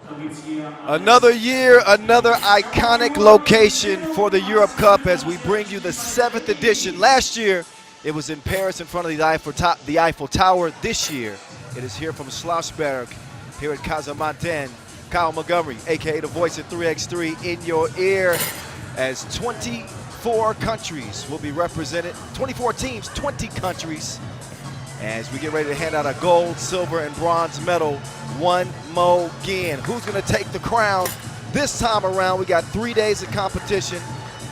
Another year, another iconic location for the Europe Cup as we bring you the 7th edition. Last year, it was in Paris in front of the Eiffel Tower. This year, it is here from Schlossberg, here at Casamontagne. Kyle Montgomery, a.k.a. the voice of 3x3, in your ear as 24 countries will be represented. 24 teams, 20 countries. As we get ready to hand out a gold, silver, and bronze medal one more again. Who's going to take the crown this time around? We got 3 days of competition.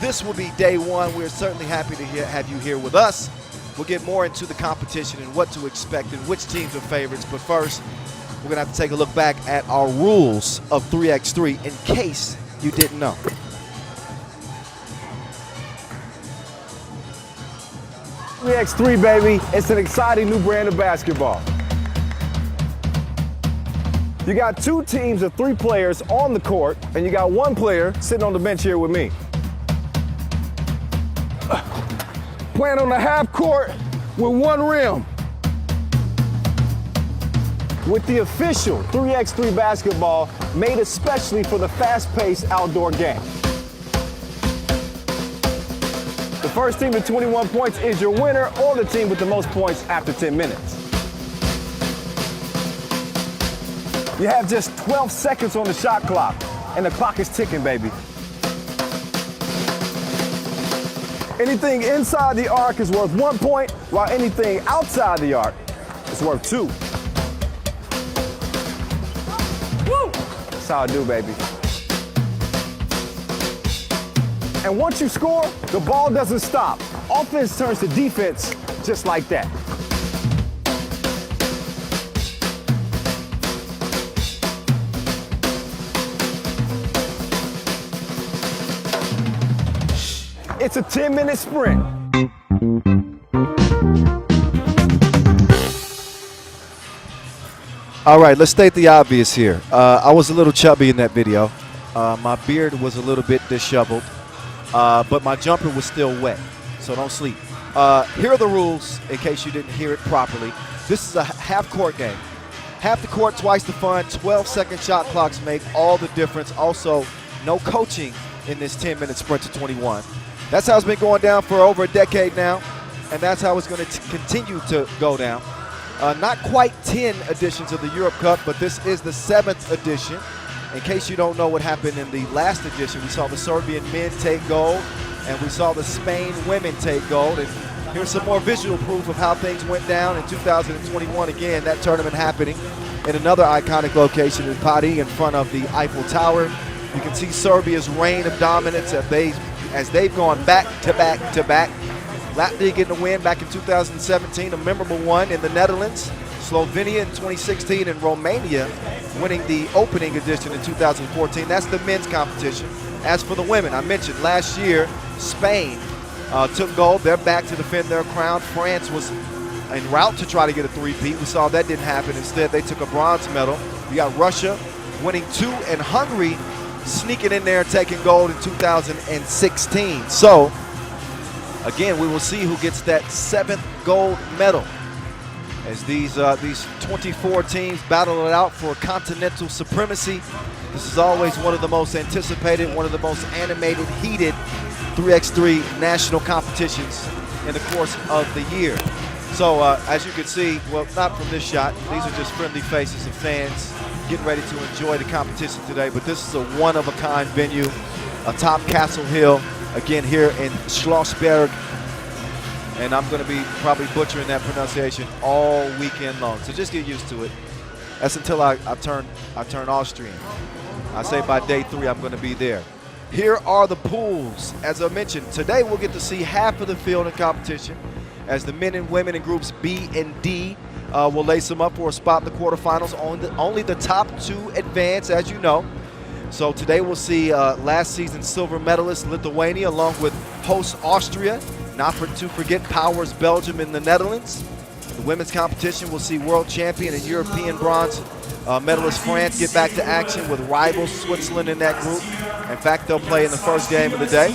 This will be day one. We're certainly happy to have you here with us. We'll get more into the competition and what to expect and which teams are favorites. But first, we're going to have to take a look back at our rules of 3x3 in case you didn't know. FIBA 3x3, baby. It's an exciting new brand of basketball. You got 2 teams of 3 players on the court, and you got 1 player sitting on the bench here with me. Playing on the half court with 1 rim. With the official 3x3 basketball made especially for the fast-paced outdoor game. The first team to 21 points is your winner, or the team with the most points after 10 minutes. You have just 12 seconds on the shot clock, and the clock is ticking, baby. Anything inside the arc is worth 1 point, while anything outside the arc is worth 2. Woo! That's how I do, baby. And once you score, the ball doesn't stop. Offense turns to defense just like that. It's a 10-minute sprint. All right, let's state the obvious here. I was a little chubby in that video. My beard was a little bit disheveled. But my jumper was still wet, so don't sleep. Here are the rules in case you didn't hear it properly. This is a half-court game. Half the court, twice the fun. 12-second shot clocks make all the difference. Also, no coaching in this 10-minute sprint to 21. That's how it's been going down for over a decade now, and that's how it's going to continue to go down. Not quite 10 editions of the Europe Cup, but this is the 7th edition. In case you don't know what happened in the last edition, we saw the Serbian men take gold, and we saw the Spain women take gold. And here's some more visual proof of how things went down in 2021. Again, that tournament happening in another iconic location in Paris in front of the Eiffel Tower. You can see Serbia's reign of dominance as they've gone back to back to back. Latvia getting a win back in 2017, a memorable one in the Netherlands. Slovenia in 2016, and Romania winning the opening edition in 2014. That's the men's competition. As for the women, I mentioned last year, Spain took gold. They're back to defend their crown. France was en route to try to get a three-peat. We saw that didn't happen. Instead, they took a bronze medal. You got Russia winning 2, and Hungary sneaking in there and taking gold in 2016. So, again, we will see who gets that 7th gold medal as these 24 teams battle it out for continental supremacy. This is always one of the most anticipated, one of the most animated, heated 3x3 national competitions in the course of the year. So as you can see, well, not from this shot, these are just friendly faces of fans getting ready to enjoy the competition today, but this is a one-of-a-kind venue atop Castle Hill, again here in Schlossberg. And I'm going to be probably butchering that pronunciation all weekend long. So just get used to it. That's until I turn Austrian. I say by day 3 I'm going to be there. Here are the pools. As I mentioned, today we'll get to see half of the field in competition as the men and women in groups B and D will lace them up for a spot in the quarterfinals. Only the top 2 advance, as you know. So today we'll see last season's silver medalist Lithuania along with host Austria. Not to forget Powers Belgium in the Netherlands. The women's competition will see world champion and European bronze medalist France get back to action with rivals Switzerland in that group. In fact, they'll play in the first game of the day.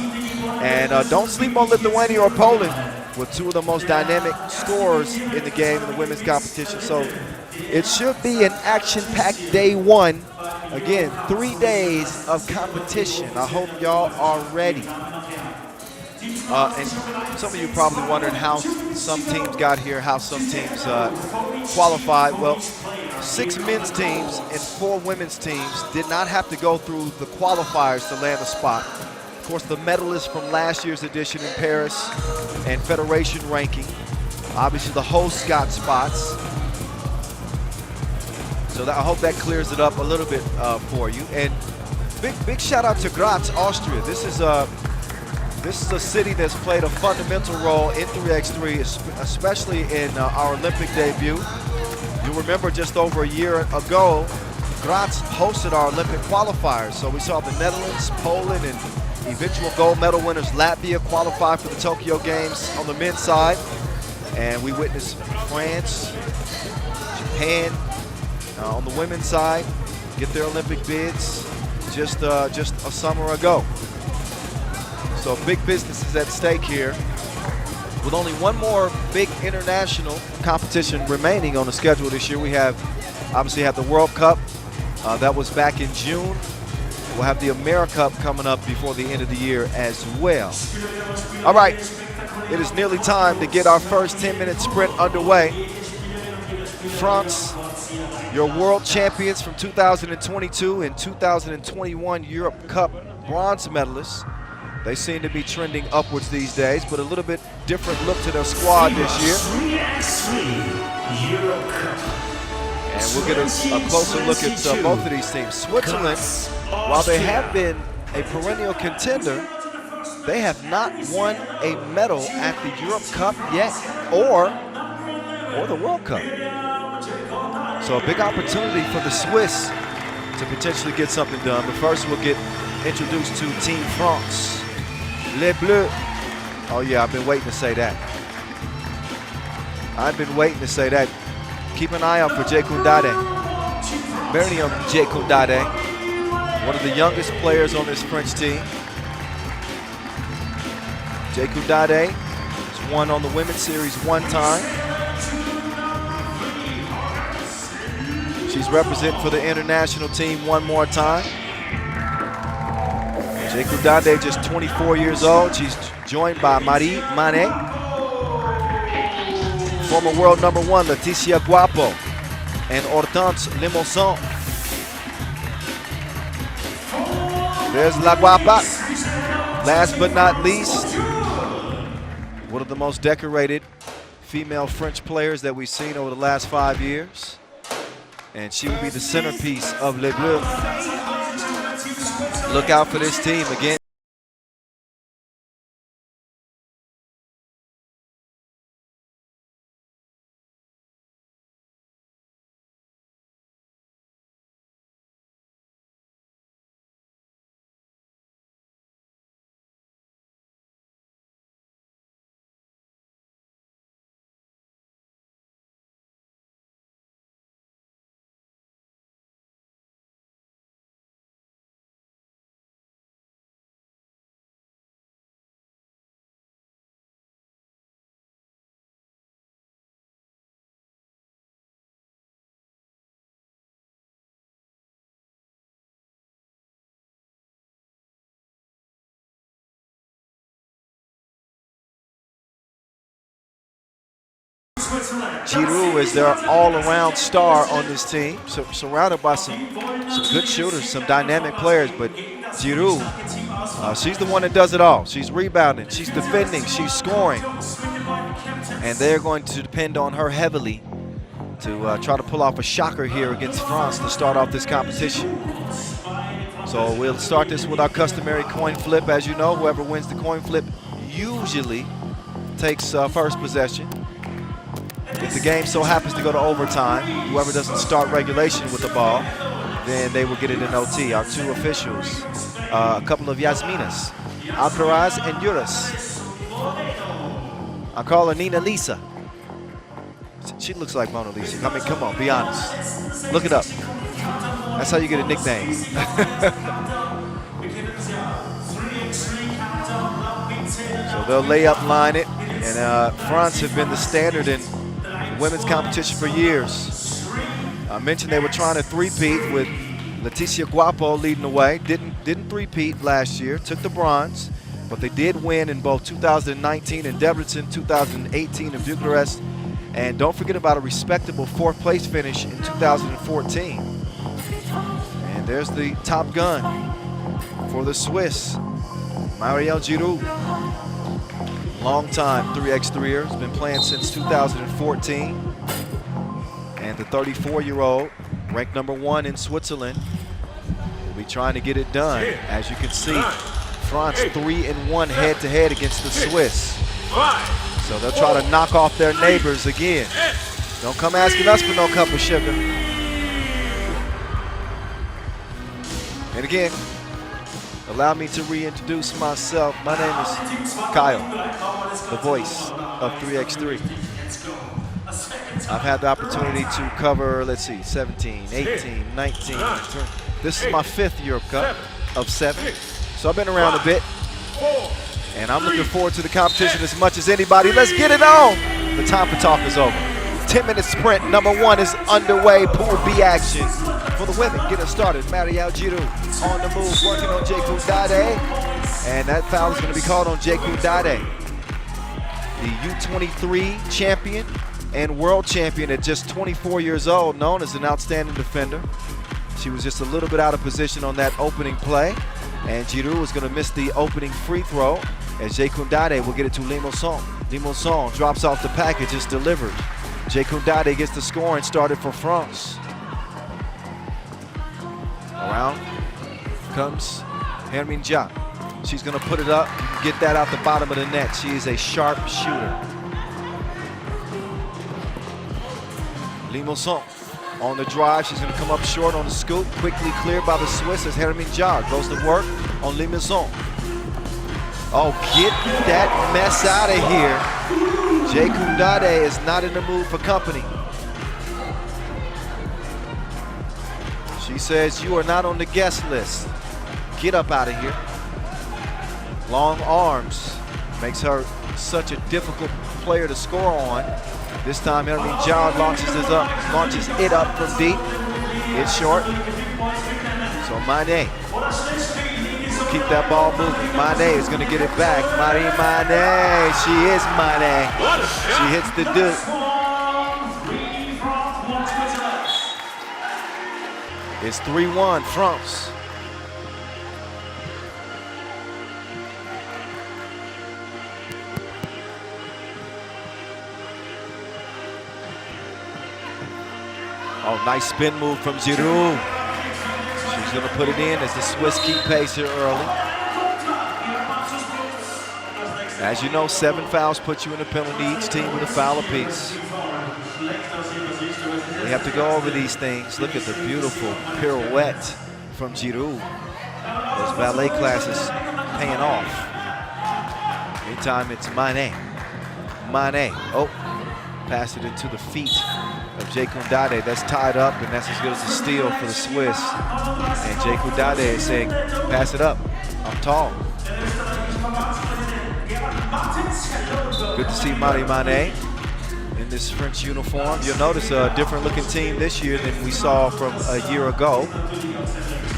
And don't sleep on Lithuania or Poland with 2 of the most dynamic scorers in the game in the women's competition. So it should be an action-packed day 1 Again, 3 days of competition. I hope y'all are ready. And some of you probably wondering how some teams got here, how some teams qualified. Well, 6 men's teams and 4 women's teams did not have to go through the qualifiers to land a spot. Of course, the medalists from last year's edition in Paris and federation ranking. Obviously, the hosts got spots. So I hope that clears it up a little bit for you. And big shout out to Graz, Austria. This is a city that's played a fundamental role in 3x3, especially in our Olympic debut. You remember just over a year ago, Graz hosted our Olympic qualifiers. So we saw the Netherlands, Poland, and eventual gold medal winners Latvia qualify for the Tokyo Games on the men's side. And we witnessed France, Japan on the women's side get their Olympic bids just a summer ago. So big business is at stake here. With only one more big international competition remaining on the schedule this year, we obviously have the World Cup. That was back in June. We'll have the AmeriCup coming up before the end of the year as well. All right, it is nearly time to get our first 10-minute sprint underway. France, your world champions from 2022 and 2021 Europe Cup bronze medalists. They seem to be trending upwards these days, but a little bit different look to their squad this year. And we'll get a closer look at both of these teams. Switzerland, while they have been a perennial contender, they have not won a medal at the Europe Cup yet, or the World Cup. So a big opportunity for the Swiss to potentially get something done. But first we'll get introduced to Team France. Les Bleus. Oh yeah, I've been waiting to say that. I've been waiting to say that. Keep an eye out for Djekundade. Miriam Djekundade, one of the youngest players on this French team. Djekundade has won on the women's series 1 time. She's representing for the international team 1 more time. Djekundade, just 24 years old. She's joined by Marie Manet, former world #1 Laetitia Guapo, and Hortense Limousin. There's La Guapa. Last but not least, one of the most decorated female French players that we've seen over the last 5 years. And she will be the centerpiece of Les Bleus. Look out for this team again. Giroud is their all-around star on this team, surrounded by some good shooters, some dynamic players, but Giroud, she's the one that does it all. She's rebounding, she's defending, she's scoring, and they're going to depend on her heavily to try to pull off a shocker here against France to start off this competition. So we'll start this with our customary coin flip. As you know, whoever wins the coin flip usually takes first possession. If the game so happens to go to overtime, whoever doesn't start regulation with the ball, then they will get it in OT. Our 2 officials, a couple of Yasminas, Alcaraz and Yuris. I call her Nina Lisa. She looks like Mona Lisa. I mean, come on, be honest. Look it up. That's how you get a nickname. So they'll lay up, line it, and France have been the standard in women's competition for years. I mentioned they were trying to three-peat with Leticia Guapo leading the way. Didn't three-peat last year. Took the bronze, but they did win in both 2019 in Debrecen, 2018 in Bucharest, and don't forget about a respectable 4th place finish in 2014. And there's the top gun for the Swiss, Marielle Giroux. Long-time 3x3er, has been playing since 2014. And the 34-year-old, ranked #1 in Switzerland, will be trying to get it done. As you can see, France 3-1 head-to-head against the Swiss. So they'll try to knock off their neighbors again. Don't come asking us for no cup of sugar. And again, allow me to reintroduce myself. My name is Kyle, the voice of 3x3. I've had the opportunity to cover, let's see, 17, 18, 19. This is my 5th Europe Cup of 7. So I've been around a bit. And I'm looking forward to the competition as much as anybody. Let's get it on. The time for talk is over. 10-minute sprint #1 is underway. Pool B action for the women. Get it started. Marielle Giroux on the move, working on Jeku Dade. And that foul is going to be called on Jeku Dade. The U23 champion and world champion at just 24 years old, known as an outstanding defender. She was just a little bit out of position on that opening play. And Giroux is going to miss the opening free throw as Jeku Dade will get it to Limonson. Limonson drops off the package, it's delivered. Jeku Dade gets the scoring started for France. Around comes Hermine Jacques. She's going to put it up, get that out the bottom of the net. She is a sharp shooter. Limonson on the drive, she's going to come up short on the scoop. Quickly cleared by the Swiss as Hermine Jacques goes to work on Limonson. Oh, get that mess out of here. Jeku Dade is not in the mood for company. She says, you are not on the guest list. Get up out of here. Long arms makes her such a difficult player to score on. This time Hermine Jacques launches it up from deep. It's short. So Mané will keep that ball moving. Mané is going to get it back. Mané. She is Mané. She hits the dude. It's 3-1 France. Oh, nice spin move from Giroux. She's going to put it in as the Swiss keep pace here early. As you know, 7 fouls put you in a penalty, each team with a foul apiece. We have to go over these things. Look at the beautiful pirouette from Giroux. Those ballet classes paying off. Meantime, it's Mané. Oh, passed it into the feet of Jeku Dade. That's tied up, and that's as good as a steal for the Swiss. And Jeku Dade is saying, pass it up. I'm tall. Good to see Mané in this French uniform. You'll notice a different looking team this year than we saw from a year ago.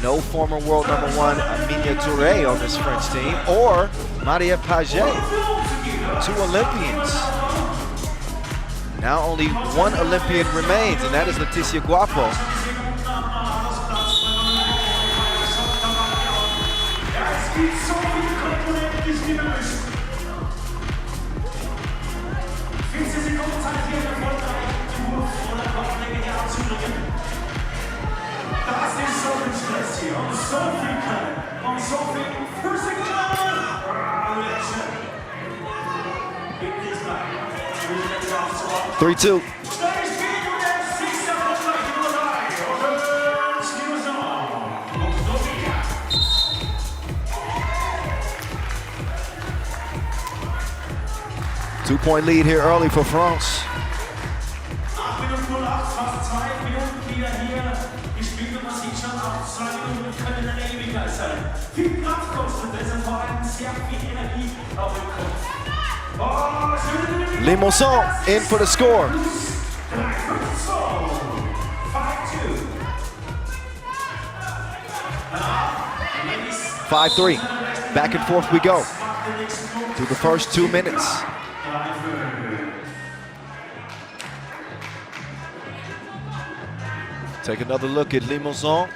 No former world #1 Aminia Touré on this French team, or Marie-Ève Paget, 2 Olympians. Now only 1 Olympian remains, and that is Leticia Guapo. Three-two. Two-point lead here early for France. Limonson in for the score. 5-3. Back and forth we go through the first 2 minutes. Take another look at Limousin.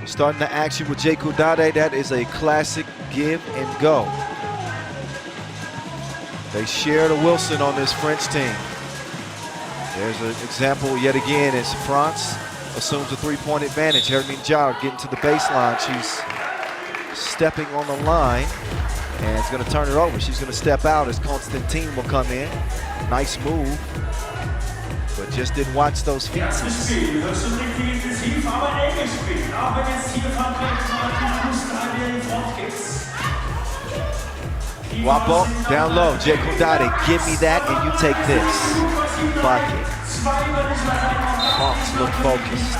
Starting the action with Djekou Dade. That is a classic give and go. They share the Wilson on this French team. There's an example yet again as France assumes a three-point advantage. Hermine Jarre getting to the baseline. She's stepping on the line and is going to turn it over. She's going to step out as Constantine will come in. Nice move, but just didn't watch those feet. Guapo down low, Djekou Dade, give me that and you take this. Bucket. Hawks look focused.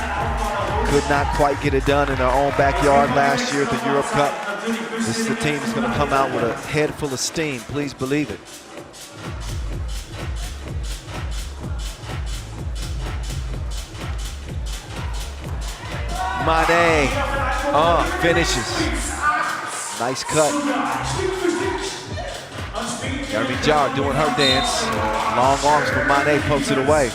Could not quite get it done in their own backyard last year at the Europe Cup. This is the team that's going to come out with a head full of steam, please believe it. Mane, finishes. Nice cut. Hermine Jarre doing her dance. Long arms from Mane, pokes it away.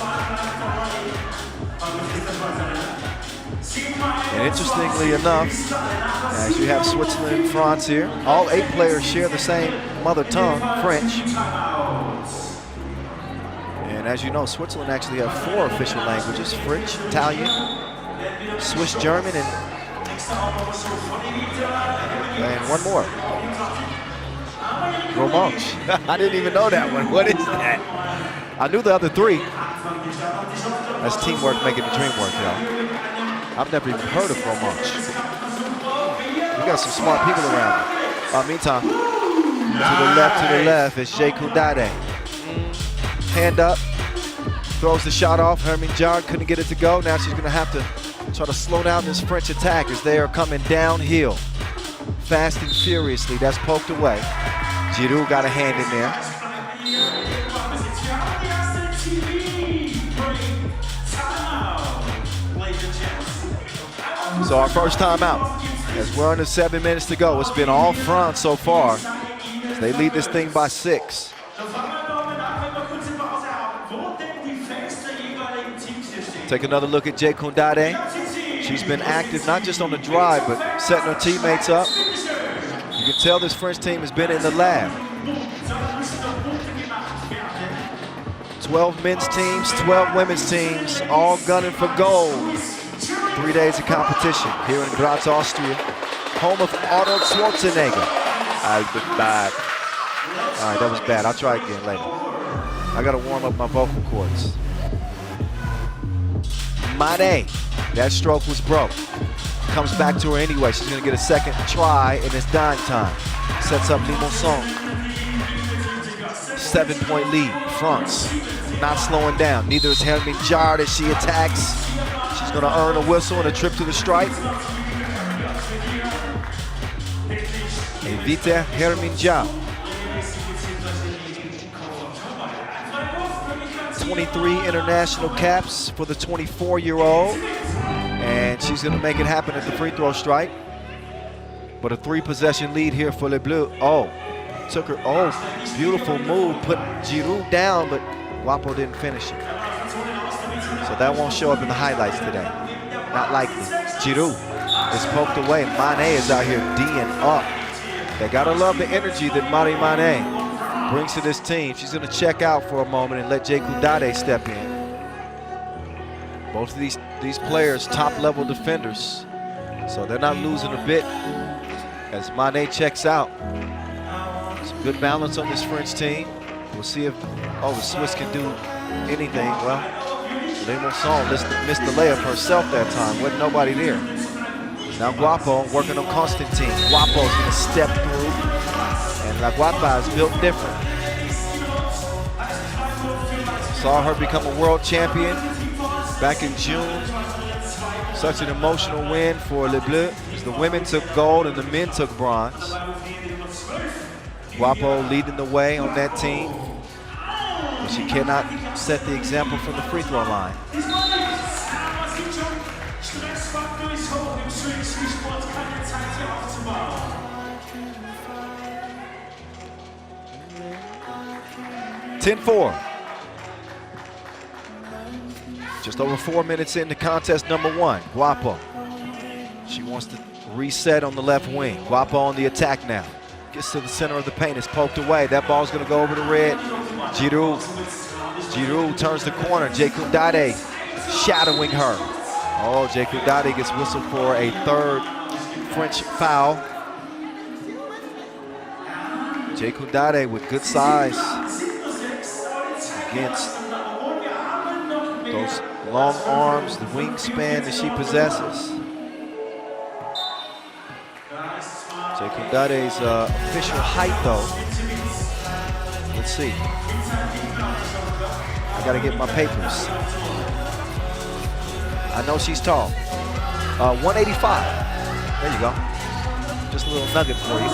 And interestingly enough, as you have Switzerland and France here, all 8 players share the same mother tongue, French. And as you know, Switzerland actually have 4 official languages: French, Italian, Swiss German, and one more. Romanche. I didn't even know that one. What is that? I knew the other 3. That's teamwork making the dream work, y'all. I've never even heard of Romanche. We got some smart people around. Meantime, to the left is Djekou Dade. Hand up, throws the shot off. Hermine Jarre couldn't get it to go. Now she's going to have to try to slow down this French attack as they are coming downhill. Fast and furiously, that's poked away. Giroud got a hand in there. So our first time out, as we're under 7 minutes to go. It's been all France so far. They lead this thing by 6. Take another look at Djekou Dade. She's been active not just on the drive, but setting her teammates up. You can tell this French team has been in the lab. 12 men's teams, 12 women's teams, all gunning for gold. 3 days of competition here in Graz, Austria, home of Arnold Schwarzenegger. I've been back. All right, that was bad. I'll try again later. I got to warm up my vocal cords. Mane, that stroke was broke. Comes back to her anyway. She's going to get a second try, and it's dime time. Sets up Limousin. 7-point lead, France. Not slowing down. Neither is Hermine Jarre as she attacks. She's going to earn a whistle and a trip to the stripe. Evita Hermine Jarre. 23 international caps for the 24-year-old. And she's going to make it happen at the free throw stripe. But a 3-possession lead here for Les Bleus. Oh, took her. Oh, beautiful move. Put Giroud down, but Guapo didn't finish it. So that won't show up in the highlights today. Not likely. Giroud is poked away. Mane is out here D'ing up. They gotta love the energy that Mane brings to this team. She's gonna check out for a moment and let Djekou Dade step in. Both of these players, top-level defenders, so they're not losing a bit as Mane checks out. Some good balance on this French team. We'll see if the Swiss can do anything. Well, Limousin missed the layup herself that time. Wasn't nobody there. Now Guapo working on Constantine. Guapo's going to step through, and La Guapa is built different. Saw her become a world champion back in June. Such an emotional win for Les Bleus as the women took gold and the men took bronze. Guapo leading the way on that team. But she cannot set the example from the free throw line. (10-4). Just over 4 minutes into contest number 1. Guapo. She wants to reset on the left wing. Guapo on the attack now. Gets to the center of the paint. It's poked away. That ball's going to go over the red. Giroud. Giroud turns the corner. Jekundade shadowing her. Oh, Jekundade gets whistled for a third French foul. Jekundade with good size against those long arms, the wingspan that she possesses. Jekundade's official height, though. Let's see. I gotta get my papers. I know she's tall. 185. There you go. Just a little nugget for you.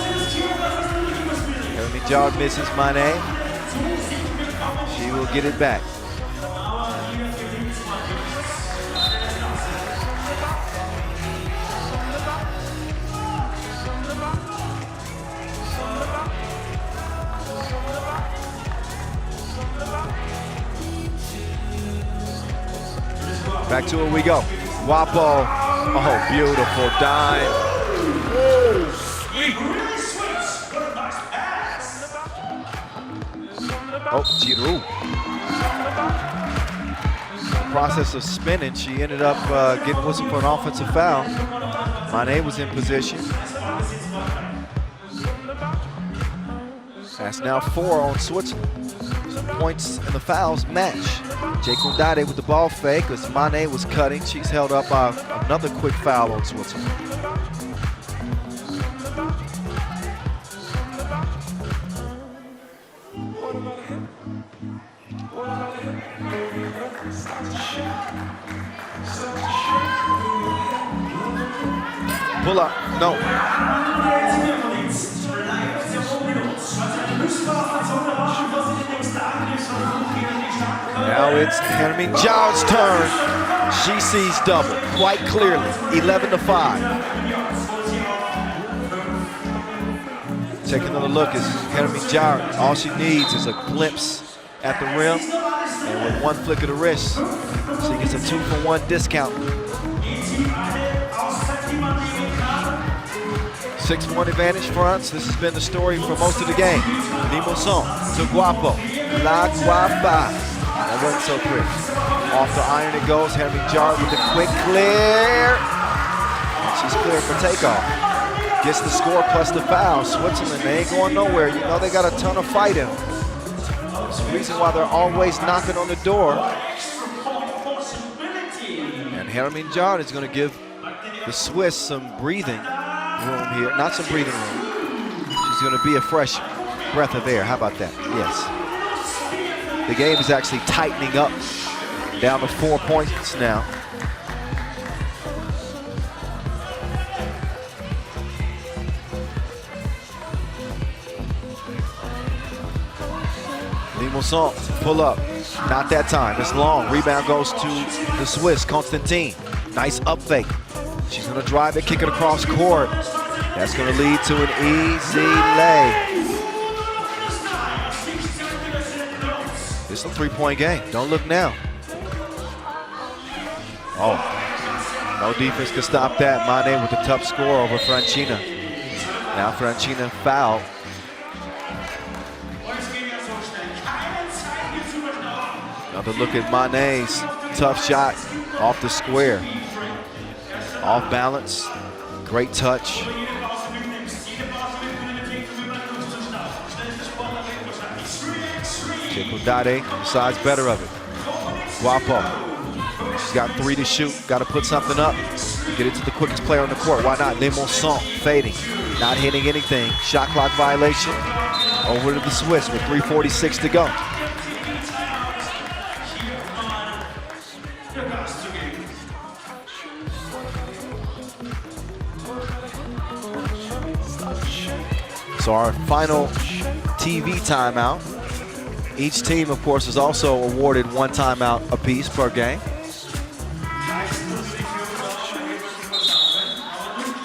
Jeremy Jard misses my name. She will get it back. Back to it we go. Guapo. Oh, beautiful dime. Oh, Giroud. In the process of spinning, she ended up getting whistled for an offensive foul. Mane was in position. That's now 4 on Switzerland. So the points and the fouls match. Jekundade with the ball fake as Mane was cutting. She's held up by another quick foul on Switzerland. Pull up, no. Now it's Hermine Jard's turn. She sees double quite clearly, 11-5. Taking another look is Hermine Jard. All she needs is a glimpse at the rim, and with one flick of the wrist, she gets a 2-for-1 discount. 6-point advantage France. This has been the story for most of the game. Limousin to Guapo. La Guapa. That wasn't so pretty. Off the iron it goes. Hermine Jard with the quick clear. She's clear for takeoff. Gets the score plus the foul. Switzerland, they ain't going nowhere. You know they got a ton of fight in them. It's the reason why they're always knocking on the door. And Hermine Jard is going to give the Swiss some breathing room here. Not some breathing room. She's going to be a fresh breath of air. How about that? Yes. The game is actually tightening up. Down to 4 points now. Limousin, pull up. Not that time. It's long. Rebound goes to the Swiss. Constantine. Nice up fake. She's going to drive it, kick it across court. That's going to lead to an easy lay. It's a 3-point game. Don't look now. Oh, no defense can stop that. Mane with a tough score over Francina. Now Francina fouled. Another look at Mane's tough shot off the square. Off balance, great touch. Jekundade decides better of it. Guapo, she's got 3 to shoot, got to put something up. Get it to the quickest player on the court, why not? Limousin fading, not hitting anything. Shot clock violation, over to the Swiss with 3:46 to go. So our final TV timeout. Each team, of course, is also awarded 1 timeout apiece per game.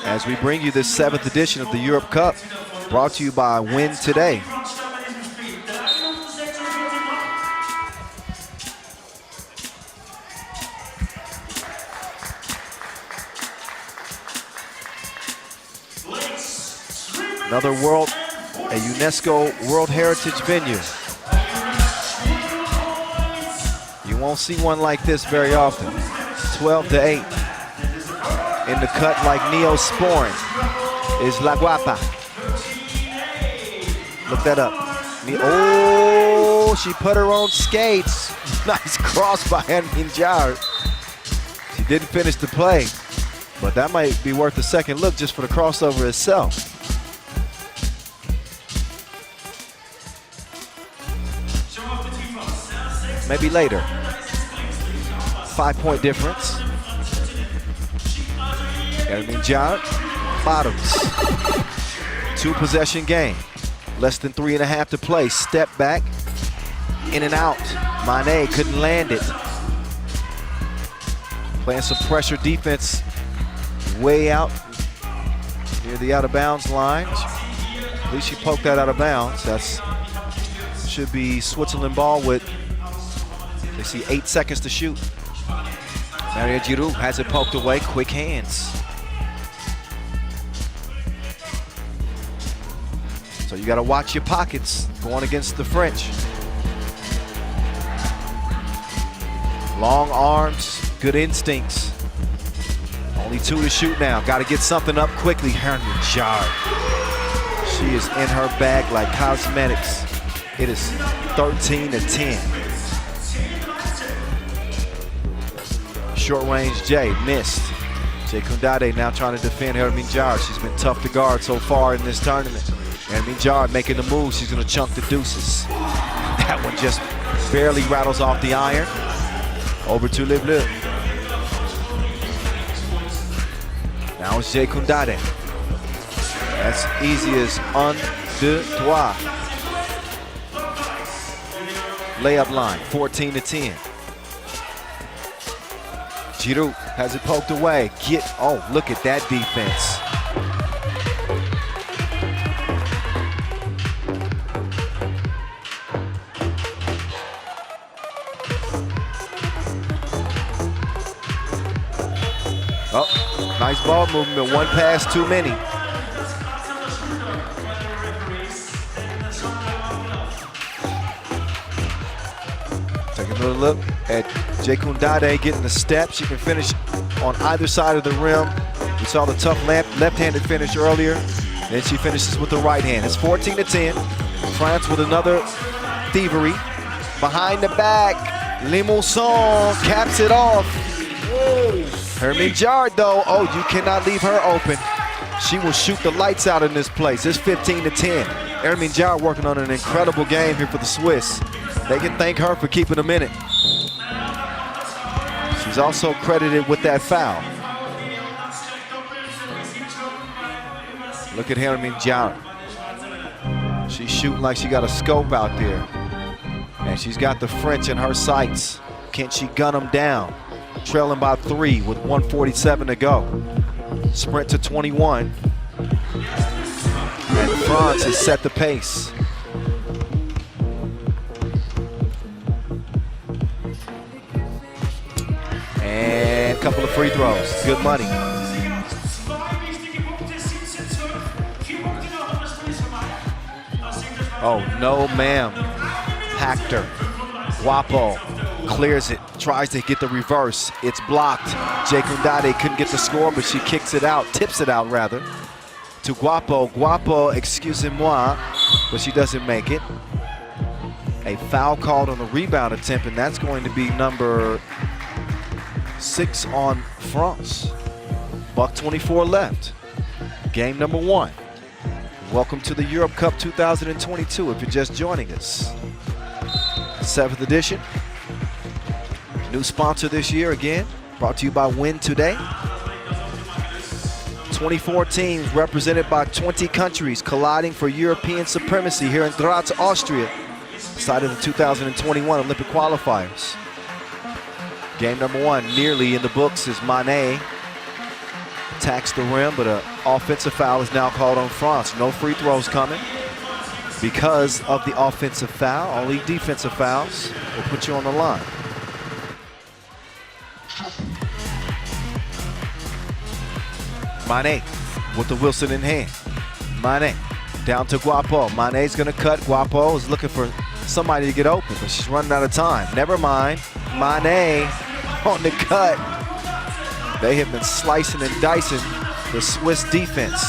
as we bring you this 7th edition of the Europe Cup, brought to you by Win Today. Another a UNESCO World Heritage venue. You won't see one like this very often. 12-8. In the cut like Neosporin is La Guapa. Look that up. Oh, she put her own skates. Nice cross by Minjar. She didn't finish the play, but that might be worth a second look just for the crossover itself. Maybe later. 5-point difference. Minjar, bottoms. 2-possession game. Less than 3.5 to play. Step back, in and out. Mane couldn't land it. Playing some pressure defense way out near the out of bounds line. At least she poked that out of bounds. That's should be Switzerland ball with, they see 8 seconds to shoot. Maria Giroud has it poked away, quick hands. So you got to watch your pockets going against the French. Long arms, good instincts. Only 2 to shoot now. Got to get something up quickly. Minjar. She is in her bag like cosmetics. It is 13-10. Short range Jay missed. Jay Kundade now trying to defend Minjar. She's been tough to guard so far in this tournament. Minjar making the move. She's going to chunk the deuces. That one just barely rattles off the iron. Over to Le Bleu. Now it's Jay Kundade. That's easy as 1, 2, 3. Layup line, 14-10. Giroud has it poked away. Oh, look at that defense. Oh, nice ball movement. 1 pass too many. Take another look at Jay Kundade getting the step. She can finish on either side of the rim. We saw the tough left-handed finish earlier. Then she finishes with the right hand. It's 14-10. France with another thievery. Behind the back, Limousin caps it off. Minjar though, oh, you cannot leave her open. She will shoot the lights out in this place. It's 15-10. Minjar working on an incredible game here for the Swiss. They can thank her for keeping them in it. She's also credited with that foul. Look at Minjar. She's shooting like she got a scope out there. And she's got the French in her sights. Can she gun them down? Trailing by 3 with 1:47 to go. Sprint to 21. And France has set the pace. And a couple of free throws. Good money. Oh, no, ma'am. Hacked her. Guapo clears it, tries to get the reverse. It's blocked. Jay Kundade couldn't get the score, but she kicks it out, tips it out rather, to Guapo. Guapo, excusez-moi, but she doesn't make it. A foul called on the rebound attempt, and that's going to be number 6 on France. $1:24 left. Game number 1. Welcome to the Europe Cup 2022 if you're just joining us. 7th edition. New sponsor this year again, brought to you by Win Today. 24 teams represented by 20 countries colliding for European supremacy here in Graz, Austria, site of the 2021 Olympic qualifiers. Game number 1 nearly in the books as Mane attacks the rim, but an offensive foul is now called on France. No free throws coming because of the offensive foul. Only defensive fouls will put you on the line. Mane with the Wilson in hand. Mane down to Guapo. Mane's gonna cut. Guapo is looking for somebody to get open, but she's running out of time. Never mind. Mane on the cut. They have been slicing and dicing the Swiss defense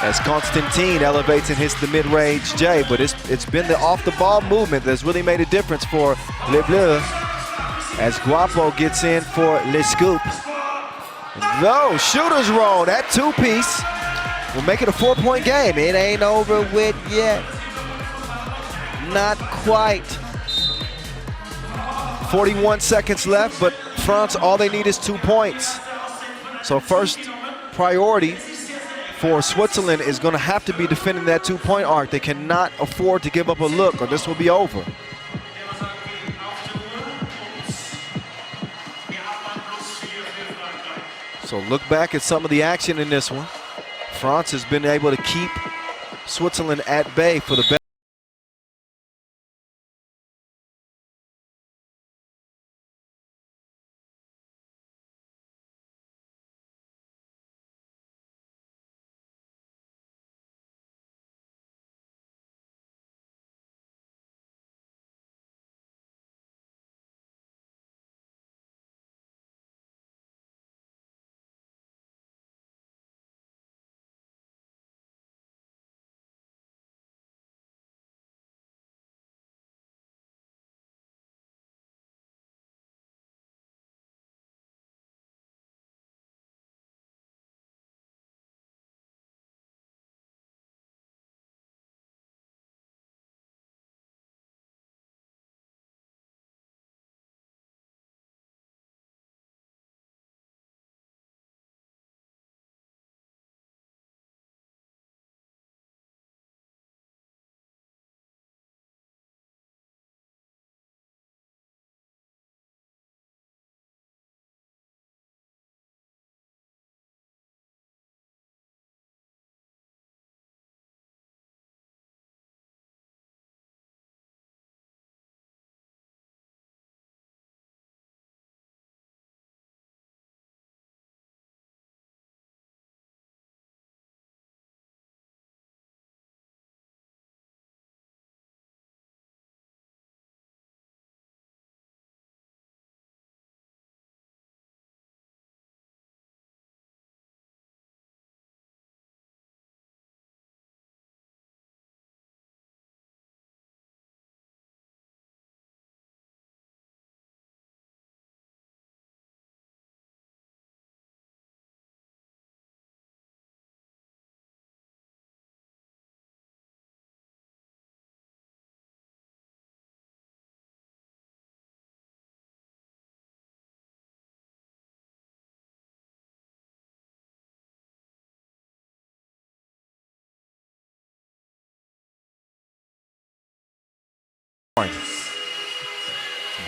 as Constantine elevates and hits the mid-range J, but it's been the off-the-ball movement that's really made a difference for Les Bleus as Guapo gets in for Le Scoop. No, shooter's roll. That two-piece will make it a 4-point game. It ain't over with yet. Not quite. 41 seconds left, but France, all they need is 2 points. So first priority for Switzerland is going to have to be defending that 2-point arc. They cannot afford to give up a look or this will be over. So look back at some of the action in this one. France has been able to keep Switzerland at bay for the best.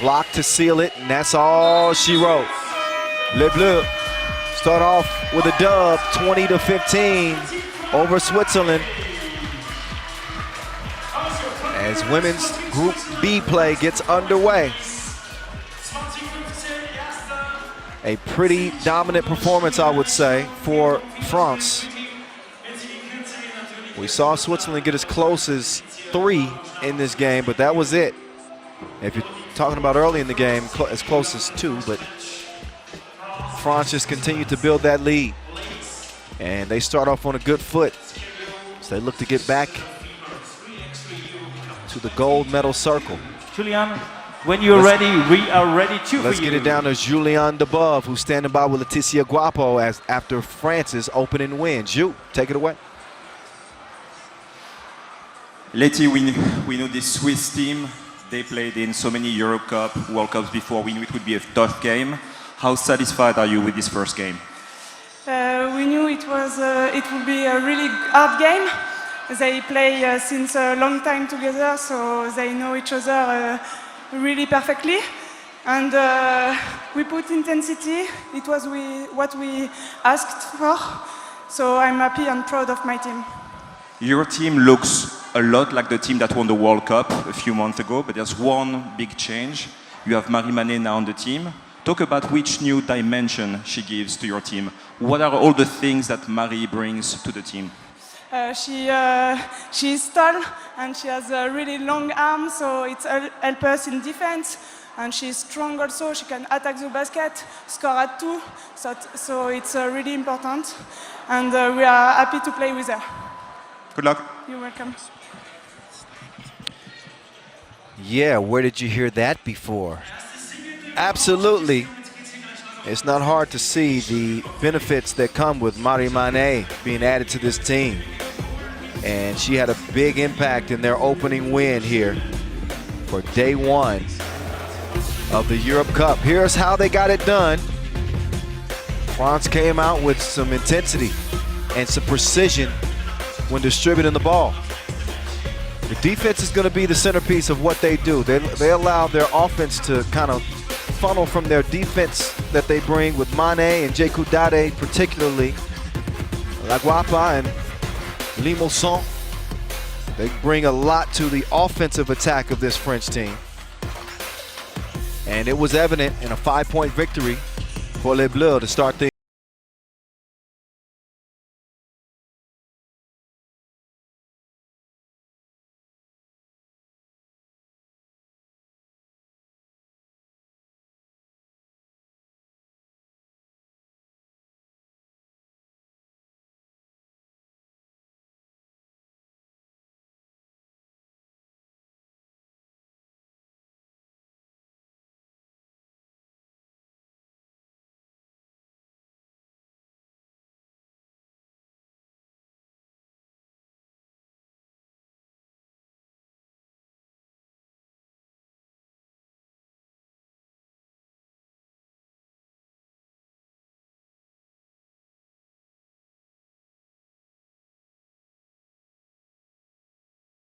Block to seal it, and that's all she wrote. Les Bleus start off with a dub, 20-15 over Switzerland. As women's Group B play gets underway. A pretty dominant performance, I would say, for France. We saw Switzerland get as close as 3 in this game, but that was it. If you're talking about early in the game, as close as 2, but France just continued to build that lead. And they start off on a good foot. So they look to get back to the gold medal circle. Julian, when you're ready, we are ready too. Let's get it down to Julian Debove, who's standing by with Laetitia Guapo after France's opening win. Ju, take it away. Letty, we know this Swiss team. They played in so many Euro Cup, World Cups before. We knew it would be a tough game. How satisfied are you with this first game? We knew it would be a really hard game. They play since a long time together, so they know each other really perfectly. And we put intensity. It was what we asked for. So I'm happy and proud of my team. Your team looks a lot like the team that won the World Cup a few months ago, but there's one big change. You have Marie Manet now on the team. Talk about which new dimension she gives to your team. What are all the things that Marie brings to the team? She is tall and she has a really long arm, so it helps us in defense. And she's strong also. She can attack the basket, score at 2. So it's really important. And we are happy to play with her. Good luck. You're welcome. Yeah, where did you hear that before? Absolutely. It's not hard to see the benefits that come with Marie Manet being added to this team. And she had a big impact in their opening win here for day one of the Europe Cup. Here's how they got it done. France came out with some intensity and some precision when distributing the ball. The defense is going to be the centerpiece of what they do. They allow their offense to kind of funnel from their defense that they bring with Mané and Jekou Dade, particularly Laguapa and Limousin. They bring a lot to the offensive attack of this French team. And it was evident in a 5-point victory for Les Bleus to start things.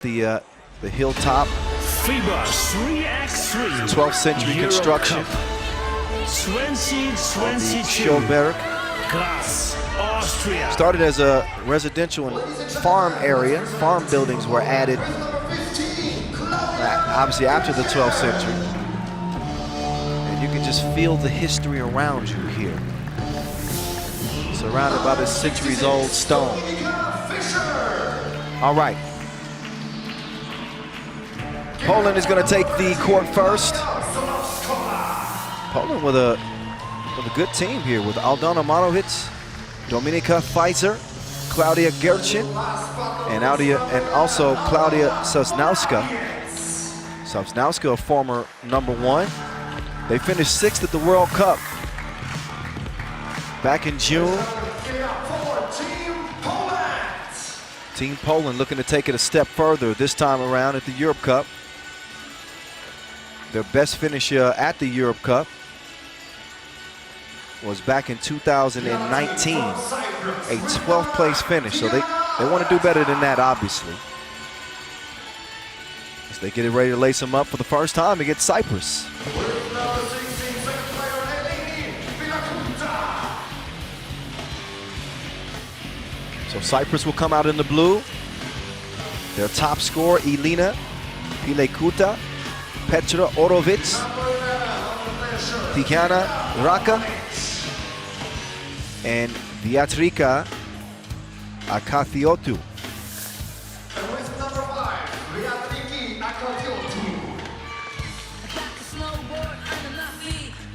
The hilltop FIBA 3x3 12th century Euro construction Cup 2022 Steiermark. Graz, Austria. Started as a residential and farm area. Farm buildings were added obviously after the 12th century. And you can just feel the history around you here. Surrounded by this centuries-old stone. All right. Poland is going to take the court first. Poland with a good team here with Aldona Manovic, Dominika Feiser, Klaudia Gerchin, and also Klaudia Sosnowska. Sosnowska, a former #1. They finished 6th at the World Cup back in June. Team Poland looking to take it a step further this time around at the Europe Cup. Their best finish at the Europe Cup was back in 2019, a 12th place finish. So they want to do better than that, obviously. As they get it ready to lace them up for the first time against Cyprus. So Cyprus will come out in the blue. Their top scorer, Elina Pilekuta, Petra Orovic, Tiziana Raka, and Beatrica Akathiotou.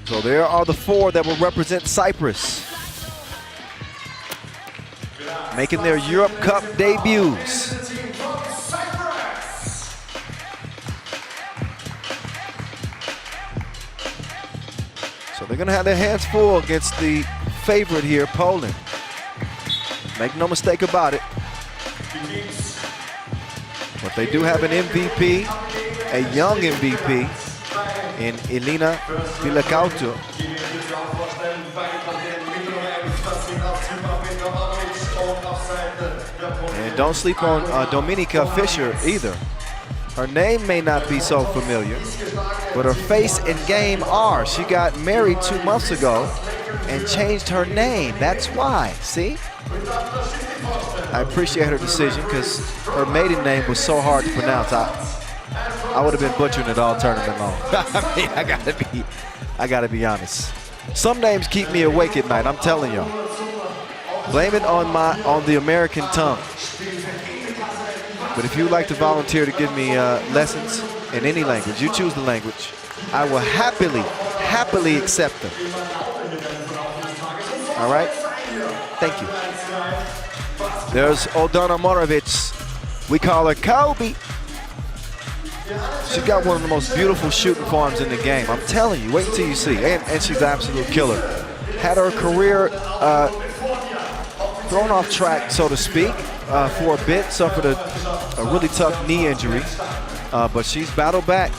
So there are the 4 that will represent Cyprus, making their Europe Cup debuts. So they're going to have their hands full against the favorite here, Poland. Make no mistake about it. But they do have an MVP, a young MVP, in Elina Pilekuta. And don't sleep on Dominika Fischer either. Her name may not be so familiar, but her face and game are. She got married 2 months ago and changed her name. That's why, see? I appreciate her decision because her maiden name was so hard to pronounce. I would have been butchering it all tournament long. I mean, I gotta be honest. Some names keep me awake at night, I'm telling y'all. Blame it on the American tongue. But if you'd like to volunteer to give me lessons in any language, you choose the language, I will happily accept them. All right? Thank you. There's Aldona Morovic. We call her Kobe. She's got one of the most beautiful shooting forms in the game. I'm telling you, wait until you see. And she's an absolute killer. Had her career thrown off track, so to speak, for a bit. Suffered a really tough knee injury. But she's battled back.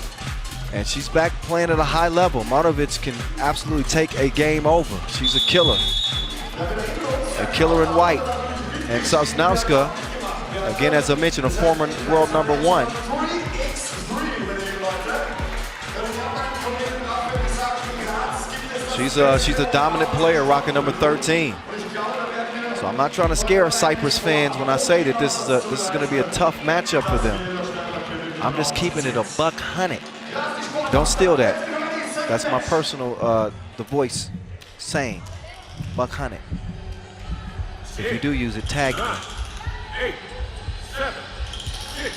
And she's back playing at a high level. Morovic can absolutely take a game over. She's a killer. A killer in white. And Sosnowska, again, as I mentioned, a former world #1. She's a dominant player, rocking number 13. So I'm not trying to scare Cyprus fans when I say that this is going to be a tough matchup for them. I'm just keeping it $100. Don't steal that. That's my personal The Voice saying, $100. If you do use it, tag me. 9, 8, 7, 6,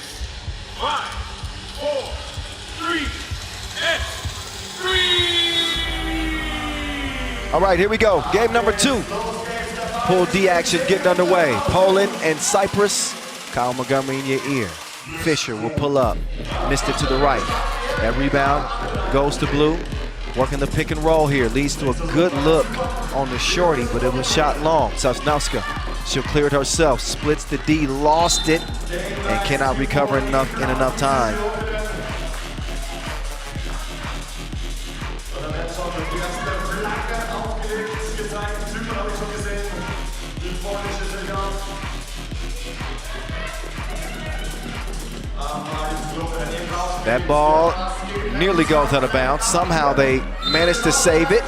5, 4, 3, and 3. All right, here we go. Game number 2. Pool D action getting underway. Poland and Cyprus. Kyle Montgomery in your ear. Fisher will pull up. Missed it to the right. That rebound goes to Blue. Working the pick and roll here. Leads to a good look on the shorty, but it was shot long. Sosnowska, she'll clear it herself. Splits the D, lost it, and cannot recover in enough time. That ball nearly goes out of bounds. Somehow they managed to save it.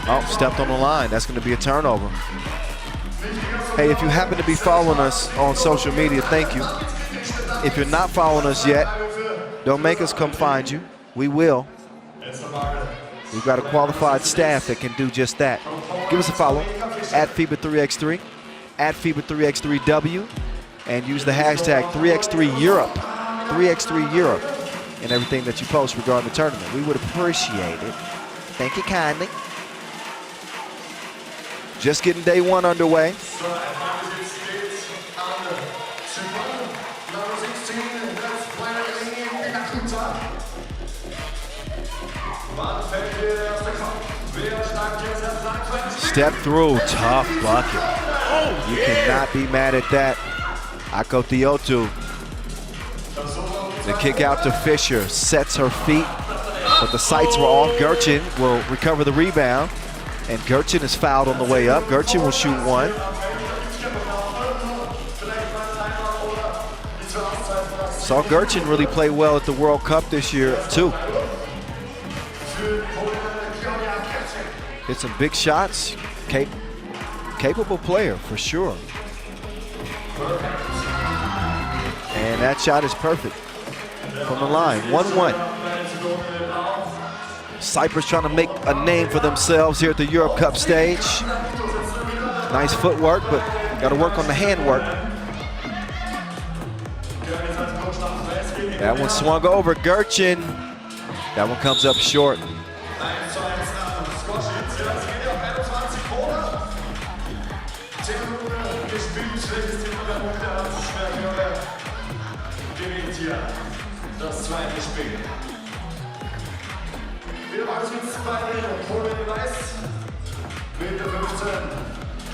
Oh, stepped on the line. That's going to be a turnover. Hey, if you happen to be following us on social media, thank you. If you're not following us yet, don't make us come find you. We will. We've got a qualified staff that can do just that. Give us a follow at FIBA 3x3, at FIBA 3x3W, and use the hashtag 3x3Europe, 3x3Europe, and everything that you post regarding the tournament. We would appreciate it. Thank you kindly. Just getting day 1 underway. Step through, tough bucket. You cannot be mad at that. Ako Theotu. The kick out to Fisher, sets her feet, but the sights were off. Gerchin will recover the rebound, and Gerchin is fouled on the way up. Gerchin will shoot 1. Saw Gerchin really play well at the World Cup this year, too. Hit some big shots. Capable player, for sure. And that shot is perfect from the line. 1-1. Cyprus trying to make a name for themselves here at the Europe Cup stage. Nice footwork, but got to work on the handwork. That one swung over. Gerchin. That one comes up short.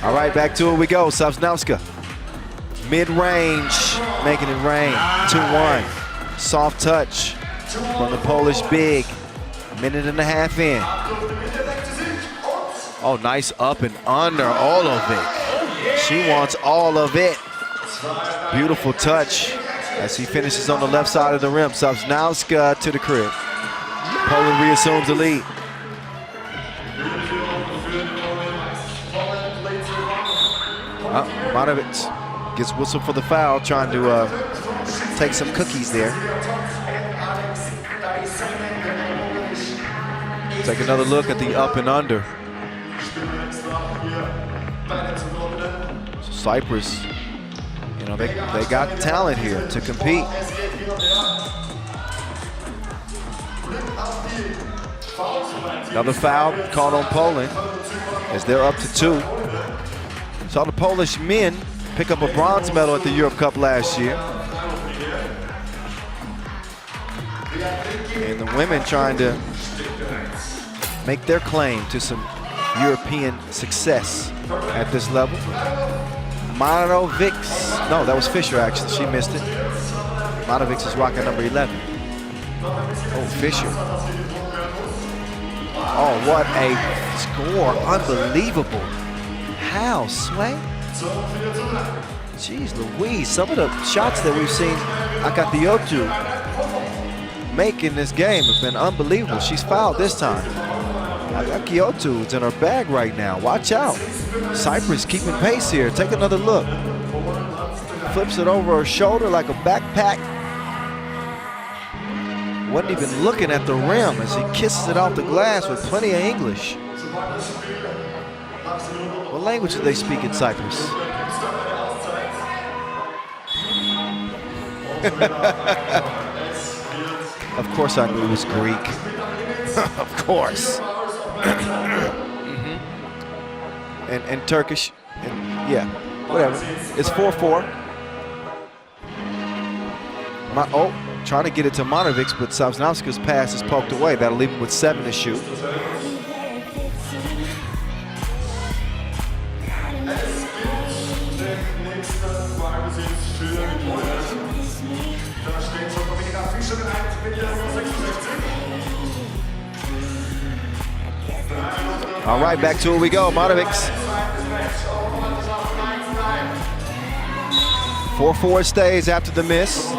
All right, back to it we go. Sosnowska. Mid-range, making it rain. 2-1. Soft touch from the Polish big. 1.5 minutes in. Oh, nice up and under, all of it. She wants all of it. Beautiful touch. as he finishes on the left side of the rim. Sosnowska to the crib. Poland reassumes the lead. Manovic gets whistled for the foul, trying to take some cookies there. Take another look at the up and under. Cyprus, you know, they got talent here to compete. Another foul called on Poland as they're up to 2. Saw the Polish men pick up a bronze medal at the Europe Cup last year. And the women trying to make their claim to some European success at this level. Manovic, no, that was Fisher actually, she missed it. Manovic is rocking number 11. Oh, Fisher. Oh, what a score, unbelievable. How, Sway? Jeez Louise, some of the shots that we've seen Akatiotu make in this game have been unbelievable. She's fouled this time. Akatiotu is in her bag right now, watch out. Cyprus keeping pace here, take another look. Flips it over her shoulder like a backpack. Wasn't even looking at the rim as he kisses it off the glass with plenty of English. What language do they speak in Cyprus? Of course I knew it was Greek. Of course. And Turkish. And yeah, whatever. It's 4-4. Trying to get it to Manovic, but Sosnowska's pass is poked away. That'll leave him with 7 to shoot. All right, back to it we go. Manovic. 4-4 stays after the miss.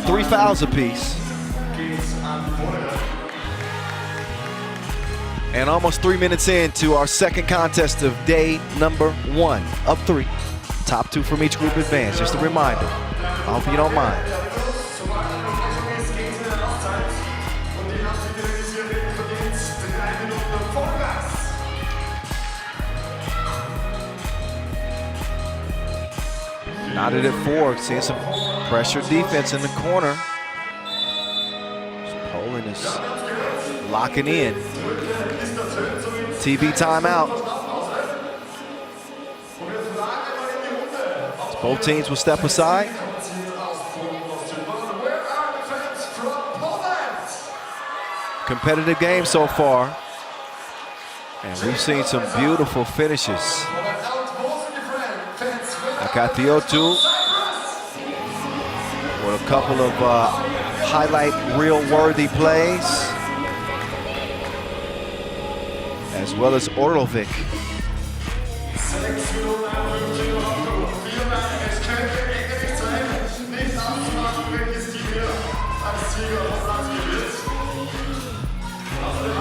3 fouls apiece. And almost 3 minutes into our second contest of day number 1. Up 3. Top 2 from each group advance. Just a reminder. I hope you don't mind. Knotted at 4, seeing some pressure defense in the corner. Poland is locking in. TV timeout. Both teams will step aside. Competitive game so far. And we've seen some beautiful finishes. Akatiotu with a couple of highlight reel-worthy plays, as well as Orlovic.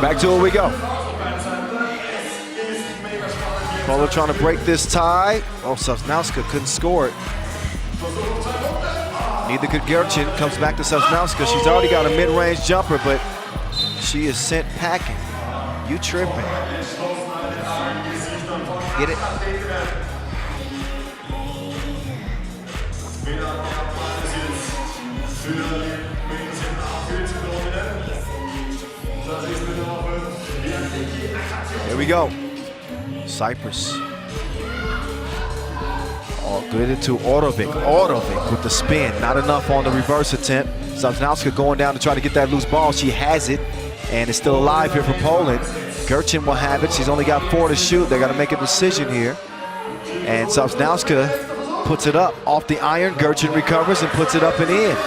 Back to it we go. Poland trying to break this tie. Oh, Sosnowska couldn't score it. Neither could Gerchin. Comes back to Sosnowska. She's already got a mid-range jumper, but she is sent packing. You tripping. Get it? Here we go. Cyprus. All good into Orlovic. Orlovic with the spin. Not enough on the reverse attempt. Sosnowska going down to try to get that loose ball. She has it, and it's still alive here for Poland. Gerchin will have it. She's only got 4 to shoot. They got to make a decision here. And Sosnowska puts it up off the iron. Gerchin recovers and puts it up and in.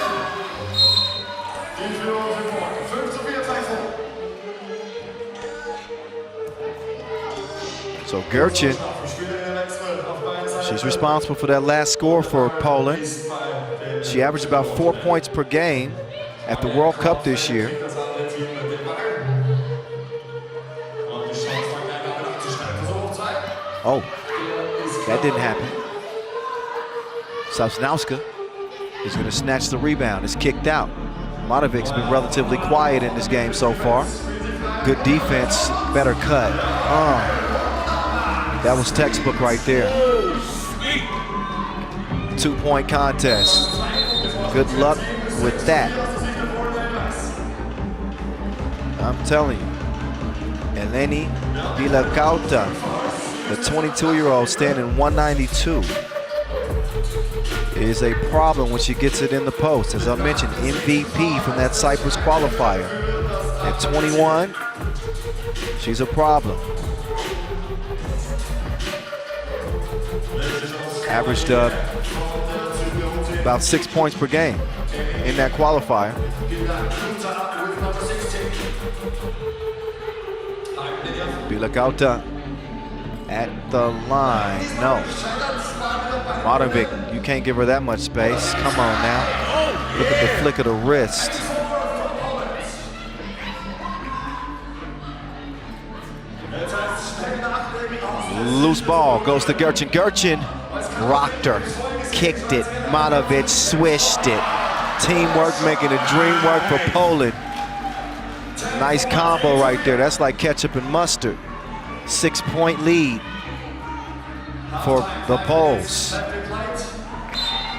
So Gerchin, She's responsible for that last score for Poland. She averaged about 4 points per game at the World Cup this year. Oh, that didn't happen. Sosnowska is going to snatch the rebound. It's kicked out. Matovic's been relatively quiet in this game so far. Good defense, better cut. That was textbook right there. 2-point contest. Good luck with that. I'm telling you. Eleni Vilacauta, the 22-year-old standing 192, is a problem when she gets it in the post. As I mentioned, MVP from that Cyprus qualifier. At 21, she's a problem. Averaged about 6 points per game in that qualifier. Vilacauta at the line. No. Matovic, you can't give her that much space. Come on now. Look at the flick of the wrist. Loose ball goes to Gerchin. Gerchin rocked her, kicked it. Matovic swished it. Teamwork making a dream work for Poland. Nice combo right there. That's like ketchup and mustard. 6-point lead for the Poles.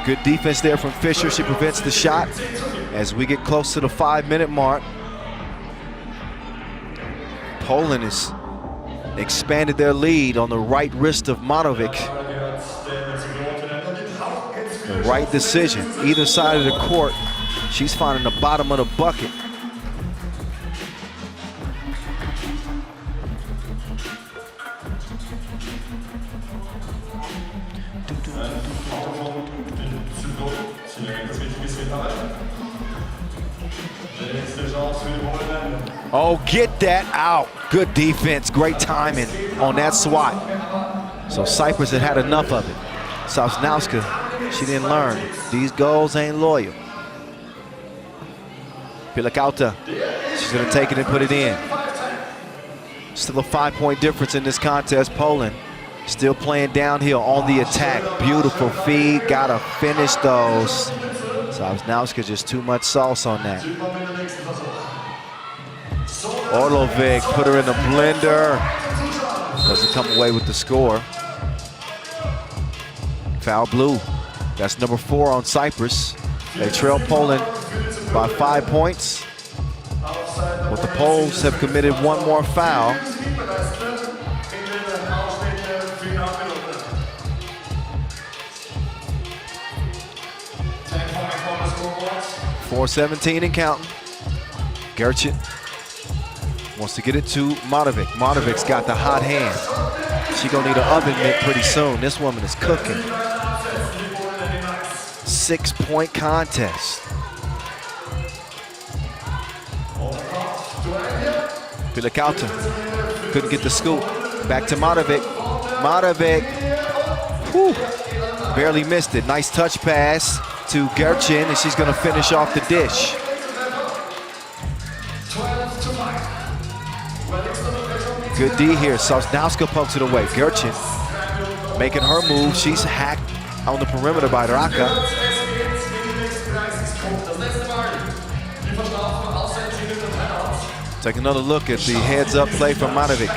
Good defense there from Fisher. She prevents the shot as we get close to the 5-minute mark. Poland has expanded their lead on the right wrist of Matovic. The right decision. Either side of the court, she's finding the bottom of the bucket. Oh, get that out. Good defense, great timing on that swat. So Cyprus had enough of it. Sosnowska, she didn't learn. These goals ain't loyal. Vilacauta, she's gonna take it and put it in. Still a 5-point difference in this contest. Poland still playing downhill on the attack. Beautiful feed, gotta finish those. Sosnowska just too much sauce on that. Orlovic put her in the blender. Doesn't come away with the score. Foul blue. That's number 4 on Cyprus. They trail Poland by 5 points. But the Poles have committed one more foul. .417 and counting. Gerchin wants to get it to Matovic. Matovic's got the hot hand. She gonna need an oven mitt pretty soon. This woman is cooking. 6-point contest. Vilacauta couldn't get the scoop. Back to Matovic. Matovic, whew, barely missed it. Nice touch pass to Gerchin, and she's gonna finish off the dish. Good D here. Sosnowska pokes it away. Gerchin making her move. She's hacked on the perimeter by Raka. Take another look at the heads-up play from Matovic.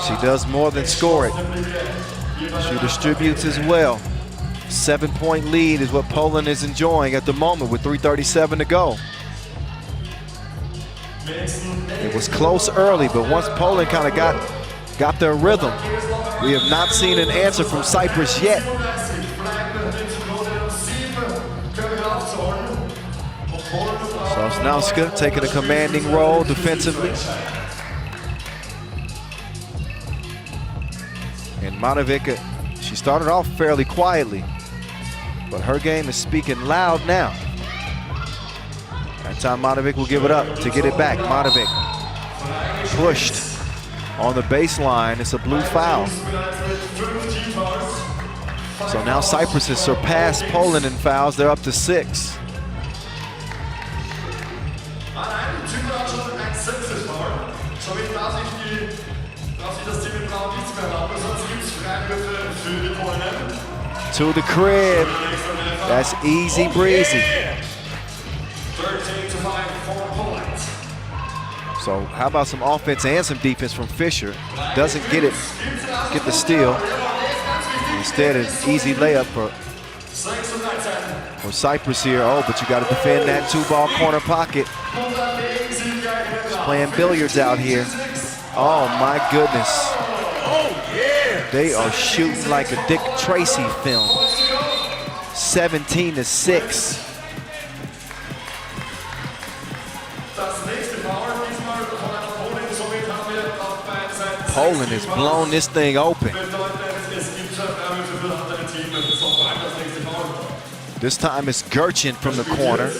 She does more than score it. She distributes as well. 7-point lead is what Poland is enjoying at the moment with 3:37 to go. It was close early, but once Poland kind of got their rhythm, we have not seen an answer from Cyprus yet. Sosnowska taking a commanding role defensively. And Matovic, she started off fairly quietly, but her game is speaking loud now. That time Matovic will give it up to get it back. Matovic pushed on the baseline. It's a blue foul. So now Cyprus has surpassed Poland in fouls. They're up to 6. To the crib. That's easy breezy. So how about some offense and some defense from Fisher? Doesn't get the steal. Instead, an easy layup for Cyprus here. Oh, but you got to defend that 2-ball corner pocket. He's playing billiards out here. Oh my goodness. They are shooting like a Dick Tracy film. 17-6. Poland has blown this thing open. This time it's Gerchin from the corner.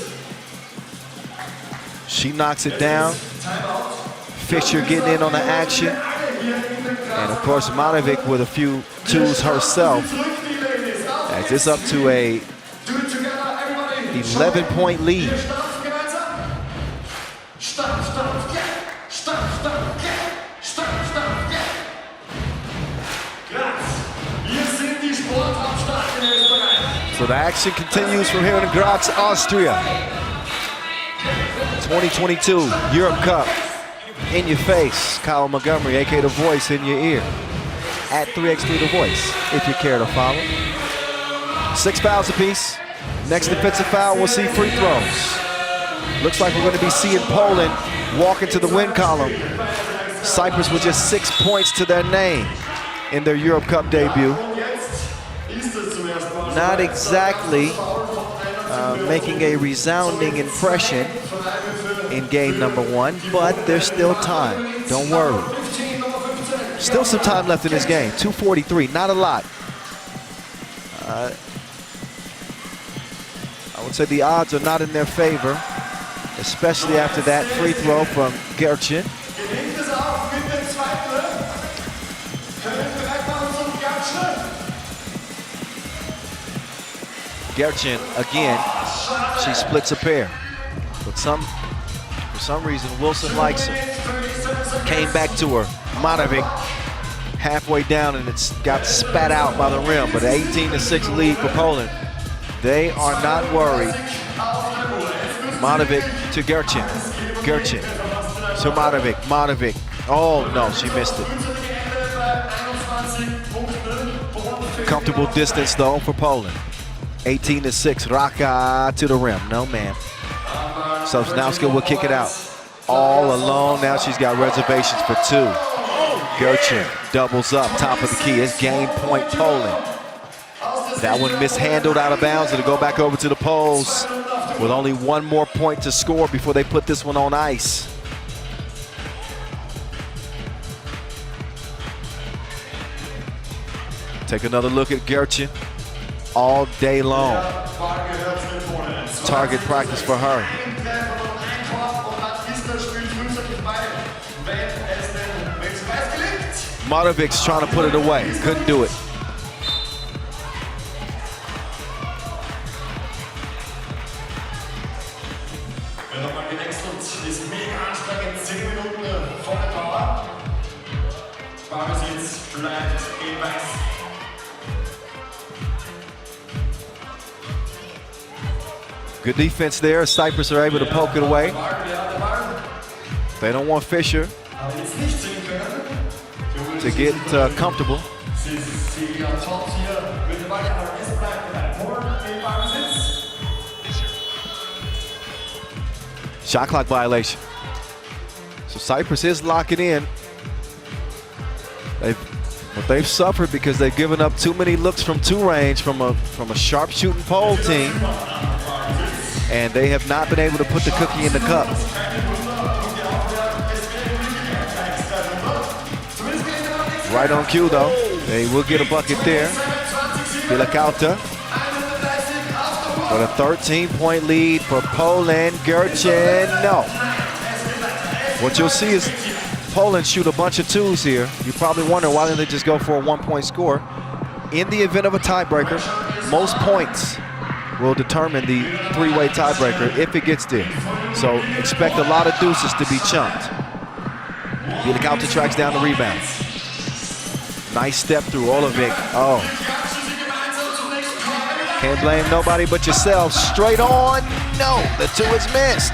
She knocks it down. Fisher getting in on the action. And of course, Matovic with a few twos herself. As it's up to a 11-point lead. So the action continues from here in Graz, Austria. 2022 Europe Cup. In your face, Kyle Montgomery, aka The Voice, in your ear. At 3x3 The Voice, if you care to follow. 6 fouls apiece. Next defensive foul, we'll see free throws. Looks like we're going to be seeing Poland walk into the win column. Cyprus with just 6 points to their name in their Europe Cup debut. Not exactly making a resounding impression in game number 1, but there's still time. Don't worry. Still some time left in this game. 2:43, not a lot. I would say the odds are not in their favor, especially after that free throw from Gerchin. Gerchin, again, she splits a pair. But for some reason, Wilson likes her. Came back to her. Matovic halfway down, and it's got spat out by the rim. But an 18-6 lead for Poland. They are not worried. Matovic to Gerchin. Gerchin to Matovic. Matovic. Oh, no, she missed it. Comfortable distance, though, for Poland. 18-6, Raka to the rim, no man. So Snowska will kick it out. All alone, now she's got reservations for 2. Gerchin doubles up, top of the key. It's game point Poland. That one mishandled out of bounds. It'll go back over to the Poles with only 1 more point to score before they put this one on ice. Take another look at Gerchin. All day long. Target practice for her. Matovic's trying to put it away. Couldn't do it. Good defense there. Cyprus are able to poke it away. They don't want Fisher to get comfortable. Shot clock violation. So Cyprus is locking in. They've suffered because they've given up too many looks from 2 range from a sharp shooting pole team. And they have not been able to put the cookie in the cup. Right on cue, though. They will get a bucket there. Vilakauta. But a 13-point lead for Poland. Gerchin, no. What you'll see is Poland shoot a bunch of twos here, you probably wonder why didn't they just go for a 1-point score. In the event of a tiebreaker, most points will determine the three-way tiebreaker if it gets there. So expect a lot of deuces to be chunked. Bielakauta tracks down the rebound. Nice step through Olovic. Oh. Can't blame nobody but yourself. Straight on. No, the two is missed.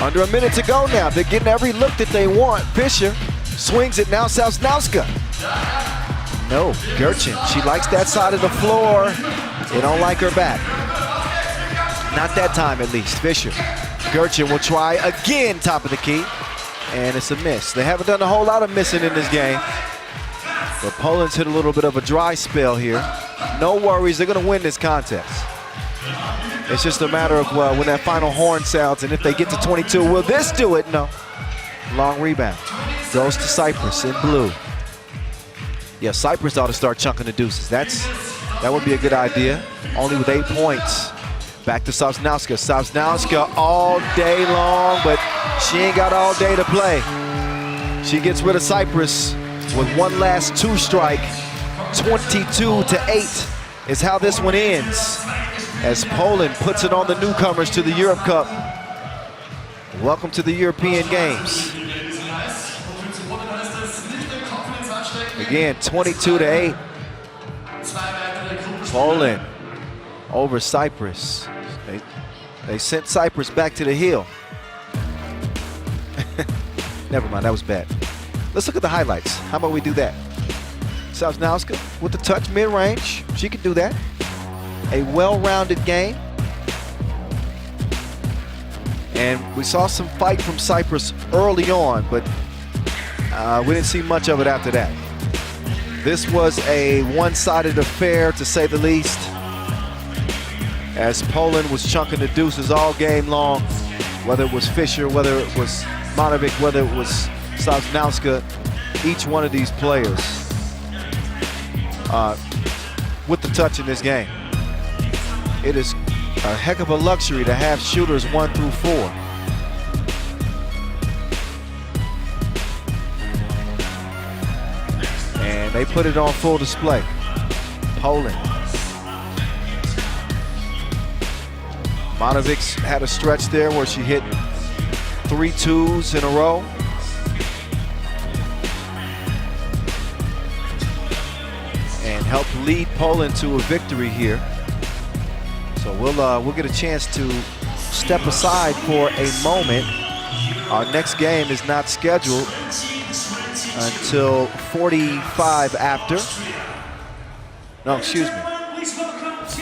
Under a minute to go now. They're getting every look that they want. Fisher swings it now. Sosnowska. No, Gerchen. She likes that side of the floor. They don't like her back. Not that time, at least. Fisher. Gerchen will try again, top of the key. And it's a miss. They haven't done a whole lot of missing in this game. But Poland's hit a little bit of a dry spell here. No worries, they're going to win this contest. It's just a matter of when that final horn sounds and if they get to 22, will this do it? No. Long rebound. Goes to Cyprus in blue. Yeah, Cyprus ought to start chunking the deuces. That would be a good idea. Only with 8 points. Back to Sosnowska. Sosnowska all day long, but she ain't got all day to play. She gets rid of Cyprus with one last two-strike. 22-8 is how this one ends, as Poland puts it on the newcomers to the Europe Cup. Welcome to the European Games. Again, 22-8. Poland over Cyprus. They sent Cyprus back to the hill. Never mind, that was bad. Let's look at the highlights. How about we do that? Sosnowska with the touch mid-range. She could do that. A well-rounded game. And we saw some fight from Cyprus early on, but we didn't see much of it after that. This was a one-sided affair, to say the least, as Poland was chunking the deuces all game long, whether it was Fisher, whether it was Manovic, whether it was Sosnowska, each one of these players with the touch in this game. It is a heck of a luxury to have shooters 1 through 4. And they put it on full display. Poland. Manovic had a stretch there where she hit 3 twos in a row. And helped lead Poland to a victory here. So we'll get a chance to step aside for a moment. Our next game is not scheduled until 45 after. No, excuse me.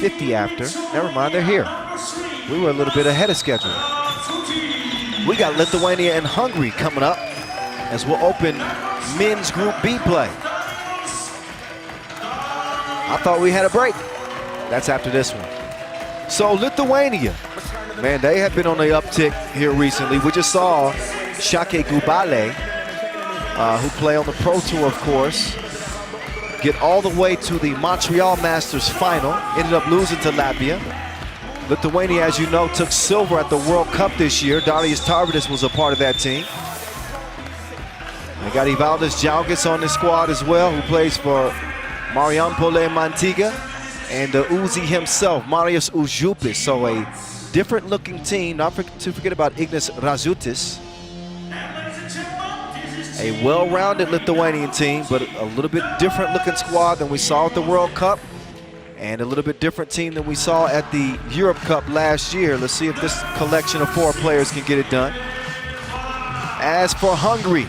50 after. Never mind, they're here. We were a little bit ahead of schedule. We got Lithuania and Hungary coming up as we'll open men's Group B play. I thought we had a break. That's after this one. So Lithuania, man, they have been on the uptick here recently. We just saw Shake Gubale, who play on the Pro Tour, of course, get all the way to the Montreal Masters final, ended up losing to Latvia. Lithuania, as you know, took silver at the World Cup this year. Darius Tarvidis was a part of that team. They got Ivaldas Jalgis on the squad as well, who plays for Mariampole Mantiga, and Uzi himself, Marius Uzupis. So a different looking team, not to forget about Ignas Razutis. A well-rounded Lithuanian team, but a little bit different looking squad than we saw at the World Cup, and a little bit different team than we saw at the Europe Cup last year. Let's see if this collection of 4 players can get it done. As for Hungary,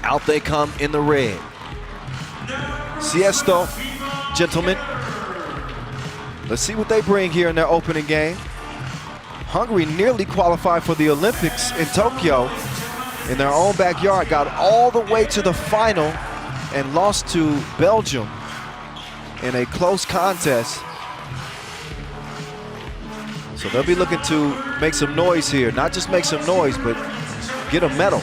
out they come in the red. Siesto, gentlemen. Let's see what they bring here in their opening game. Hungary nearly qualified for the Olympics in Tokyo in their own backyard, got all the way to the final and lost to Belgium in a close contest. So they'll be looking to make some noise here. Not just make some noise, but get a medal.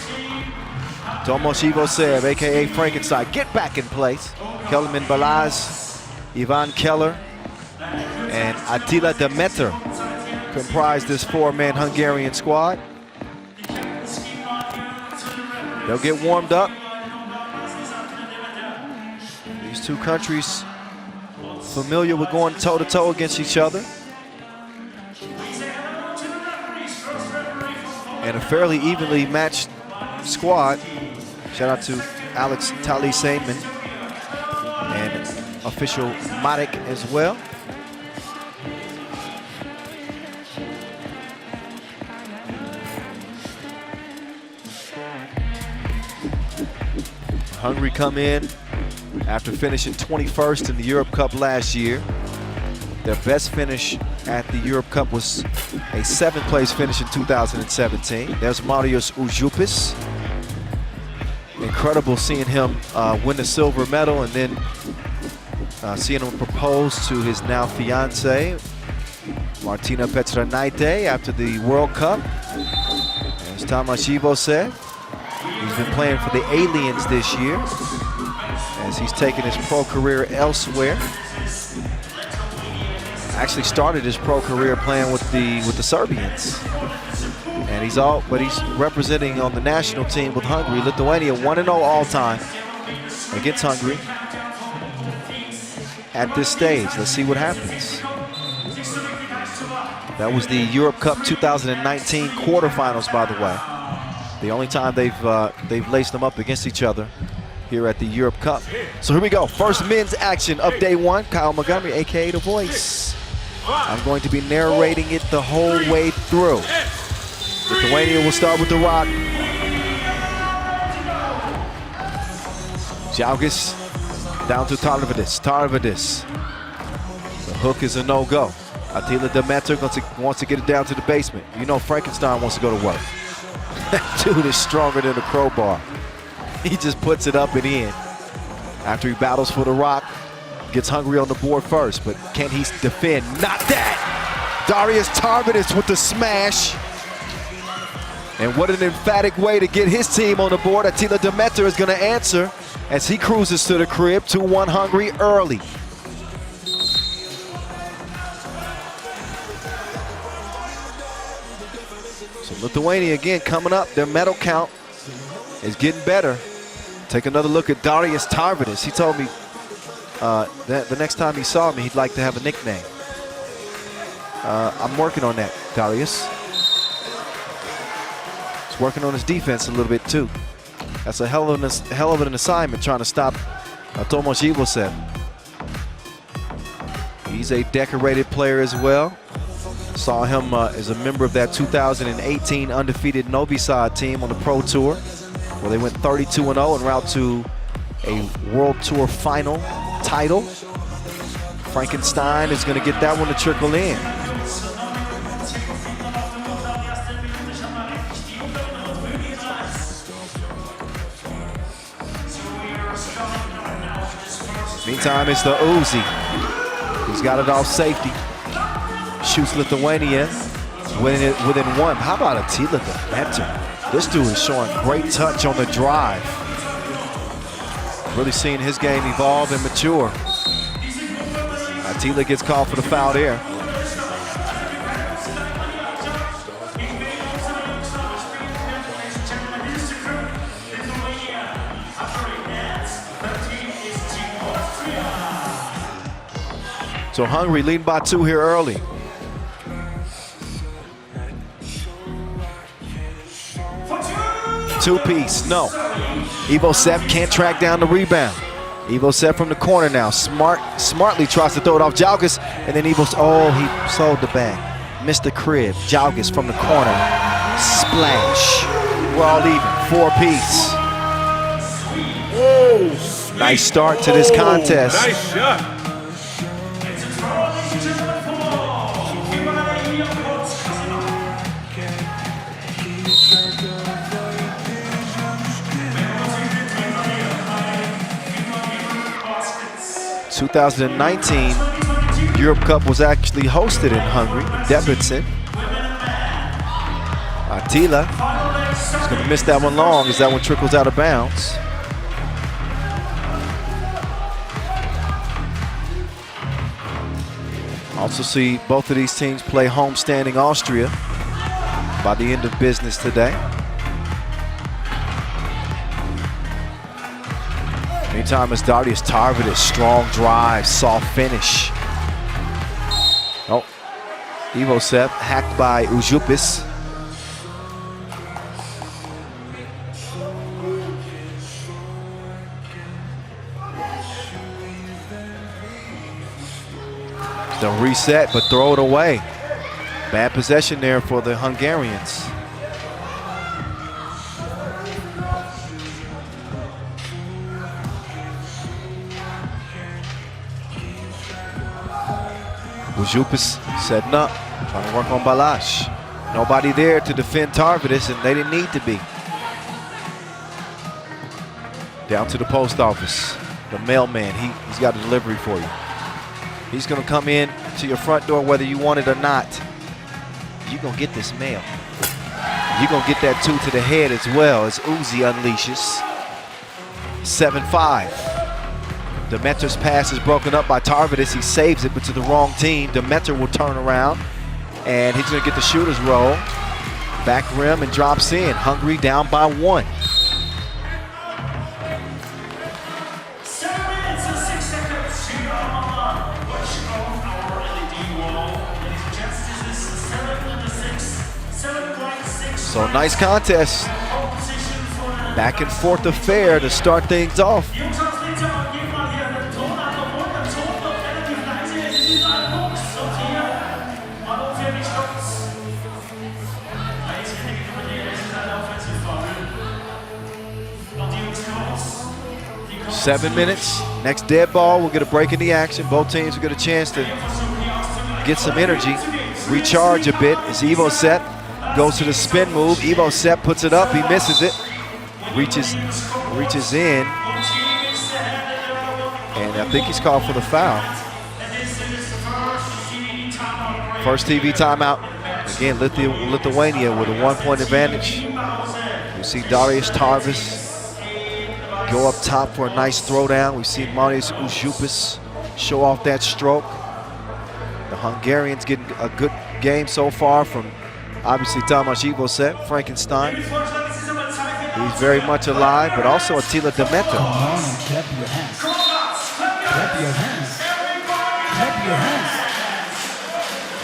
Tomasz Ivosev, AKA Frankenstein, get back in place. Kellerman Balaz, Ivan Keller, and Attila Demeter comprise this 4-man Hungarian squad. They'll get warmed up. These two countries familiar with going toe-to-toe against each other. And a fairly evenly matched squad. Shout out to Alex Tali-Seyman and official Matic as well. Hungary come in after finishing 21st in the Europe Cup last year. Their best finish at the Europe Cup was a 7th place finish in 2017. There's Marius Ujupis. Incredible seeing him win the silver medal and then seeing him propose to his now fiancée, Martina Petranaite, after the World Cup. As Tomasz Iwo said, he's been playing for the Aliens this year as he's taken his pro career elsewhere. Actually started his pro career playing with the Serbians. And he's representing on the national team with Hungary. Lithuania 1-0 all time against Hungary at this stage. Let's see what happens. That was the Europe Cup 2019 quarterfinals, by the way. The only time they've laced them up against each other here at the Europe Cup. So here we go. First men's action of day one. Kyle Montgomery, aka The Voice. I'm going to be narrating it the whole way through. Lithuania will start with the rock. Jalgis down to Tarvidis. Tarvidis. The hook is a no-go. Attila Demeter wants to get it down to the basement. You know Frankenstein wants to go to work. That dude is stronger than a crowbar. He just puts it up and in. After he battles for the rock, gets Hungary on the board first, but can he defend? Not that! Darius Tarvidis with the smash. And what an emphatic way to get his team on the board. Attila Demeter is going to answer as he cruises to the crib. 2-1 Hungary early. So Lithuania again coming up. Their medal count is getting better. Take another look at Darius Tarvidis. He told me that the next time he saw me, he'd like to have a nickname. I'm working on that, Darius. He's working on his defense a little bit too. That's a hell of an assignment trying to stop Tomasz Iwo. He's a decorated player as well. Saw him as a member of that 2018 undefeated Novi Sad team on the Pro Tour, where they went 32-0 en route to a World Tour final title. Frankenstein is going to get that one to trickle in. Meantime, it's the Uzi. He's got it off safety. Shoots Lithuania, winning it within one. How about Attila Demeter? This dude is showing great touch on the drive. Really seeing his game evolve and mature. Attila gets called for the foul there. So Hungary leading by 2 here early. Two-piece, no. Iwo can't track down the rebound. Iwo from the corner now. Smartly tries to throw it off Jalgis, and then Iwo, oh, he sold the bag. Missed the crib. Jalgis from the corner. Splash. We're all even. 4-piece. Nice start to this contest. Nice shot. 2019 Europe Cup was actually hosted in Hungary, Debrecen. Attila is going to miss that one long as that one trickles out of bounds. Also see both of these teams play homestanding Austria by the end of business today. Anytime it's Darius Tarvidis, strong drive, soft finish. Oh, Ivosep hacked by Ujupis. They'll reset, but throw it away. Bad possession there for the Hungarians. Ujupis setting up, trying to work on Balash. Nobody there to defend Tarvidis, and they didn't need to be. Down to the post office. The mailman, he's got a delivery for you. He's gonna come in to your front door whether you want it or not. You're gonna get this mail. You're gonna get that 2 to the head as well as Uzi unleashes. 7-5. Demeter's pass is broken up by Tarvidis. He saves it, but to the wrong team. Demeter will turn around, and he's gonna get the shooter's roll. Back rim and drops in. Hungary down by 1. 7 minutes and 6 seconds. Watch out our LED wall. Ladies and gents, this is 7.6. 7.6. So nice contest. Back and forth affair to start things off. Seven minutes. Next dead ball, we'll get a break in the action. Both teams will get a chance to get some energy, recharge a bit as Ivosep goes to the spin move. Ivosep puts it up, he misses it. Reaches in. And I think he's called for the foul. First TV timeout. Again, Lithuania with a 1-point advantage. You see Darius Tarvis go up top for a nice throwdown. We've seen Marius Ujupis show off that stroke. The Hungarians getting a good game so far from obviously Tamas Ivosep, Frankenstein. He's very much alive, but also Attila Demeter. Come on and clap your hands. Clap your hands. Clap your hands.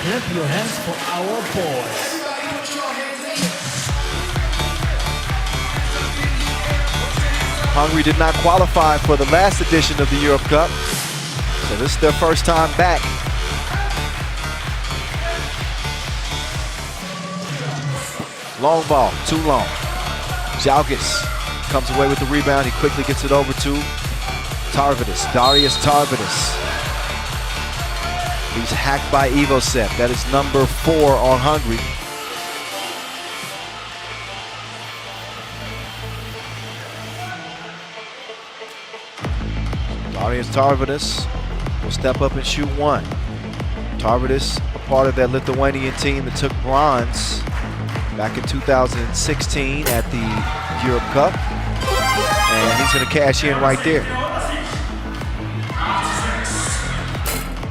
Clap your hands for our boys. Hungary did not qualify for the last edition of the Europe Cup, so this is their first time back. Long ball, too long. Jalgis comes away with the rebound. He quickly gets it over to Tarvidis, Darius Tarvidis. He's hacked by Ivosep. That is number 4 on Hungary. Darius Tarvidis will step up and shoot 1. Tarvidis, a part of that Lithuanian team that took bronze back in 2016 at the Europe Cup. And he's gonna cash in right there.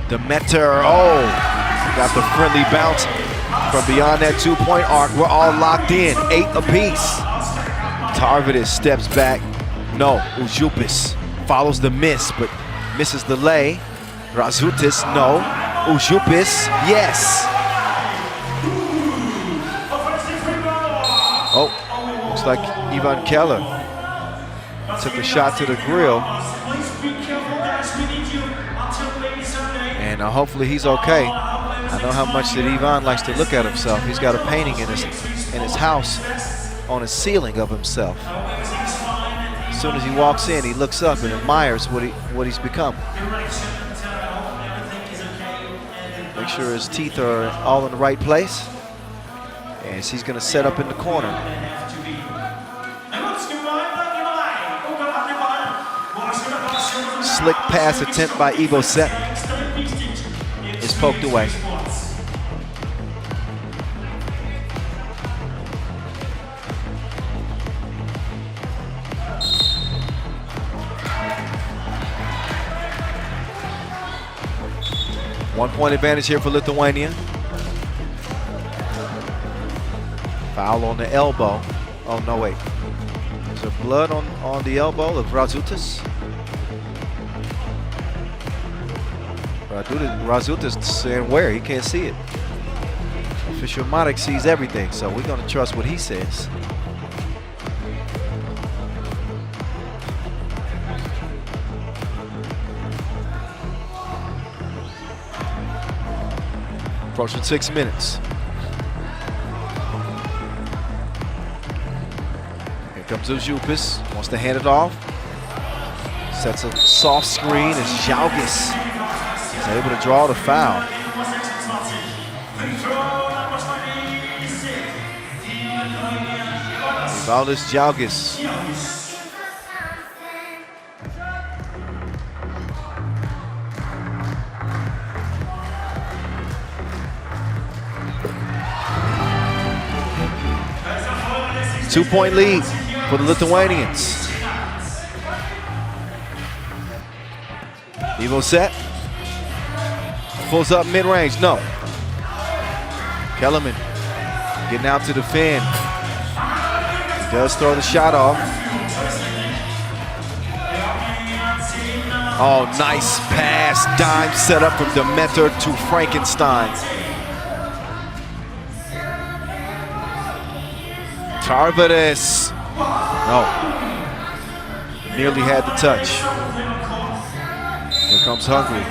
Demeter, oh, got the friendly bounce from beyond that 2-point arc. We're all locked in, 8 apiece. Tarvidis steps back. No, Ujupis follows the miss, but misses the lay. Razutis, no. Ujupis, yes. Oh, looks like Ivan Keller took a shot to the grill. And hopefully he's okay. I know how much that Ivan likes to look at himself. He's got a painting in his house on his ceiling of himself. As soon as he walks in, he looks up and admires what he's become. Make sure his teeth are all in the right place. As he's going to set up in the corner. Slick pass attempt by Ivosep is poked away. One-point advantage here for Lithuania. Foul on the elbow. Oh, no, wait. Is there blood on the elbow of Razutis? Razuta's saying where? He can't see it. Official Matic sees everything, so we're going to trust what he says. Approaching 6 minutes. Here comes Uzupis, wants to hand it off. Sets a soft screen as Jalgis is able to draw the foul. Valdis Jalgis. Two-point lead for the Lithuanians. Evo set. Pulls up mid-range. No. Kellerman getting out to defend. He does throw the shot off. Oh, nice pass. Dime set up from Demeter to Frankenstein. Tarvidis. No. Nearly had the touch. Here comes Hungary.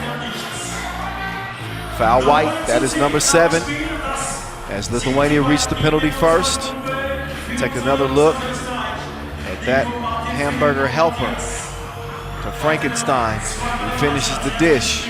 Foul white. That is number 7. As Lithuania reached the penalty first. Take another look at that hamburger helper to Frankenstein, who finishes the dish.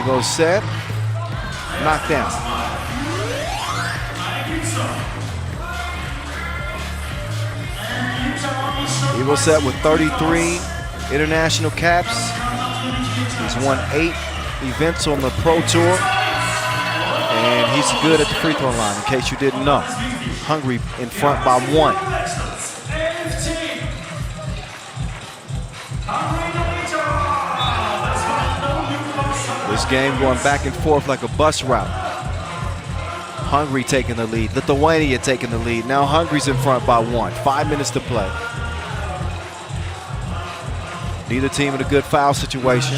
Evo set, knocked down. Evo set with 33 international caps. He's won 8 events on the Pro Tour. And he's good at the free throw line, in case you didn't know. Hungary in front by 1. This game going back and forth like a bus route. Hungary taking the lead, Lithuania taking the lead. Now Hungary's in front by 1. 5 minutes to play. Neither team in a good foul situation.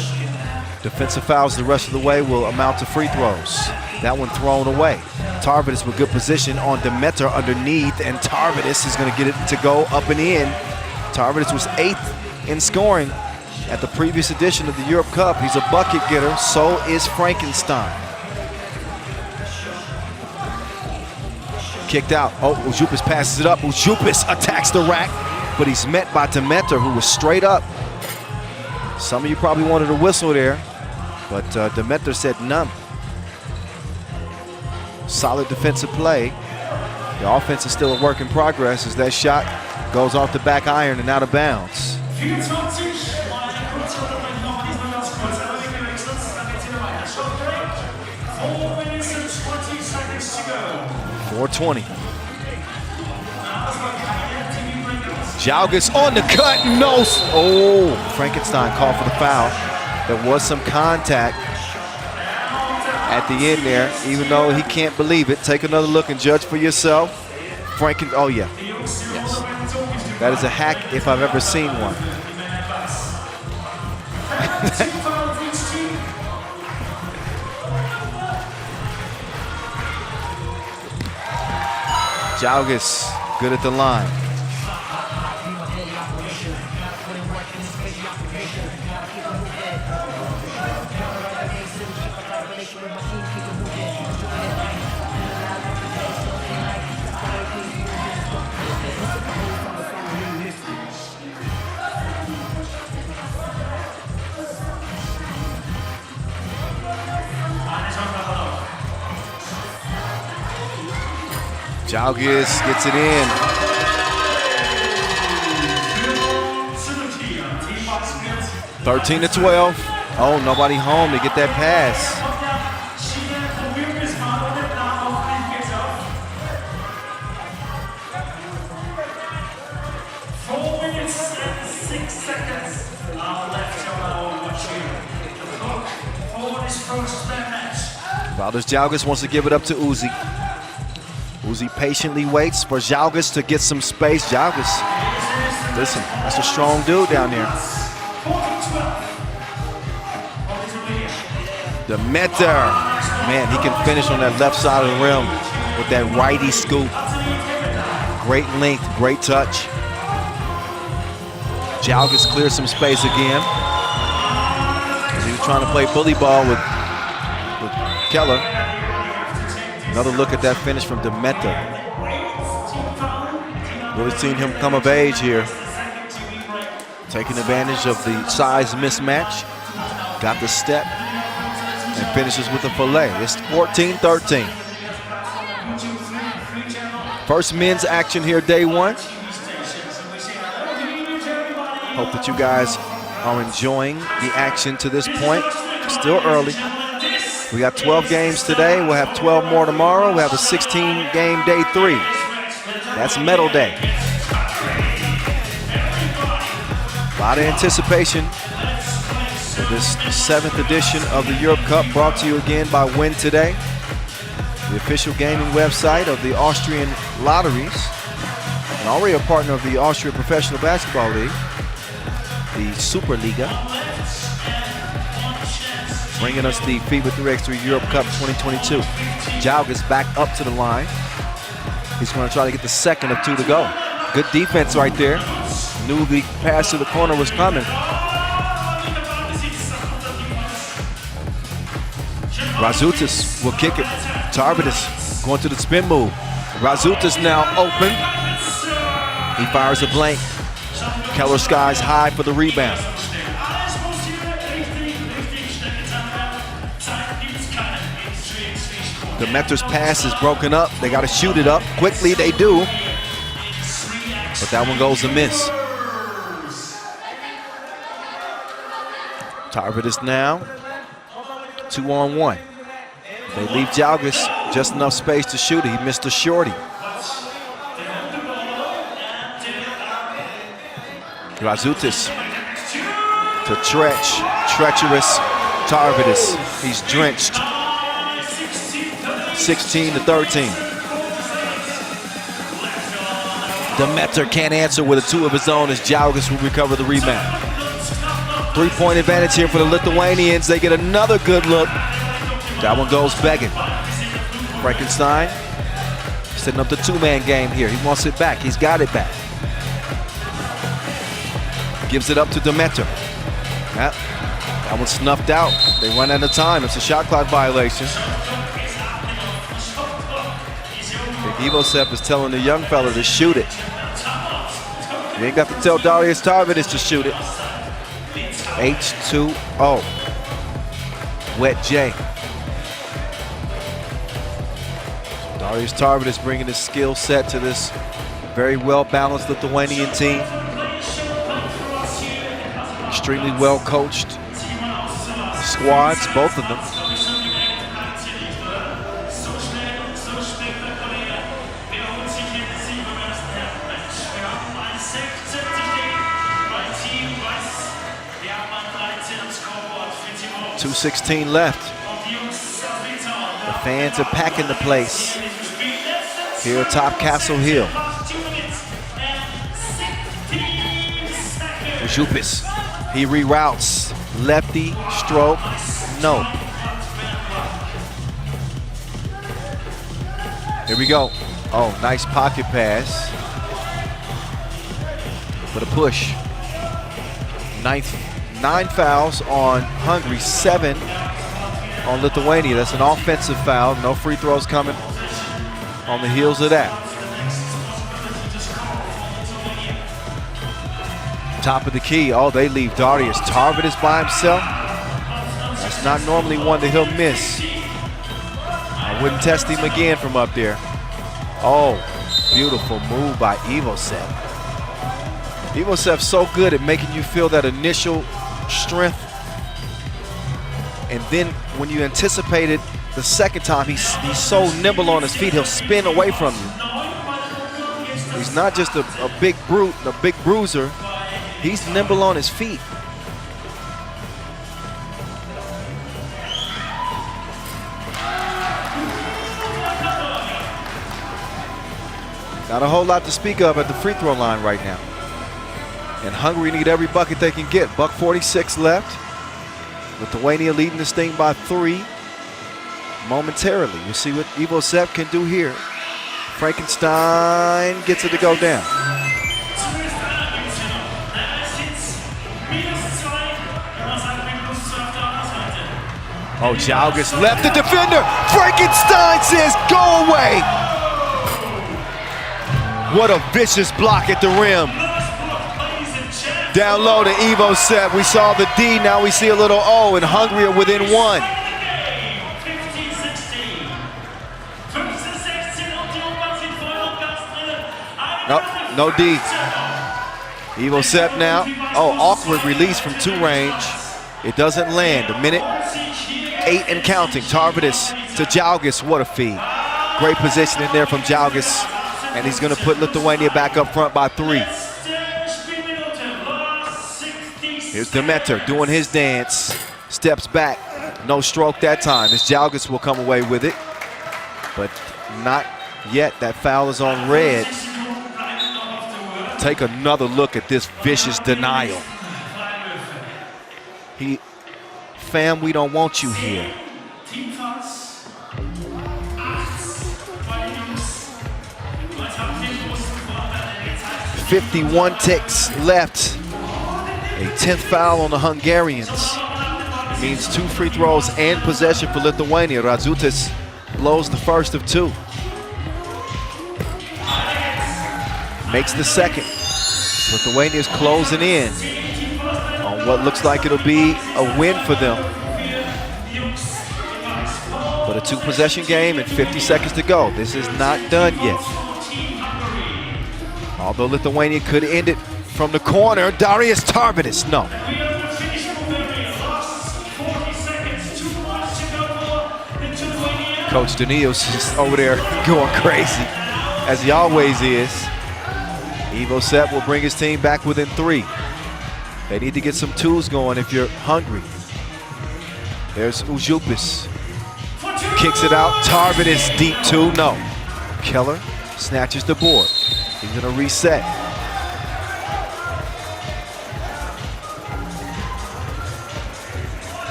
Defensive fouls the rest of the way will amount to free throws. That one thrown away. Tarvidis with good position on Demeter underneath, and Tarvidis is going to get it to go up and in. Tarvidis was 8th in scoring at the previous edition of the Europe Cup. He's a bucket getter, so is Frankenstein. Kicked out. Oh, Uzupis passes it up. Uzupis attacks the rack, but he's met by Demeter, who was straight up. Some of you probably wanted a whistle there, but Demeter said none. Solid defensive play. The offense is still a work in progress as that shot goes off the back iron and out of bounds. 4:20. Jalgis on the cut, no. Oh, Frankenstein called for the foul. There was some contact at the end there, even though he can't believe it. Take another look and judge for yourself. Oh yeah, yes. That is a hack if I've ever seen one. Jalgis, good at the line. Jalgis gets it in. Thirteen to 12. Oh, nobody home to get that pass. Four minutes and 6 seconds. first man match. Valdis Jalgis wants to give it up to Uzi. Uzi patiently waits for Jalgis to get some space. Jalgis, listen, that's a strong dude down there. Demeter, man, he can finish on that left side of the rim with that righty scoop. Great length, great touch. Jalgis clears some space again. He was trying to play bully ball with Keller. Another look at that finish from Demeter. Really seen him come of age here. Taking advantage of the size mismatch. Got the step and finishes with a fillet. It's 14-13. First men's action here, day one. Hope that you guys are enjoying the action to this point. Still early. We got 12 games today. We'll have 12 more tomorrow. We'll have a 16-game day 3. That's medal day. A lot of anticipation for this 7th edition of the Europe Cup, brought to you again by Win Today, the official gaming website of the Austrian lotteries, and already a partner of the Austria Professional Basketball League, the Superliga, bringing us the FIBA 3x3 Europe Cup 2022. Jalgis back up to the line. He's going to try to get the second of 2 to go. Good defense right there. Knew the pass to the corner was coming. Razutis will kick it. Tarvidis going to the spin move. Razutis now open. He fires a blank. Keller skies high for the rebound. Demeter's pass is broken up. They got to shoot it up. Quickly they do. But that one goes a miss. Tarvidis now 2-on-1. They leave Jalgis just enough space to shoot it. He missed a shorty. Razutis to treacherous Tarvidis. He's drenched. 16-13. Demeter can't answer with a 2 of his own as Jalgis will recover the rebound. 3-point advantage here for the Lithuanians. They get another good look. That one goes begging. Frankenstein setting up the 2-man game here. He wants it back. He's got it back. Gives it up to Demeter. Yep. That one's snuffed out. They run out of time. It's a shot clock violation. Ivosev is telling the young fella to shoot it. You ain't got to tell Darius Tarvidis to shoot it. H2O. Wet J. Darius Tarvidis bringing his skill set to this very well-balanced Lithuanian team. Extremely well-coached squads, both of them. .216 left. The fans are packing the place here atop Castle Hill. Jupis, he reroutes. Lefty, stroke, no. Here we go. Oh, nice pocket pass. For the push. 9 fouls on Hungary, 7 on Lithuania. That's an offensive foul. No free throws coming on the heels of that. Top of the key. Oh, they leave Darius Tarvidis by himself. That's not normally one that he'll miss. I wouldn't test him again from up there. Oh, beautiful move by Ivosev. Ivosev's so good at making you feel that initial strength, and then when you anticipate it the second time, he's so nimble on his feet, he'll spin away from you. He's not just a big brute, a big bruiser. He's nimble on his feet. Not a whole lot to speak of at the free throw line right now. And Hungary need every bucket they can get. $1:46 left. Lithuania leading this thing by 3 momentarily. We'll see what Ivo Sepp can do here. Frankenstein gets it to go down. Oh, Jalgis left the defender. Frankenstein says, go away. What a vicious block at the rim. Down low to Ivo Sepp. We saw the D, now we see a little O, and Hungary are within 1. Nope, no D. Ivo Sepp now. Oh, awkward release from 2 range. It doesn't land. A minute 8 and counting. Tarvidis to Jalgis. What a feed. Great positioning there from Jalgis. And he's going to put Lithuania back up front by 3. Here's Demeter doing his dance. Steps back. No stroke that time. As Jalgis will come away with it. But not yet. That foul is on red. Take another look at this vicious denial. Fam, we don't want you here. 51 ticks left. A 10th foul on the Hungarians. It means 2 free throws and possession for Lithuania. Razutis blows the first of 2. Makes the second. Lithuania's closing in on what looks like it'll be a win for them. But a 2-possession game and 50 seconds to go. This is not done yet. Although Lithuania could end it from the corner, Darius Tarvidis, no. Coach Daniels is over there going crazy, as he always is. Ivo Sepp will bring his team back within 3. They need to get some twos going if you're hungry. There's Ujupis. Kicks it out. Tarvidis deep 2. No. Keller snatches the board. He's going to reset.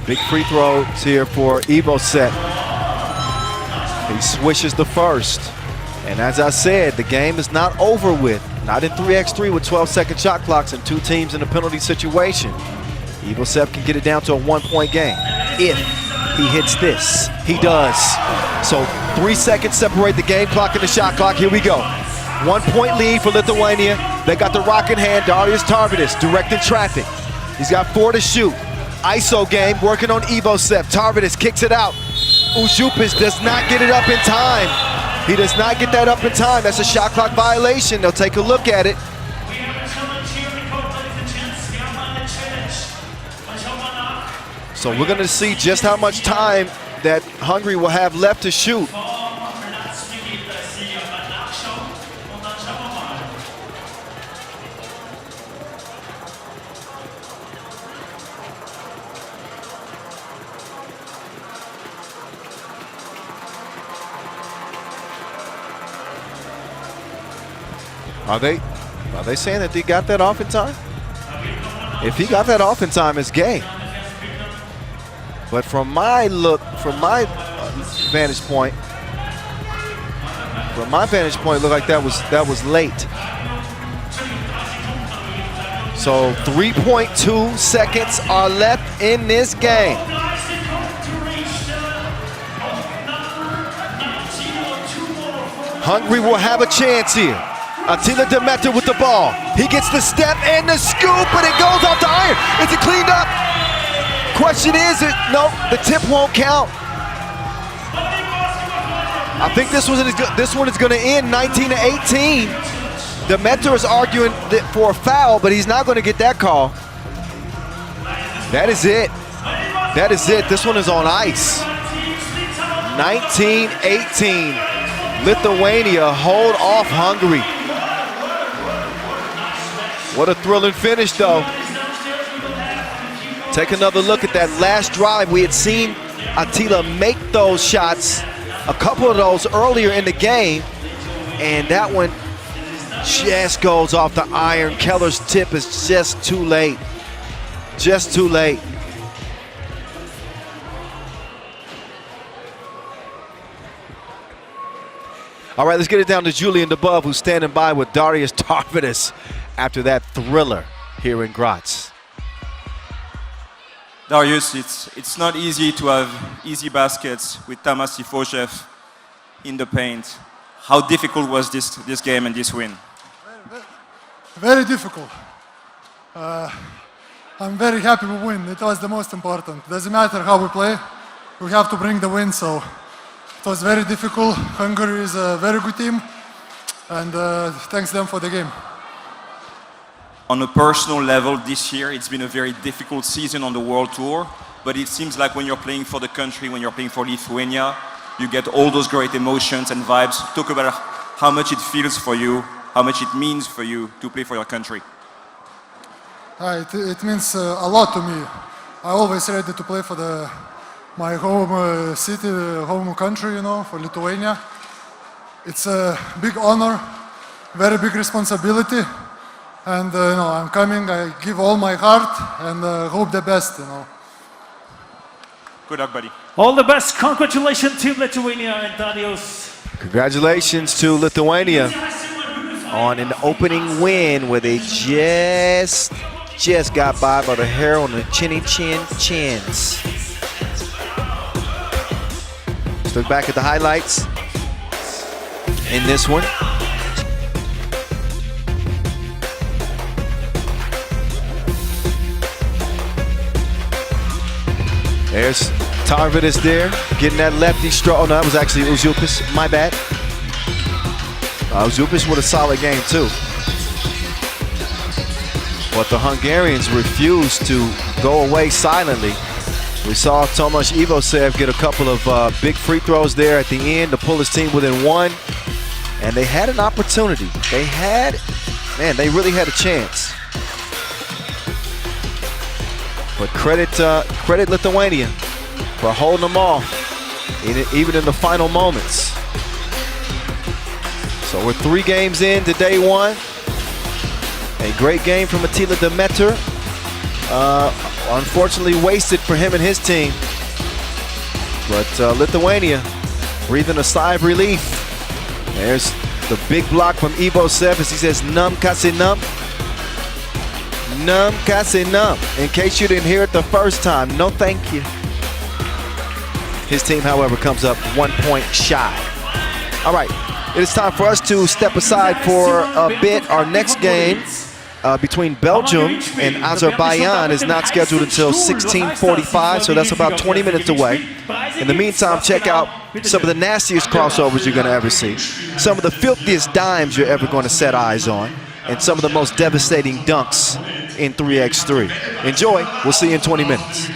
Big free throws here for Ivo Sepp. He swishes the first. And as I said, the game is not over with. Not in 3x3 with 12-second shot clocks and 2 teams in a penalty situation. Ivo Sepp can get it down to a 1-point game if he hits this. He does. So 3 seconds separate the game clock and the shot clock. Here we go. 1-point lead for Lithuania. They got the rock in hand. Darius Tarvidis directing traffic. He's got 4 to shoot. ISO game working on Ivo Sepp. Tarvidis kicks it out. Ujupis does not get it up in time. He does not get that up in time. That's a shot clock violation. They'll take a look at it. So we're going to see just how much time that Hungary will have left to shoot. Are they saying that he got that off in time? If he got that off in time, it's game. But from my vantage point, it looked like that was late. So 3.2 seconds are left in this game. Hungary will have a chance here. Attila Demeter with the ball. He gets the step and the scoop, but it goes off the iron. Is it cleaned up? Question is, no, the tip won't count. I think this one is going to end 19-18. Demeter is arguing for a foul, but he's not going to get that call. That is it. That is it. This one is on ice. 19-18. Lithuania hold off Hungary. What a thrilling finish, though. Take another look at that last drive. We had seen Attila make those shots, a couple of those earlier in the game, and that one just goes off the iron. Keller's tip is just too late. Just too late. All right, let's get it down to Julian Dubov, who's standing by with Darius Tarvidis after that thriller here in Graz. Darius, it's not easy to have easy baskets with Tamas Ifoshev in the paint. How difficult was this game and this win? Very difficult. I'm very happy we win. It was the most important. Doesn't matter how we play, we have to bring the win. So it was very difficult. Hungary is a very good team, and thanks them for the game. On a personal level, this year it's been a very difficult season on the World Tour, but it seems like when you're playing for the country, when you're playing for Lithuania, you get all those great emotions and vibes. Talk about how much it feels for you, how much it means for you to play for your country. It means a lot to me. I always ready to play for my home city, home country, you know, for Lithuania. It's a big honor, very big responsibility. And you know, I'm coming, I give all my heart and hope the best, you know. Good luck, buddy. All the best. Congratulations, Team Lithuania and Darius. Congratulations to Lithuania on an opening win where they just got by the hair on the chins. Let's look back at the highlights in this one. There's Tarvidis there, getting that lefty stroke. Oh, no, that was actually Uzupis. My bad. Uzupis with a solid game, too. But the Hungarians refused to go away silently. We saw Tomas Ivosev get a couple of big free throws there at the end to pull his team within one. And they had an opportunity. They really had a chance. But credit Lithuania for holding them off, even in the final moments. So we're 3 games in to day 1. A great game from Attila Demeter. Unfortunately wasted for him and his team. But Lithuania breathing a sigh of relief. There's the big block from Ivosev as he says, "Num kasi num." Num kasi num. In case you didn't hear it the first time, no thank you. His team, however, comes up 1 point shy. All right, it is time for us to step aside for a bit. Our next game between Belgium and Azerbaijan is not scheduled until 16:45, so that's about 20 minutes away. In the meantime, check out some of the nastiest crossovers you're going to ever see, some of the filthiest dimes you're ever going to set eyes on, and some of the most devastating dunks in 3x3. Enjoy. We'll see you in 20 minutes.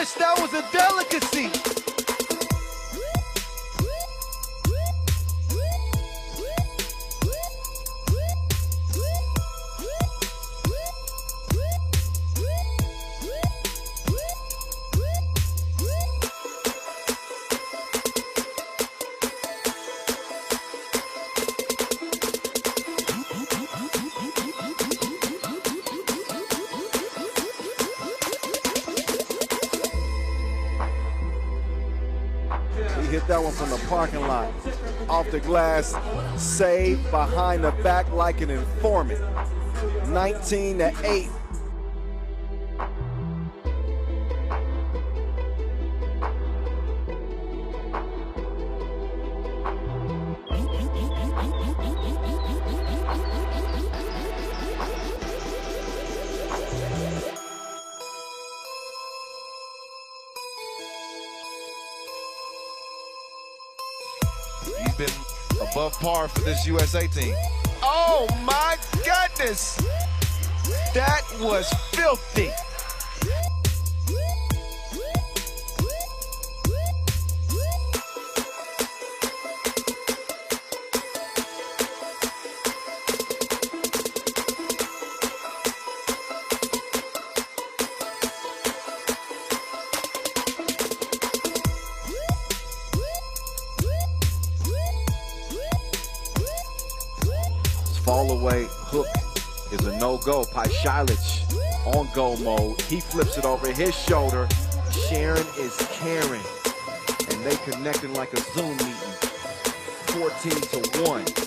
wish that was a delicacy. Hit that one from the parking lot. Off the glass, saved behind the back like an informant. 19-8. He's been above par for this USA team. Oh my goodness! That was filthy. Fall away hook is a no-go. Paishalic on go mode. He flips it over his shoulder. Sharon is caring. And they connecting like a Zoom meeting. 14-1.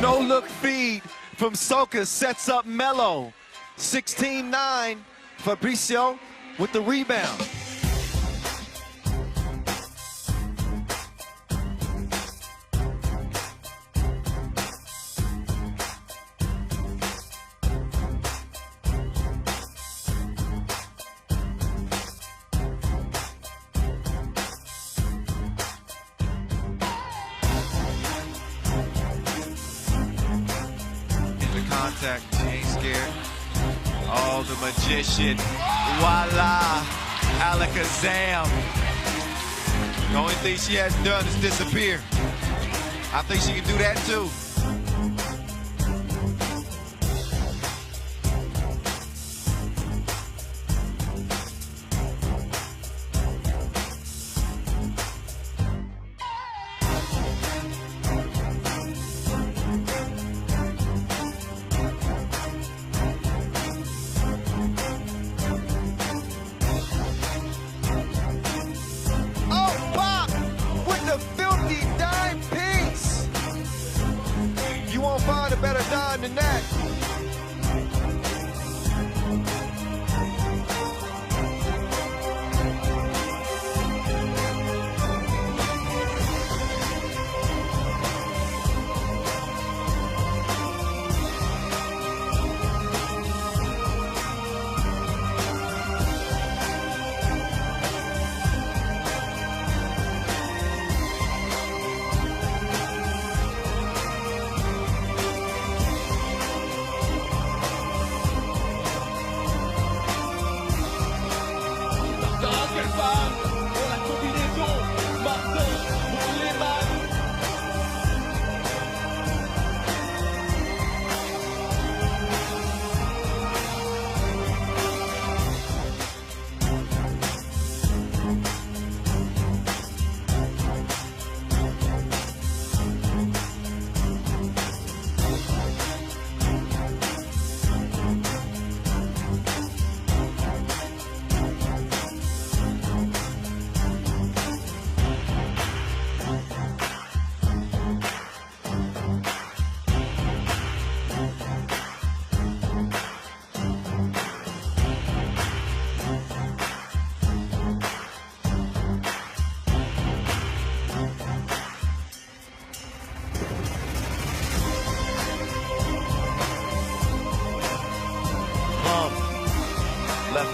No-look feed from Soka sets up Melo. 16-9, Fabricio with the rebound. Contact, she ain't scared. Oh, the magician. Voila, alakazam. The only thing she has done is disappear. I think she can do that too. Find a better dime than that.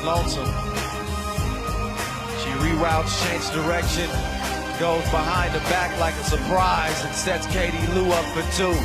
lonesome. She reroutes, changes direction, goes behind the back like a surprise and sets Katie Lou up for two.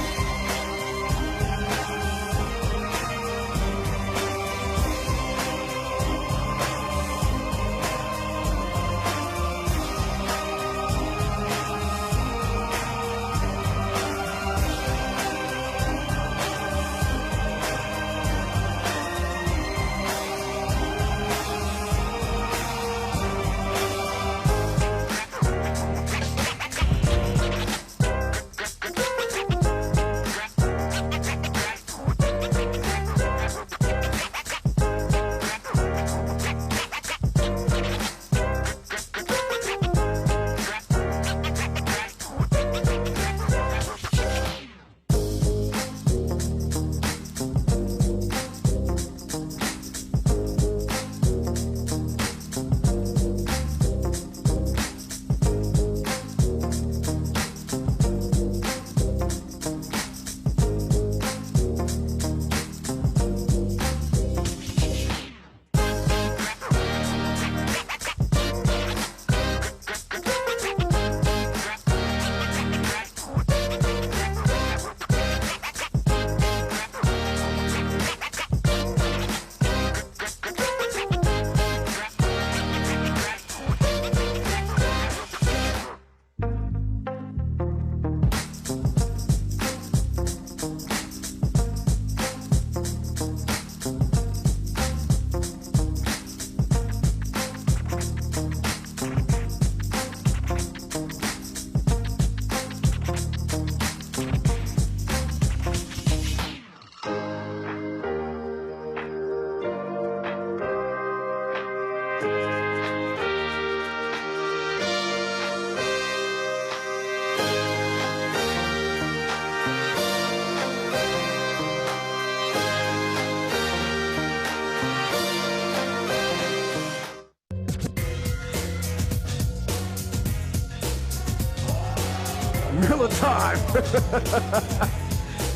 Miller time.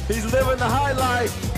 He's living the high life.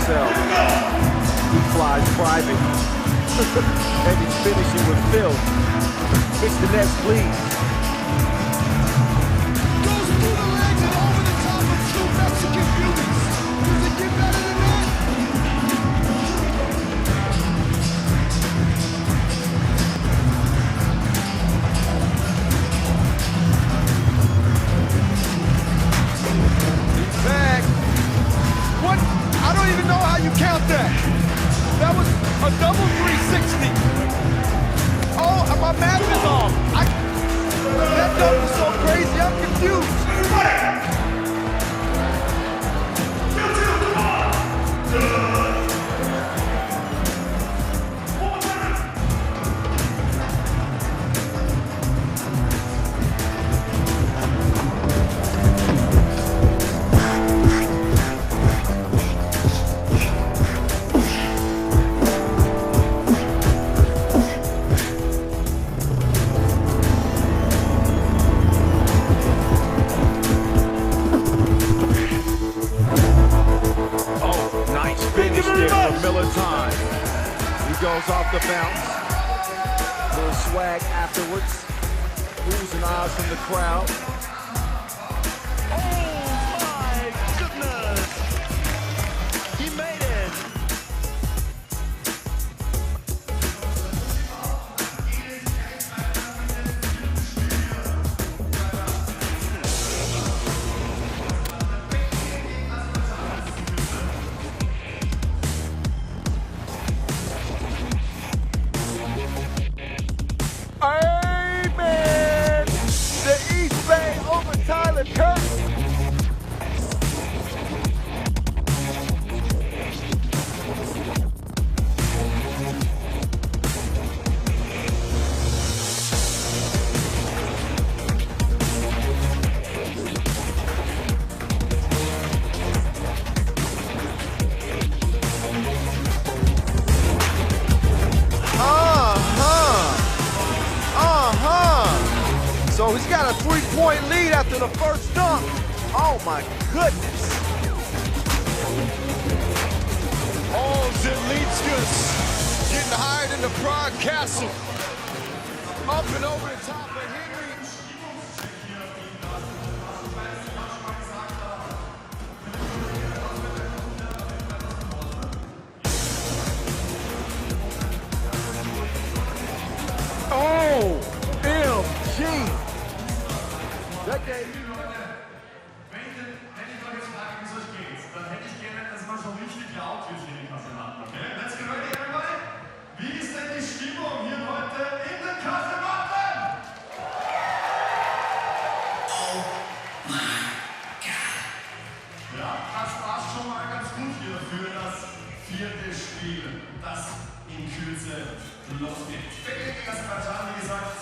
himself. He flies private. And he's finishing with Phil. Fix the nets, please. Goes through the legs and over the top of two Mexican beauties. Does it get better than that? He's back. What? I don't even know how you count that. That was a double 360. Oh, my math is off. That dunk was so crazy, I'm confused. Goes off the bounce. Little swag afterwards. Oohs and ahs from the crowd. Oh my goodness! He made it! Amen! The East Bay over Tyler Kirk. So he's got a 3-point lead after the first dunk. Oh my goodness. Oh, Zelitskas getting higher than the Prague Castle. Up and over the top of Henry. Oh, MG. That game. Wie ist denn die Stimmung hier heute in den Kasematten? Oh my God. Ja, das war schon mal ganz gut hier für das vierte Spiel, das in Kürze losgeht. Gegen Azerbaijan, wie gesagt.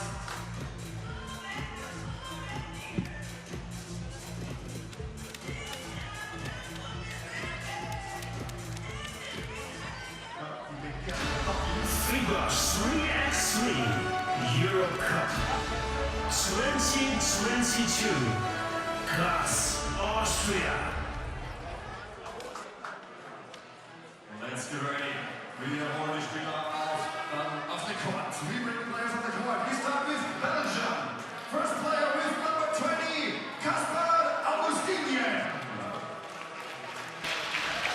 FIBA 3x3 Euro Cup 2022, Graz, Austria. Let's get ready. We have already Spieler auf the court. We bring the players on the court. We start with Belgium. First player with number 20, Augustinian.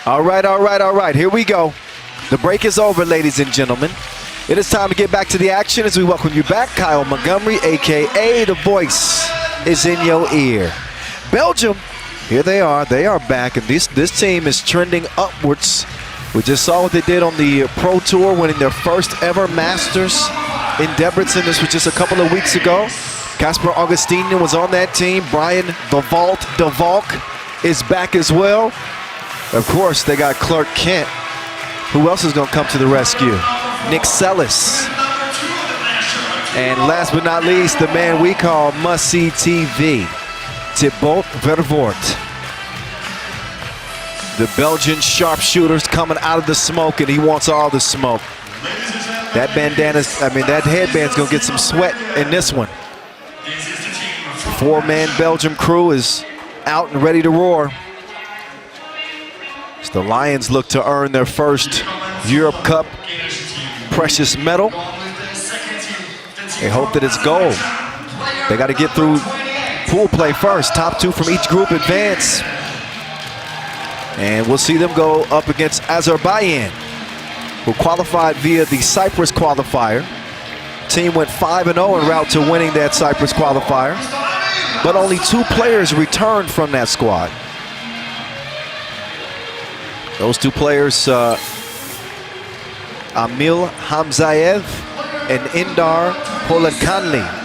All right. Here we go. The break is over, ladies and gentlemen. It is time to get back to the action as we welcome you back. Kyle Montgomery, a.k.a. The Voice, is in your ear. Belgium, here they are. They are back, and this team is trending upwards. We just saw what they did on the Pro Tour, winning their first ever Masters in Debrecen. This was just a couple of weeks ago. Casper Augustinian was on that team. Brian the Vault DeValk is back as well. Of course, they got Clark Kent. Who else is going to come to the rescue? Nick Sellis. And last but not least, the man we call must-see TV, Thibaut Vervoort. The Belgian sharpshooter's coming out of the smoke, and he wants all the smoke. That headband's going to get some sweat in this one. Four-man Belgium crew is out and ready to roar. the Lions look to earn their first Europe Cup precious medal. They hope that it's gold. They got to get through pool play first. Top 2 from each group advance. And we'll see them go up against Azerbaijan, who qualified via the Cyprus qualifier. Team went 5-0 en route to winning that Cyprus qualifier, but only 2 players returned from that squad. Those 2 players, Amil Hamzayev and Indar Polankanli.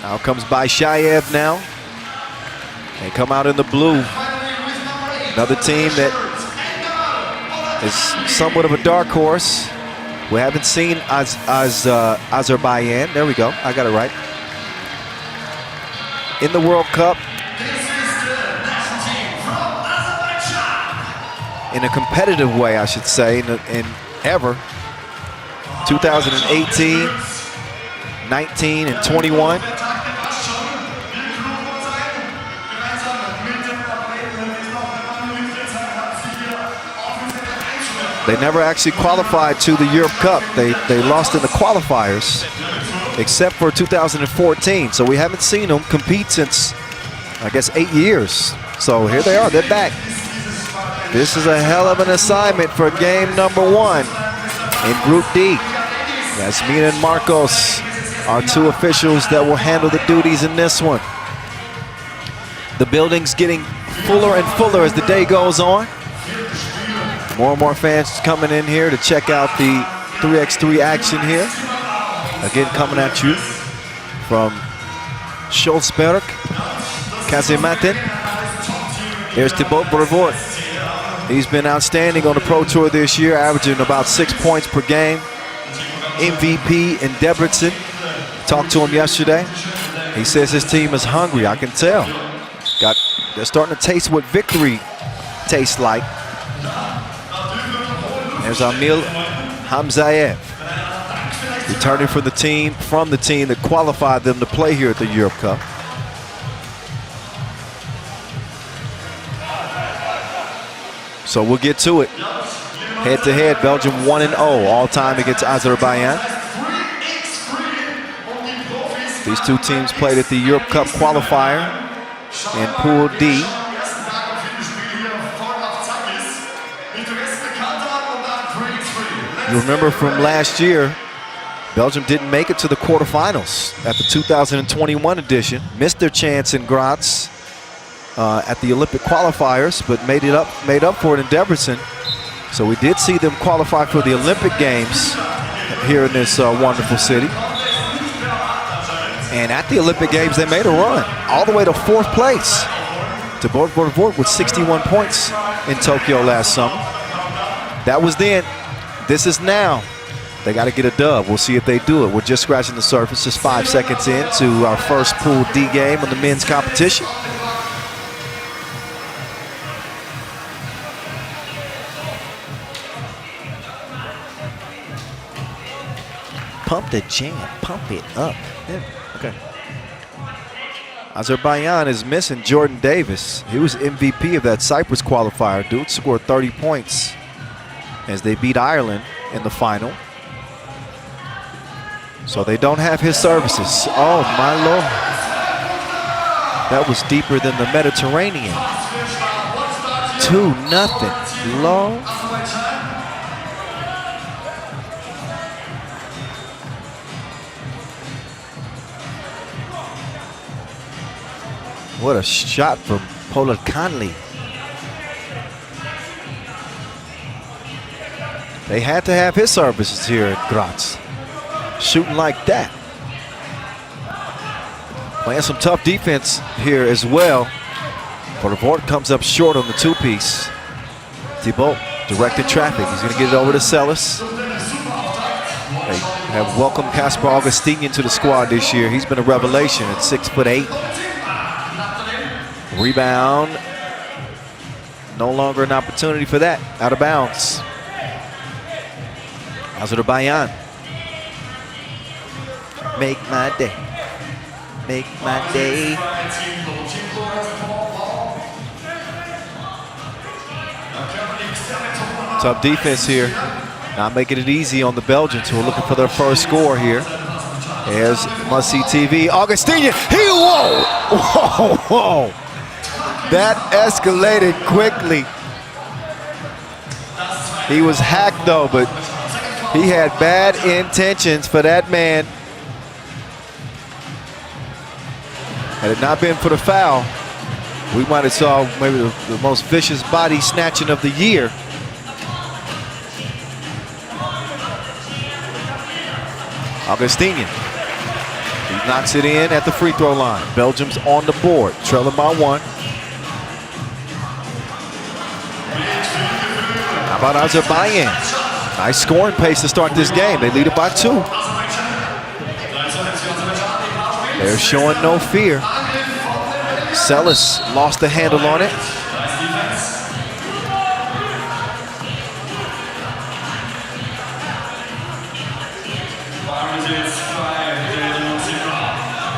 Out comes Baishayev now. They come out in the blue. Another team that is somewhat of a dark horse. We haven't seen Azerbaijan. There we go. I got it right. In the World Cup. In a competitive way, I should say, in ever. 2018, 19, and 21. They never actually qualified to the Europe Cup. They lost in the qualifiers, except for 2014. So we haven't seen them compete since, I guess, 8 years. So here they are, they're back. This is a hell of an assignment for game number 1 in Group D. Yasmina and Marcos are 2 officials that will handle the duties in this one. The building's getting fuller and fuller as the day goes on. More and more fans coming in here to check out the 3x3 action here. Again, coming at you from Scholzberg, Kazematin. Here's Thibaut Brevoort. He's been outstanding on the Pro Tour this year, averaging about 6 points per game. MVP in Debrecen. Talked to him yesterday. He says his team is hungry. I can tell. They're starting to taste what victory tastes like. There's Amil Hamzayev, returning from the team that qualified them to play here at the Europe Cup. So we'll get to it. Head-to-head, Belgium 1-0 all-time against Azerbaijan. These 2 teams played at the Europe Cup qualifier in Pool D. You remember from last year, Belgium didn't make it to the quarterfinals at the 2021 edition. Missed their chance in Graz at the Olympic qualifiers, but made up for it in Debrecen. So we did see them qualify for the Olympic Games here in this wonderful city. And at the Olympic Games, they made a run all the way to 4th place. Thibaut Brevoort with 61 points in Tokyo last summer. That was then. This is now. They got to get a dub. We'll see if they do it. We're just scratching the surface. Just 5 seconds into our first Pool D game on the men's competition. Pump the jam. Pump it up. Yeah. Okay. Azerbaijan is missing Jordan Davis. He was MVP of that Cyprus qualifier. Dude scored 30 points as they beat Ireland in the final. So they don't have his services. Oh, my Lord. That was deeper than the Mediterranean. 2-0. Low. What a shot from Polankanli. They had to have his services here at Graz. Shooting like that. Playing some tough defense here as well. Brevoort comes up short on the 2-piece. Thibaut directing traffic. He's going to get it over to Celis. They have welcomed Casper Augustinian to the squad this year. He's been a revelation at 6'8". Rebound. No longer an opportunity for that. Out of bounds. Azerbaijan. Make my day. Make my day. Tough defense here. Not making it easy on the Belgians who are looking for their first score here. There's must-see TV. Augustinian, whoa. That escalated quickly. He was hacked though, but he had bad intentions for that man. Had it not been for the foul, we might have saw maybe the most vicious body snatching of the year. Augustinian. He knocks it in at the free throw line. Belgium's on the board, trailing by 1. How about Azerbaijan? Nice scoring pace to start this game. They lead it by 2. They're showing no fear. Celis lost the handle on it.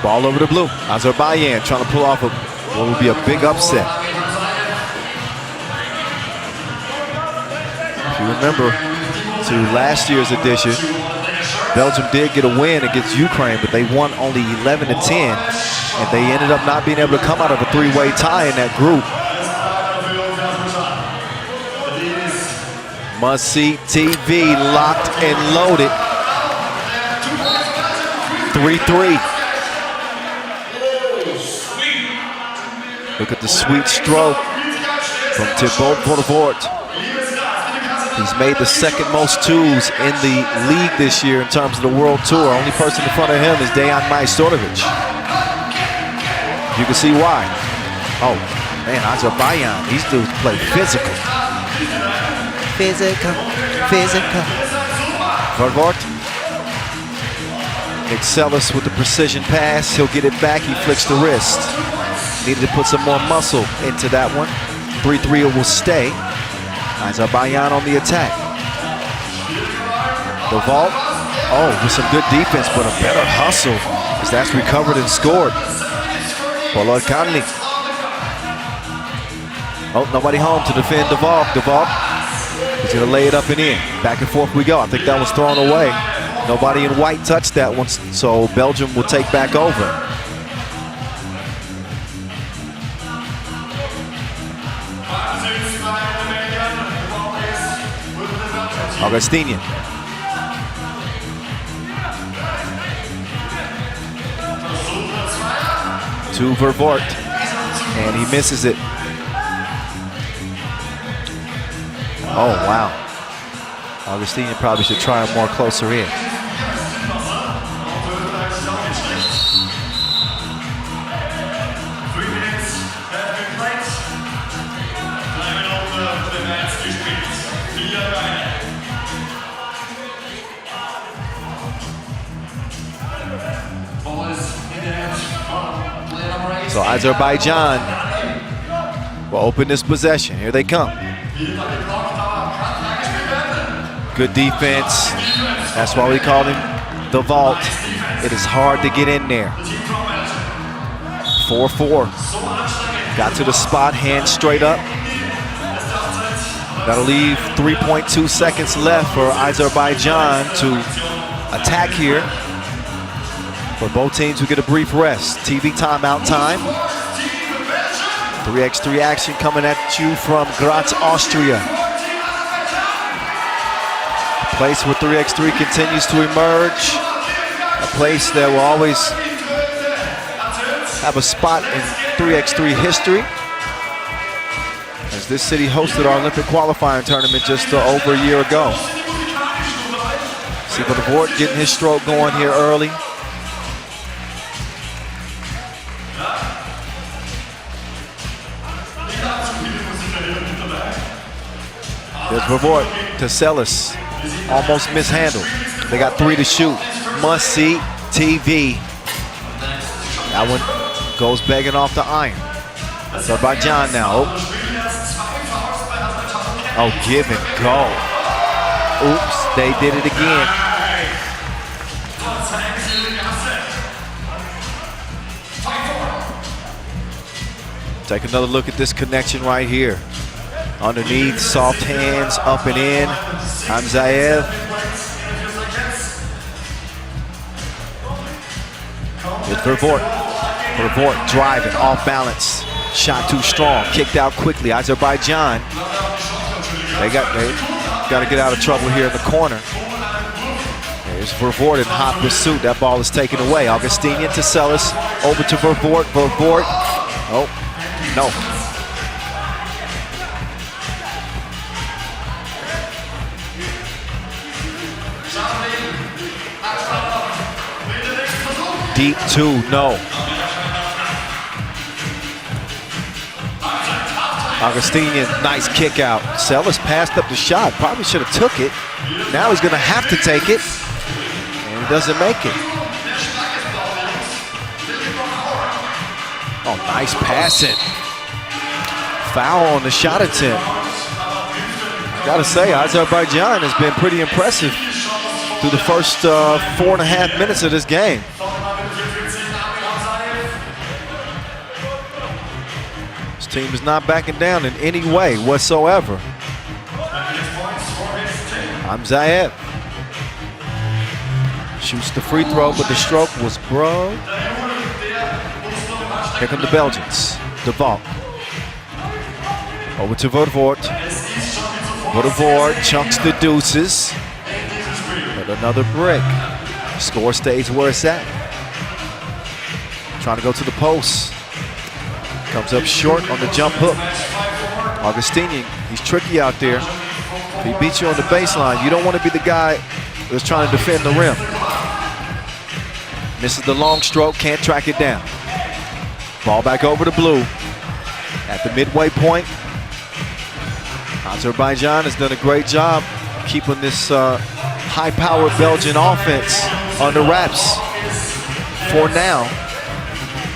Ball over the blue. Azerbaijan trying to pull off what would be a big upset. If you remember to last year's edition, Belgium did get a win against Ukraine, but they won only 11-10, and they ended up not being able to come out of a 3-way tie in that group. Must-see TV, locked and loaded. 3-3. Look at the sweet stroke from Thibaut Boudevort. He's made the second most twos in the league this year in terms of the World Tour. Only person in front of him is Dejan Majstorovic. You can see why. Oh, man, Azerbaijan, these dudes play physical. Physical. Boudevort. Nick Celis with the precision pass. He'll get it back. He flicks the wrist. Needed to put some more muscle into that one. 3-3 will stay. Azerbaijan on the attack. The vault. Oh, with some good defense, but a better hustle as that's recovered and scored. Bolorkanli. Oh, nobody home to defend DeVault. DeVault is going to lay it up and in. Back and forth we go. I think that was thrown away. Nobody in white touched that one, so Belgium will take back over. Augustinian. To Vervoort, and he misses it. Oh, wow. Augustinian probably should try him more closer in. So Azerbaijan will open this possession. Here they come. Good defense. That's why we call him the vault. It is hard to get in there. 4-4. Got to the spot, hand straight up. That'll leave 3.2 seconds left for Azerbaijan to attack here. For both teams, we get a brief rest. TV timeout time. 3x3 action coming at you from Graz, Austria. A place where 3x3 continues to emerge. A place that will always have a spot in 3x3 history, as this city hosted our Olympic qualifying tournament just over a year ago. See Boudevort getting his stroke going here early. There's Boudevort to Celis. Almost mishandled. They got 3 to shoot. Must see TV. That one goes begging off the iron. Azerbaijan now. Oh, give and go. Oops, they did it again. Take another look at this connection right here. Underneath, soft hands, up and in. Hamzaev. With Vervoort. Vervoort driving, off balance. Shot too strong, kicked out quickly. Azerbaijan. They got to get out of trouble here in the corner. There's Vervoort in hot pursuit. That ball is taken away. Augustinian to Celis. Over to Vervoort. Vervoort. Oh, no. Deep two, no. Augustinian, nice kick out. Celis passed up the shot. Probably should have took it. Now he's going to have to take it. And he doesn't make it. Oh, nice passing. Foul on the shot attempt. Got to say, Azerbaijan has been pretty impressive through the first 4.5 minutes of this game. This team is not backing down in any way whatsoever. Hamzaev shoots the free throw, but the stroke was broke. Here come the Belgians. De Valk. Over to Vervoort. Vervoort chunks the deuces. But another brick. Score stays where it's at. Trying to go to the post. Comes up short on the jump hook. Augustinian, he's tricky out there. If he beats you on the baseline, you don't want to be the guy that's trying to defend the rim. Misses the long stroke, can't track it down. Ball back over to Blue. At the midway point, Azerbaijan has done a great job keeping this high-powered Belgian offense under wraps for now.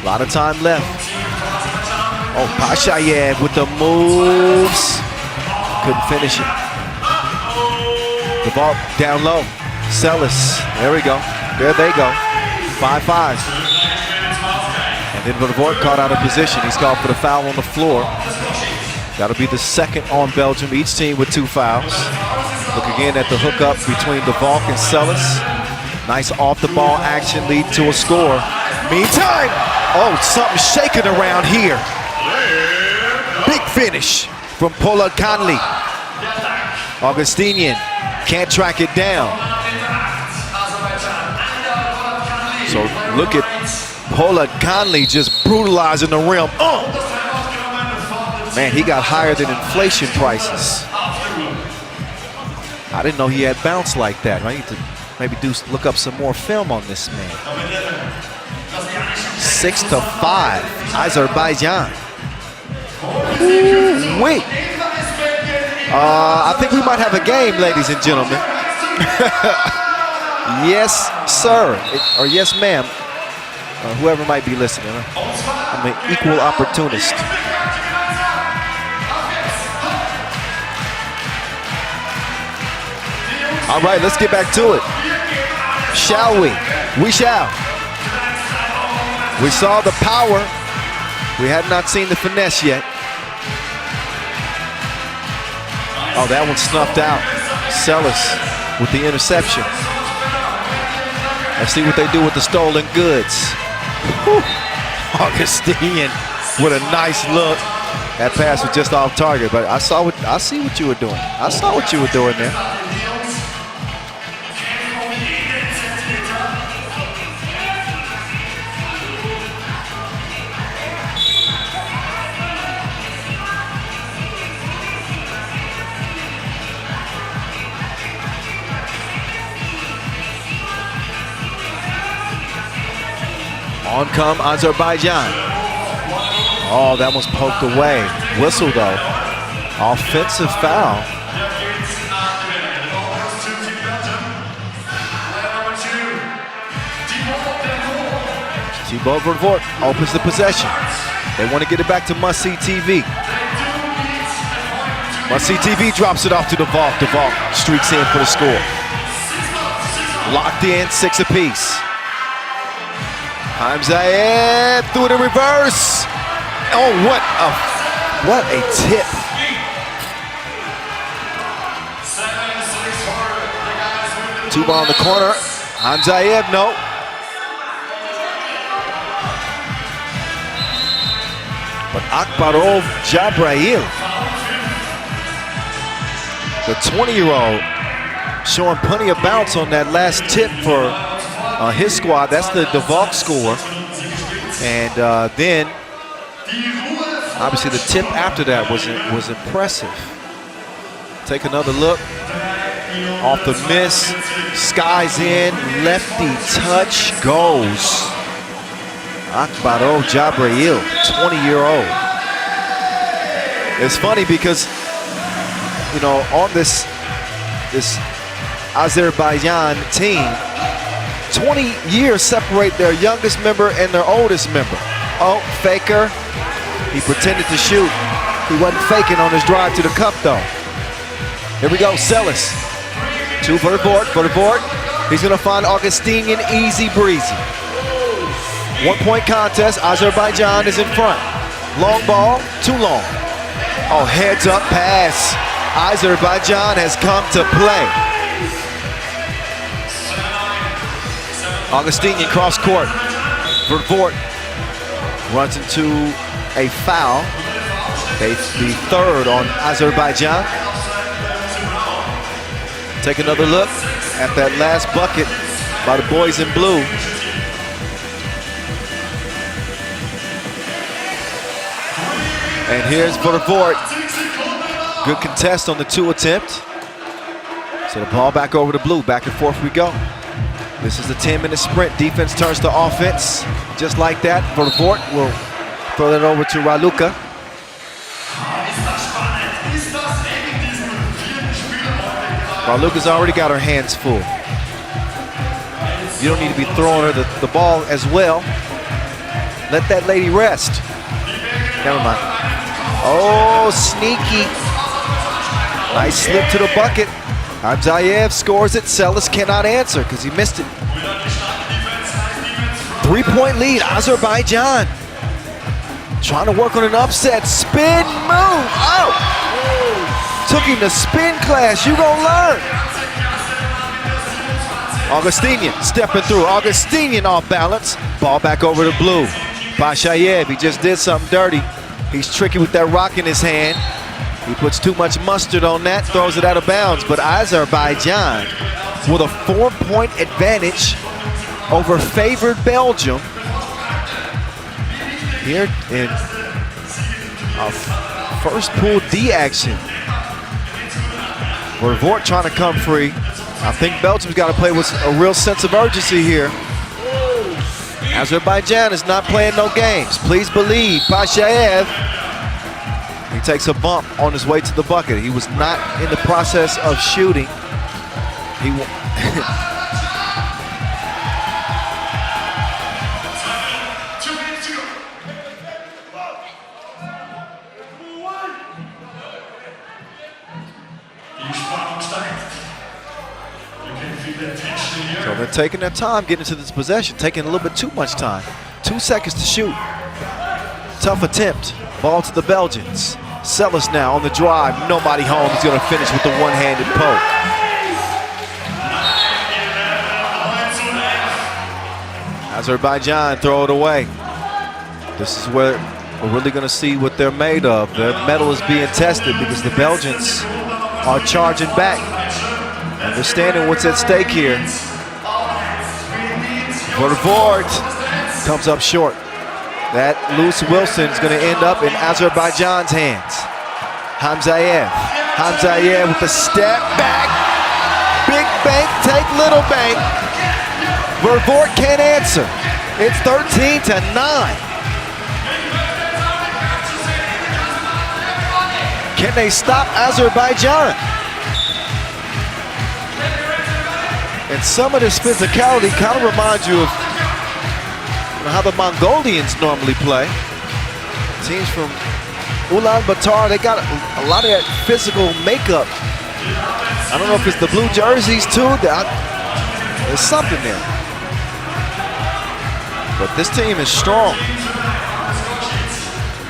A lot of time left. Oh, Pashayev with the moves. Couldn't finish it. The ball down low. Celis. There we go. There they go. 5-5. And then Vervoort caught out of position. He's called for the foul on the floor. That'll be the second on Belgium. Each team with 2 fouls. Look again at the hookup between De Valk and Celis. Nice off-the-ball action lead to a score. Meantime, oh, something shaking around here. Big finish from Pola Conley. Augustinian can't track it down. So look at Pola Conley just brutalizing the rim. Oh! Man, he got higher than inflation prices. I didn't know he had bounce like that. I need to maybe look up some more film on this man. 6-5, Azerbaijan. Wait. I think we might have a game, ladies and gentlemen. Yes, sir, or yes, ma'am. Whoever might be listening. I'm an equal opportunist. All right, let's get back to it. Shall we? We shall. We saw the power. We had not seen the finesse yet. Oh, that one snuffed out. Celis with the interception. Let's see what they do with the stolen goods. Whew. Augustinian with a nice look. That pass was just off target, but I see what you were doing. I saw what you were doing there. On come Azerbaijan. Oh, that one's poked away. Whistle though. Offensive foul. Thibaut Vervoort opens the possession. They want to get it back to must-see TV. Must-see TV drops it off to De Valk. De Valk streaks in for the score. Locked in, 6 apiece. Hamzaev through the reverse. Oh, what a tip. Two ball in the corner. Hamzayev, no. But Akbarov Jabrail, the 20-year-old, showing plenty of bounce on that last tip for his squad. That's the Devalk score. And then, obviously, the tip after that was impressive. Take another look. Off the miss, skies in, lefty touch, goes. Akbarov Jabrail, 20-year-old. It's funny because, you know, on this Azerbaijan team, 20 years separate their youngest member and their oldest member. Oh, faker. He pretended to shoot. He wasn't faking on his drive to the cup, though. Here we go, Celis. Two for the board. He's gonna find Augustinian easy breezy. 1 point contest, Azerbaijan is in front. Long ball, too long. Oh, heads up pass. Azerbaijan has come to play. Augustinian cross court. Vervoort runs into a foul. The third on Azerbaijan. Take another look at that last bucket by the boys in blue. And here's Vervoort. Good contest on the 2 attempt. So the ball back over to blue. Back and forth we go. This is a 10-minute sprint. Defense turns to offense. Just like that, Vervoort will throw that over to Raluca. Raluca's already got her hands full. You don't need to be throwing her the ball as well. Let that lady rest. Never mind. Oh, sneaky. Nice slip to the bucket. Hamzayev scores it. Celis cannot answer because he missed it. 3-point lead, Azerbaijan. Trying to work on an upset. Spin move. Oh! Took him to spin class. You gonna learn. Augustinian stepping through. Augustinian off balance. Ball back over to blue. Bashayev, he just did something dirty. He's tricky with that rock in his hand. He puts too much mustard on that, throws it out of bounds. But Azerbaijan with a 4-point advantage over favored Belgium here in first pool D action. Vervoort trying to come free. I think Belgium's got to play with a real sense of urgency here. Azerbaijan is not playing no games. Please believe Pashayev. He takes a bump on his way to the bucket. He was not in the process of shooting. So they're taking their time getting to this possession, taking a little bit too much time. 2 seconds to shoot. Tough attempt. Ball to the Belgians. Celis now on the drive. Nobody home. He's going to finish with the one-handed poke. Azerbaijan throw it away. This is where we're really going to see what they're made of. Their mettle is being tested because the Belgians are charging back. Understanding what's at stake here. Vervoort comes up short. That loose Wilson is going to end up in Azerbaijan's hands. Hamzayev. Hamzayev with the step back. Big bank, take little bank. Vervoort can't answer. It's 13-9. Can they stop Azerbaijan? And some of this physicality kind of reminds you of how the Mongolians normally play. Teams from Ulaanbaatar, they got a lot of that physical makeup. I don't know if it's the blue jerseys too. There's something there. But this team is strong.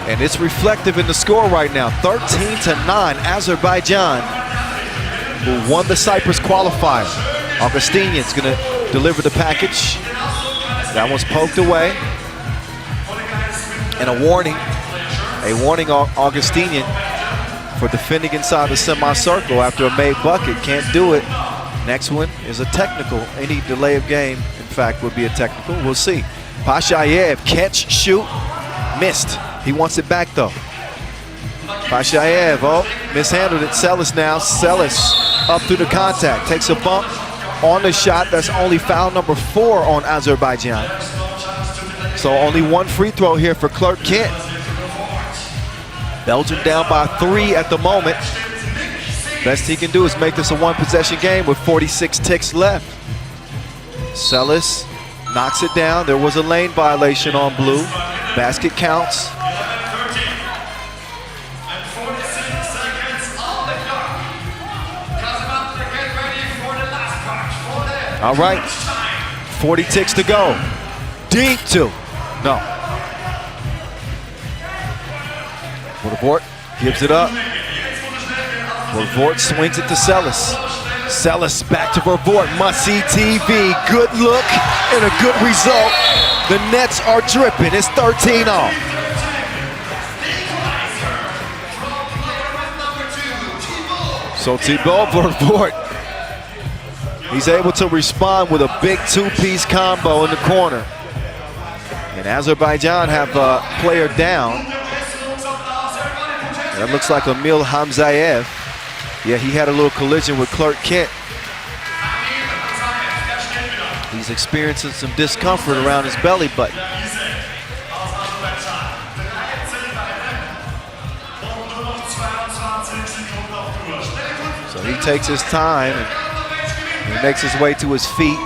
And it's reflective in the score right now, 13-9, Azerbaijan, who won the Cyprus qualifier. Augustinian's gonna deliver the package. That one's poked away. And a warning Augustinian for defending inside the semicircle after a made bucket. Can't do it. Next one is a technical. Any delay of game, in fact, would be a technical. We'll see. Pashayev, catch, shoot, missed. He wants it back though. Pashayev, oh, mishandled it. Celis now. Celis up through the contact. Takes a bump on the shot. That's only foul number 4 on Azerbaijan. So only one free throw here for Clark Kent. Belgium down by 3 at the moment. Best he can do is make this a one-possession game with 46 ticks left. Celis knocks it down. There was a lane violation on blue. Basket counts. All right, 40 ticks to go. Deep 2. No. Vort gives it up. Vort swings it to Celis. Celis back to Vort. Must-see TV. Good look and a good result. The Nets are dripping. It's 13-all. So Thibaut Vort. He's able to respond with a big 2-piece combo in the corner. And Azerbaijan have a player down. That looks like Emil Hamzayev. Yeah, he had a little collision with Clark Kent. He's experiencing some discomfort around his belly button. So he takes his time and he makes his way to his feet.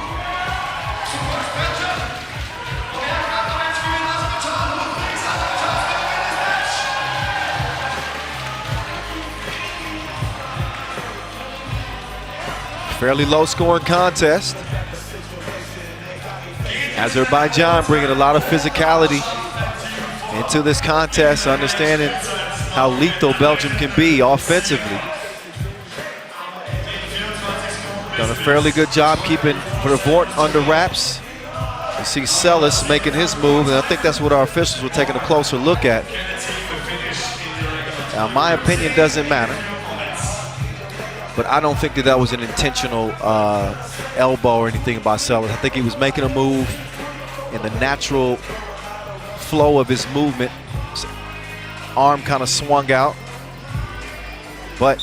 Fairly low scoring contest. Azerbaijan bringing a lot of physicality into this contest, understanding how lethal Belgium can be offensively. Done a fairly good job keeping Vort under wraps. You see Celis making his move, and I think that's what our officials were taking a closer look at. Now, my opinion doesn't matter, but I don't think that was an intentional elbow or anything by Celis. I think he was making a move in the natural flow of his movement. His arm kind of swung out, but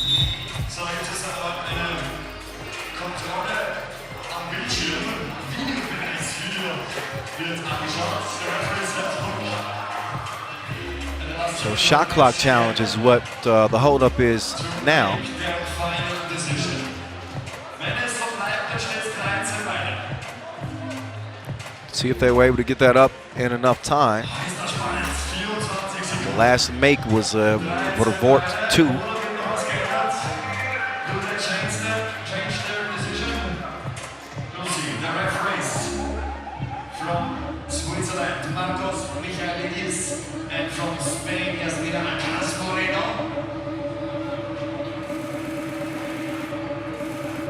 so shot clock challenge is what the holdup is now. See if they were able to get that up in enough time. The last make was for the Vort 2.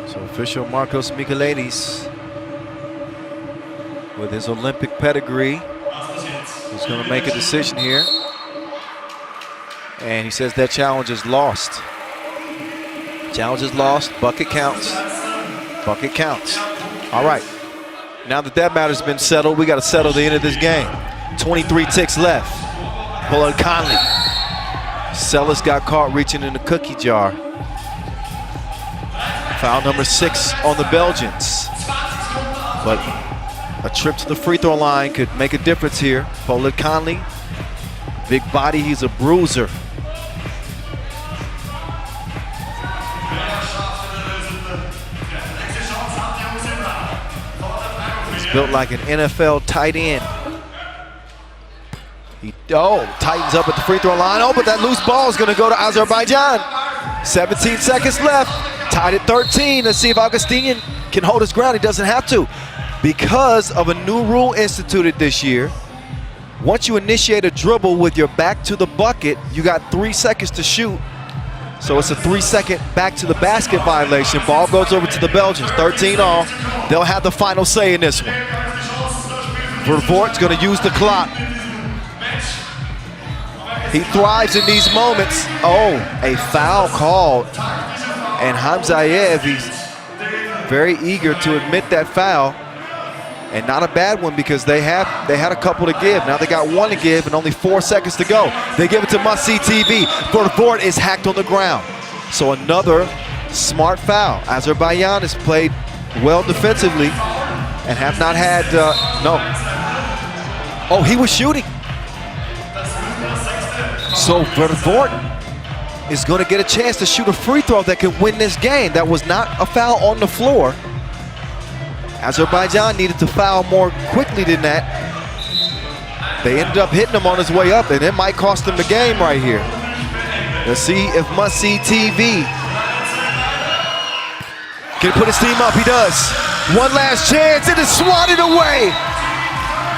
So official Marcos Michaelides, with his Olympic pedigree, he's going to make a decision here. And he says that challenge is lost. Challenge is lost. Bucket counts. Bucket counts. All right. Now that that matter's been settled, we got to settle the end of this game. 23 ticks left. Pulling Conley. Celis got caught reaching in the cookie jar. Foul number 6 on the Belgians. But a trip to the free throw line could make a difference here. Pollard Conley, big body, he's a bruiser. He's built like an NFL tight end. He tightens up at the free throw line. Oh, but that loose ball is going to go to Azerbaijan. 17 seconds left. Tied at 13. Let's see if Augustinian can hold his ground. He doesn't have to. Because of a new rule instituted this year, Once you initiate a dribble with your back to the bucket, you got 3 seconds to shoot. So it's a 3-second back to the basket violation. Ball goes over to the Belgians, 13 all. They'll have the final say in this one. Vervoort's gonna use the clock. He thrives in these moments. Oh, a foul called. And Hamzayev, he's very eager to admit that foul. And not a bad one because they had a couple to give. Now they got one to give and only 4 seconds to go. They give it to must-see TV. Vervoort is hacked on the ground. So another smart foul. Azerbaijan has played well defensively and have not had, no. Oh, he was shooting. So Vervoort is going to get a chance to shoot a free throw that could win this game. That was not a foul on the floor. Azerbaijan needed to foul more quickly than that. They ended up hitting him on his way up, and it might cost him the game right here. Let's see if must-see TV can put his team up. He does. One last chance. It is swatted away.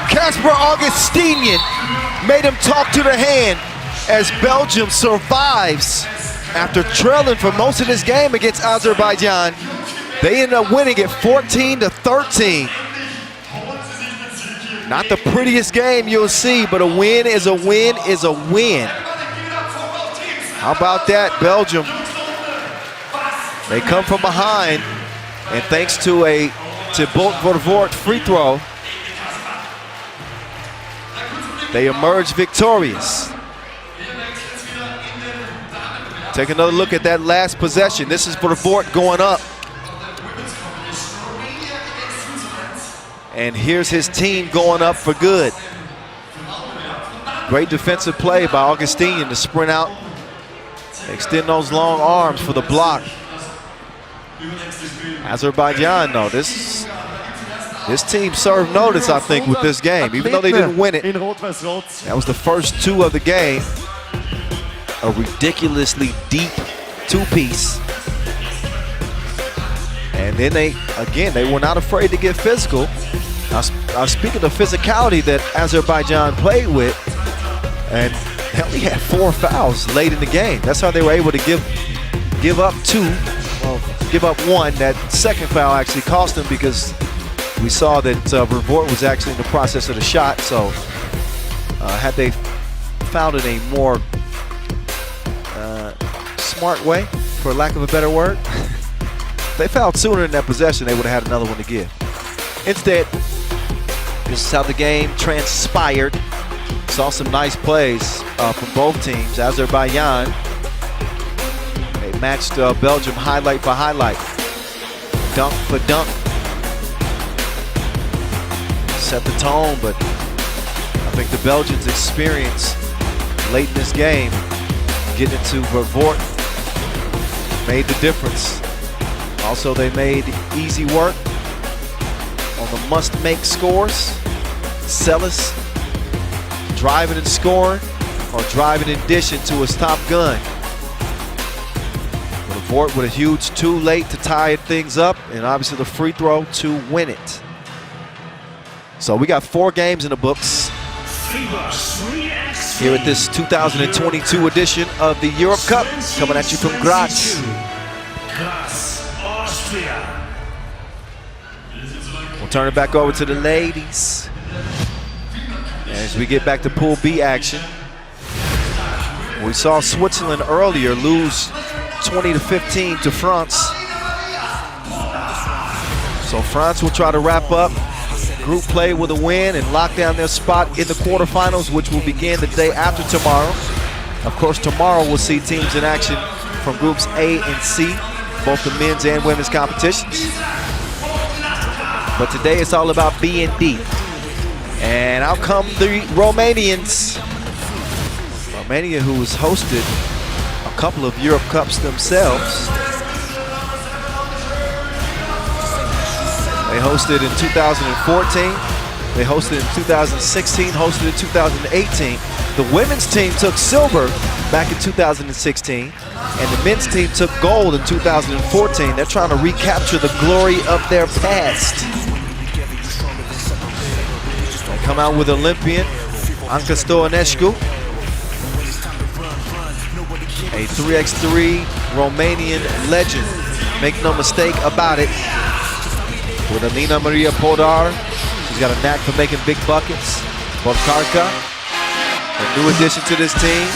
Casper Augustinian made him talk to the hand as Belgium survives after trailing for most of this game against Azerbaijan. They end up winning it 14-13. Not the prettiest game you'll see, but a win is a win is a win. How about that, Belgium? They come from behind, and thanks to a Thibaut Vervoort free throw, they emerge victorious. Take another look at that last possession. This is Vervoort going up. And here's his team going up for good. Great defensive play by Augustinian to sprint out, extend those long arms for the block. Azerbaijan, though, this team served notice, I think, with this game, even though they didn't win it. That was the first 2 of the game. A ridiculously deep 2-piece. And then they were not afraid to get physical. Now speaking of physicality that Azerbaijan played with, and they only had 4 fouls late in the game. That's how they were able to give up 2, well, give up 1. That second foul actually cost them because we saw that Vervoort was actually in the process of the shot. So had they found it a more smart way, for lack of a better word, if they fouled sooner in that possession, they would have had another one to give. Instead, this is how the game transpired. Saw some nice plays from both teams. Azerbaijan, they matched Belgium highlight for highlight, dunk for dunk. Set the tone, but I think the Belgians' experience late in this game, getting into Vervoort, made the difference. Also, they made easy work on the must-make scores. Celis driving and scoring, or driving in addition to his top gun. Vervoort with a huge 2 late to tie things up, and obviously the free throw to win it. So we got 4 games in the books FIBA 3x3 here at this 2022 edition of the Europe Cup, coming at you from Graz. Graz, Austria. We'll turn it back over to the ladies as we get back to Pool B action. We saw Switzerland earlier lose 20-15 to France. So France will try to wrap up group play with a win and lock down their spot in the quarterfinals, which will begin the day after tomorrow. Of course, tomorrow we'll see teams in action from groups A and C, both the men's and women's competitions. But today it's all about B and D. And out come the Romanians. Romania, who has hosted a couple of Europe Cups themselves. They hosted in 2014, they hosted in 2016, hosted in 2018. The women's team took silver back in 2016, and the men's team took gold in 2014. They're trying to recapture the glory of their past. They come out with Olympian Anca Stoinescu, a 3x3 Romanian legend. Make no mistake about it. With Alina Maria Podar, she's got a knack for making big buckets. Borkarka, a new addition to this team.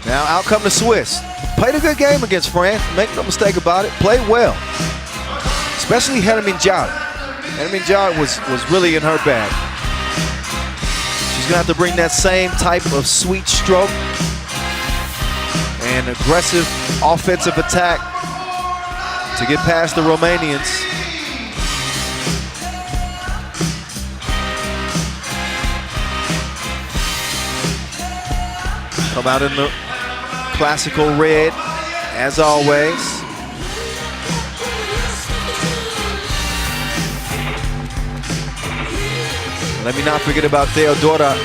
Now out come the Swiss. Played a good game against France, make no mistake about it. Played well, especially Hermine Jarre. Hermine Jarre was really in her bag. She's gonna have to bring that same type of sweet stroke and aggressive offensive attack to get past the Romanians. Come out in the classical red, as always. Let me not forget about Theodora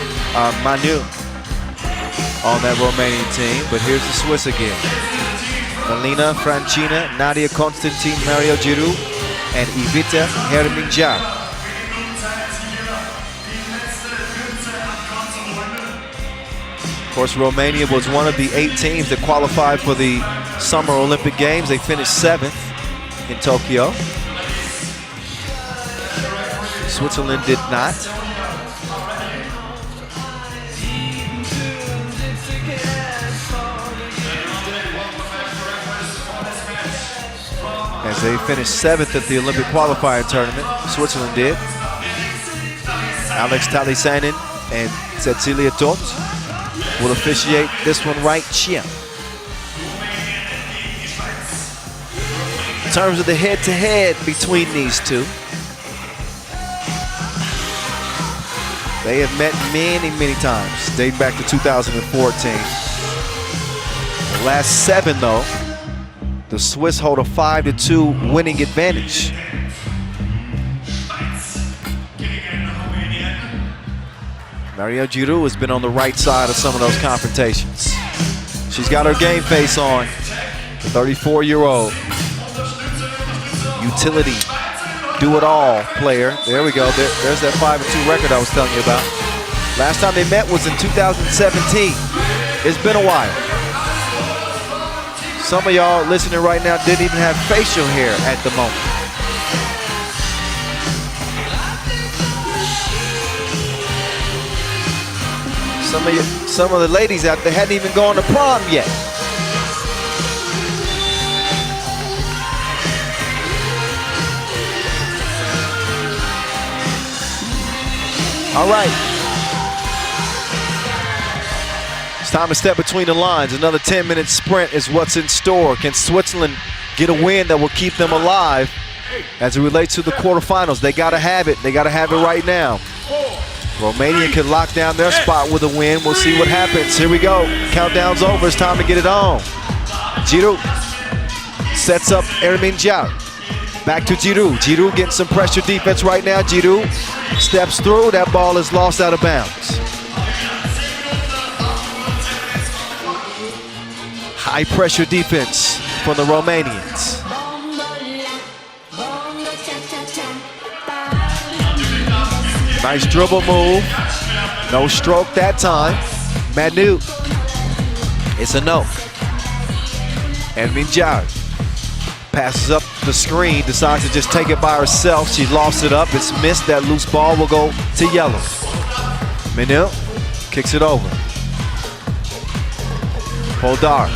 Manu on that Romanian team, but here's the Swiss again. Melina Francina, Nadia Constantine, Mario Giroux, and Ivita Hermine Jarre. Of course, Romania was one of the 8 teams that qualified for the Summer Olympic Games. They finished 7th in Tokyo. Switzerland did not. As they finished 7th at the Olympic qualifying tournament, Switzerland did. Alex Talisanen and Cecilia Tot will officiate this one right here. In terms of the head-to-head between these two, they have met many times, dating back to 2014. The last 7, though, the Swiss hold a 5-2 winning advantage. Maria Giroux has been on the right side of some of those confrontations. She's got her game face on, the 34-year-old. Utility, do-it-all player. There we go, there's that 5-2 record I was telling you about. Last time they met was in 2017. It's been a while. Some of y'all listening right now didn't even have facial hair at the moment. Some of the ladies out there hadn't even gone to prom yet. All right. It's time to step between the lines. Another 10-minute sprint is what's in store. Can Switzerland get a win that will keep them alive as it relates to the quarterfinals? They gotta have it. They gotta have it right now. Romania can lock down their spot with a win. We'll see what happens. Here we go. Countdown's over. It's time to get it on. Giroux sets up Hermine Jarre. Back to Giroux. Giroux getting some pressure defense right now. Giroux steps through. That ball is lost out of bounds. High pressure defense from the Romanians. Nice dribble move. No stroke that time. Manu. It's a no. Hermine Jarre passes up the screen, decides to just take it by herself. She lost it up. It's missed. That loose ball will go to yellow. Manu kicks it over. Podar.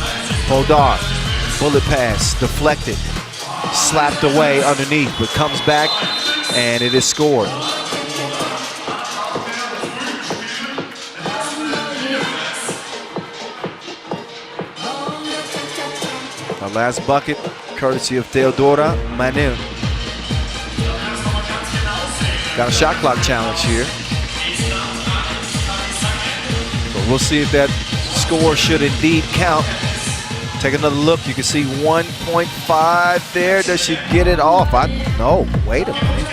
Bullet pass. Deflected. Slapped away underneath, but comes back, and it is scored. Our last bucket, courtesy of Theodora Manu. Got a shot clock challenge here. But we'll see if that score should indeed count. Take another look. You can see 1.5 there. Does she get it off? No, wait a minute.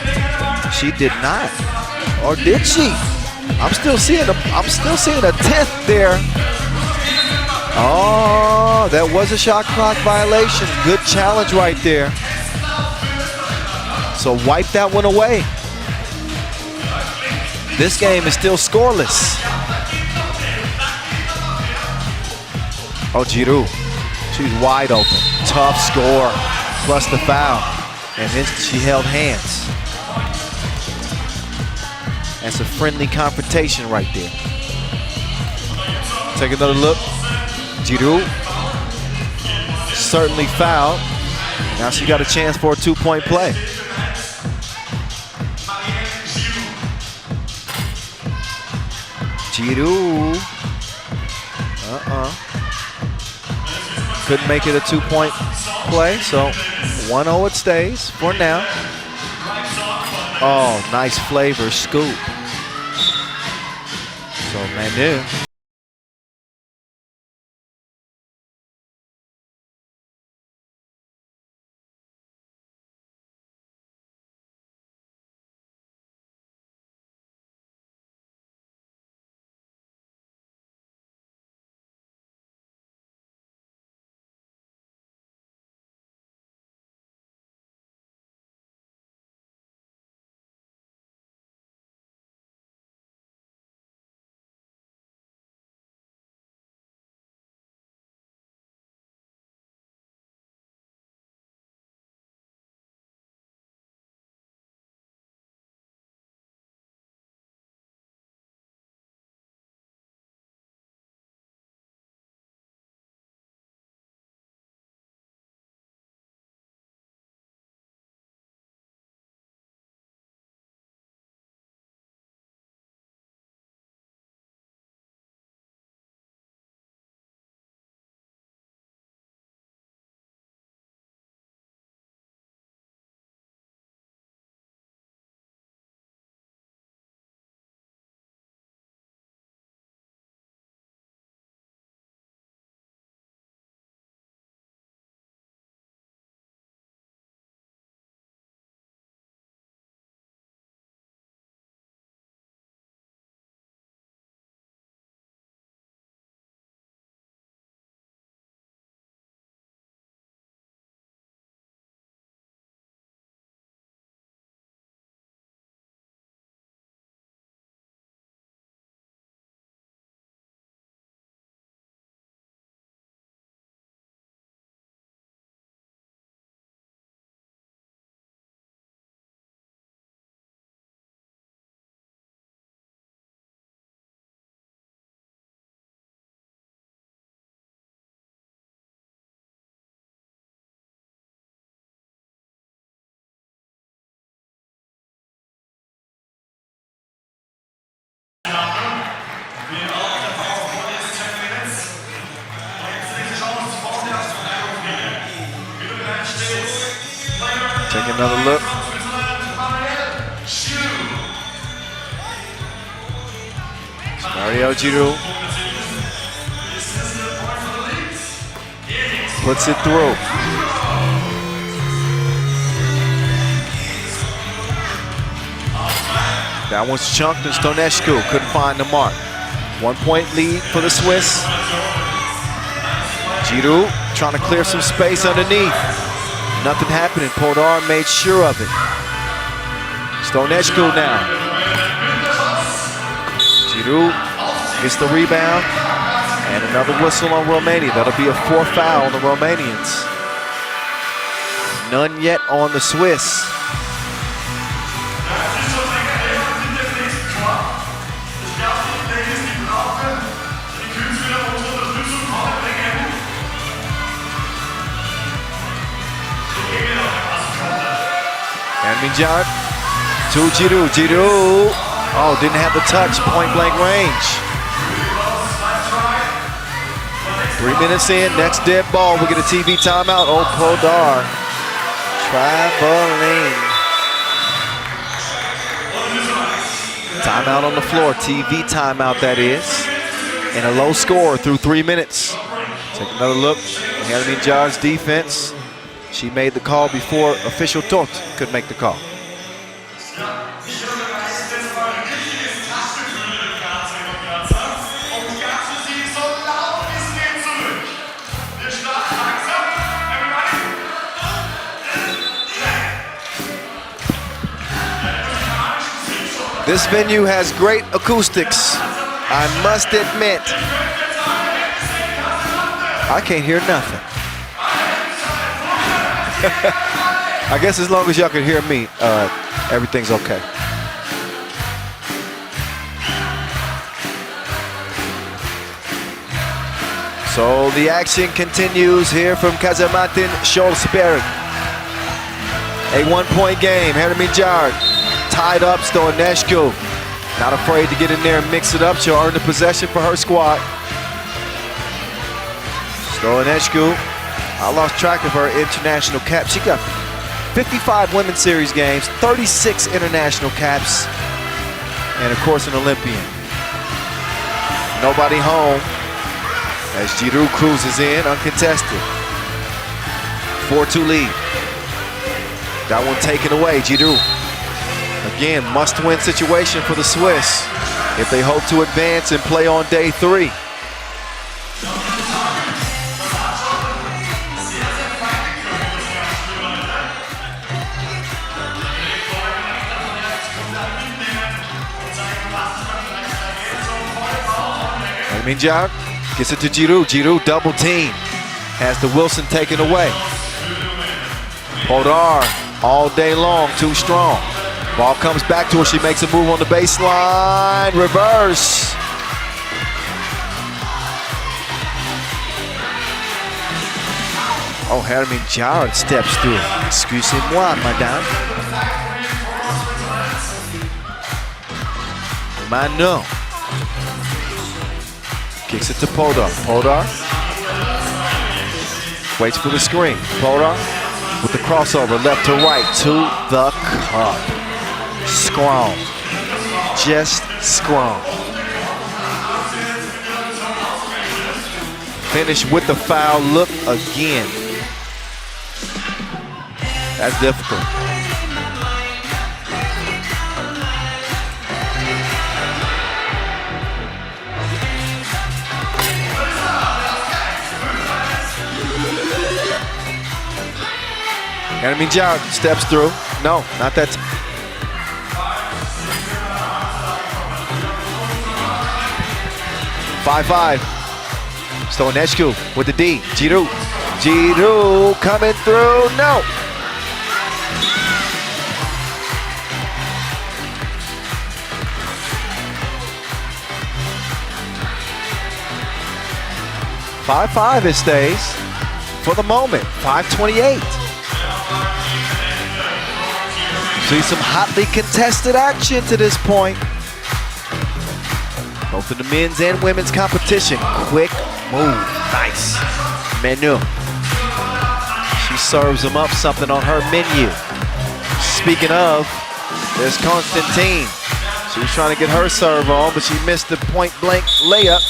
She did not. Or did she? I'm still seeing a 10th there. Oh, that was a shot clock violation. Good challenge right there. So wipe that one away. This game is still scoreless. Oh, Giroud. She's wide open. Tough score. Plus the foul. And then she held hands. That's a friendly confrontation right there. Take another look. Giroud. Certainly fouled. Now she got a chance for a two-point play. Giroud. Couldn't make it a two-point play, so 1-0 it stays for now. Oh, nice flavor scoop. So Manu. Take another look. Mario Giroud puts it through. That one's chunked and Stonescu couldn't find the mark. 1 point lead for the Swiss. Giroud trying to clear some space underneath. Nothing happening. Podar made sure of it. Stonescu now. Giroud gets the rebound. And another whistle on Romania. That'll be a fourth foul on the Romanians. None yet on the Swiss. Minjar to Giroud. Giroud, oh, didn't have the touch, point blank range. 3 minutes in, next dead ball, we get a TV timeout. Oh, Podar, traveling. Timeout on the floor, TV timeout that is. And a low score through 3 minutes. Take another look, Minjar's defense. She made the call before official Tot could make the call. This venue has great acoustics, I must admit. I can't hear nothing. I guess as long as y'all can hear me, everything's okay. So the action continues here from Kazamatin Scholzberg. A one-point game. Hermie Jard tied up. Stoinescu not afraid to get in there and mix it up. She'll earn the possession for her squad. Stoinescu, I lost track of her international caps. She got 55 Women's Series games, 36 international caps, and of course an Olympian. Nobody home as Giroud cruises in, uncontested. 4-2 lead. That one taken away, Giroud. Again, must-win situation for the Swiss if they hope to advance and play on day 3. Minjar gets it to Giroud. Giroud double team. Has the Wilson taken away. Podar all day long, too strong. Ball comes back to her. She makes a move on the baseline. Reverse. Oh, Hermie Jard steps through. Excusez-moi, madame. Mano. Kicks it to Podar. Podar waits for the screen. Podar with the crossover left to right to the cup. Scrum. Just scrum. Finish with the foul. Look again. That's difficult. Hermie Jard steps through. No, not that. 5-5. Stoinescu with the D. Giroud. Giroud coming through. No. It stays for the moment. 5:28. See some hotly contested action to this point. Both in the men's and women's competition. Quick move. Nice. Menu. She serves them up something on her menu. Speaking of, there's Constantine. She was trying to get her serve on, but she missed the point blank layup.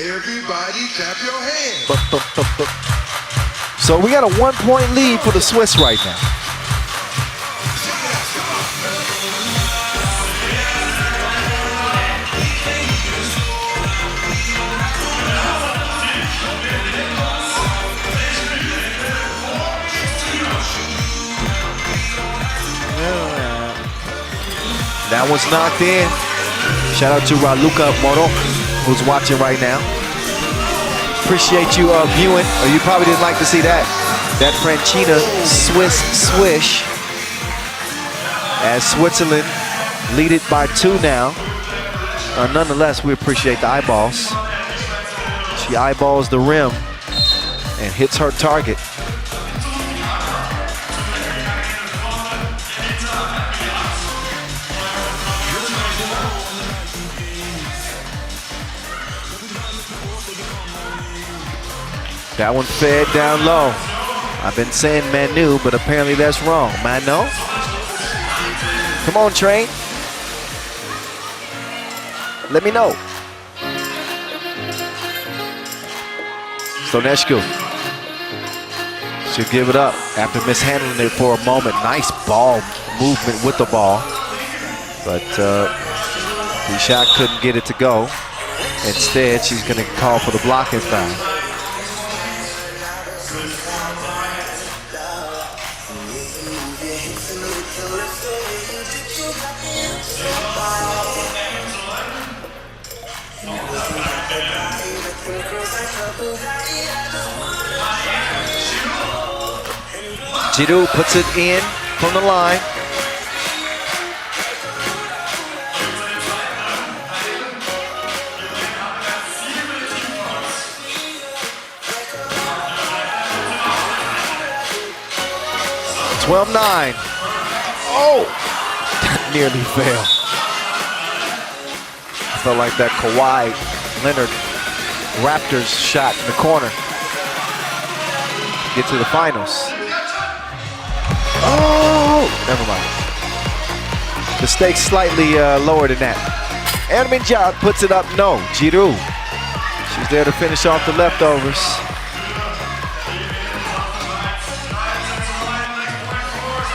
Everybody clap your hands. So we got a 1-point lead for the Swiss right now. That one's knocked in. Shout out to Raluca Moro, who's watching right now. Appreciate you viewing, or you probably didn't like to see that. That Franchina Swiss swish. As Switzerland lead it by 2 now. Nonetheless, we appreciate the eyeballs. She eyeballs the rim and hits her target. That one fed down low. I've been saying Manu, but apparently that's wrong. Mano? Come on, Train. Let me know. Stonescu. She'll give it up after mishandling it for a moment. Nice ball movement with the ball. But Bishak couldn't get it to go. Instead, she's going to call for the blocking foul. Giroud puts it in from the line. (12-9). Oh, that nearly failed. Felt like that Kawhi Leonard Raptors shot in the corner. Get to the finals. Oh, never mind. The stakes slightly lower than that. Ermin Jad puts it up. No, Giroud. She's there to finish off the leftovers.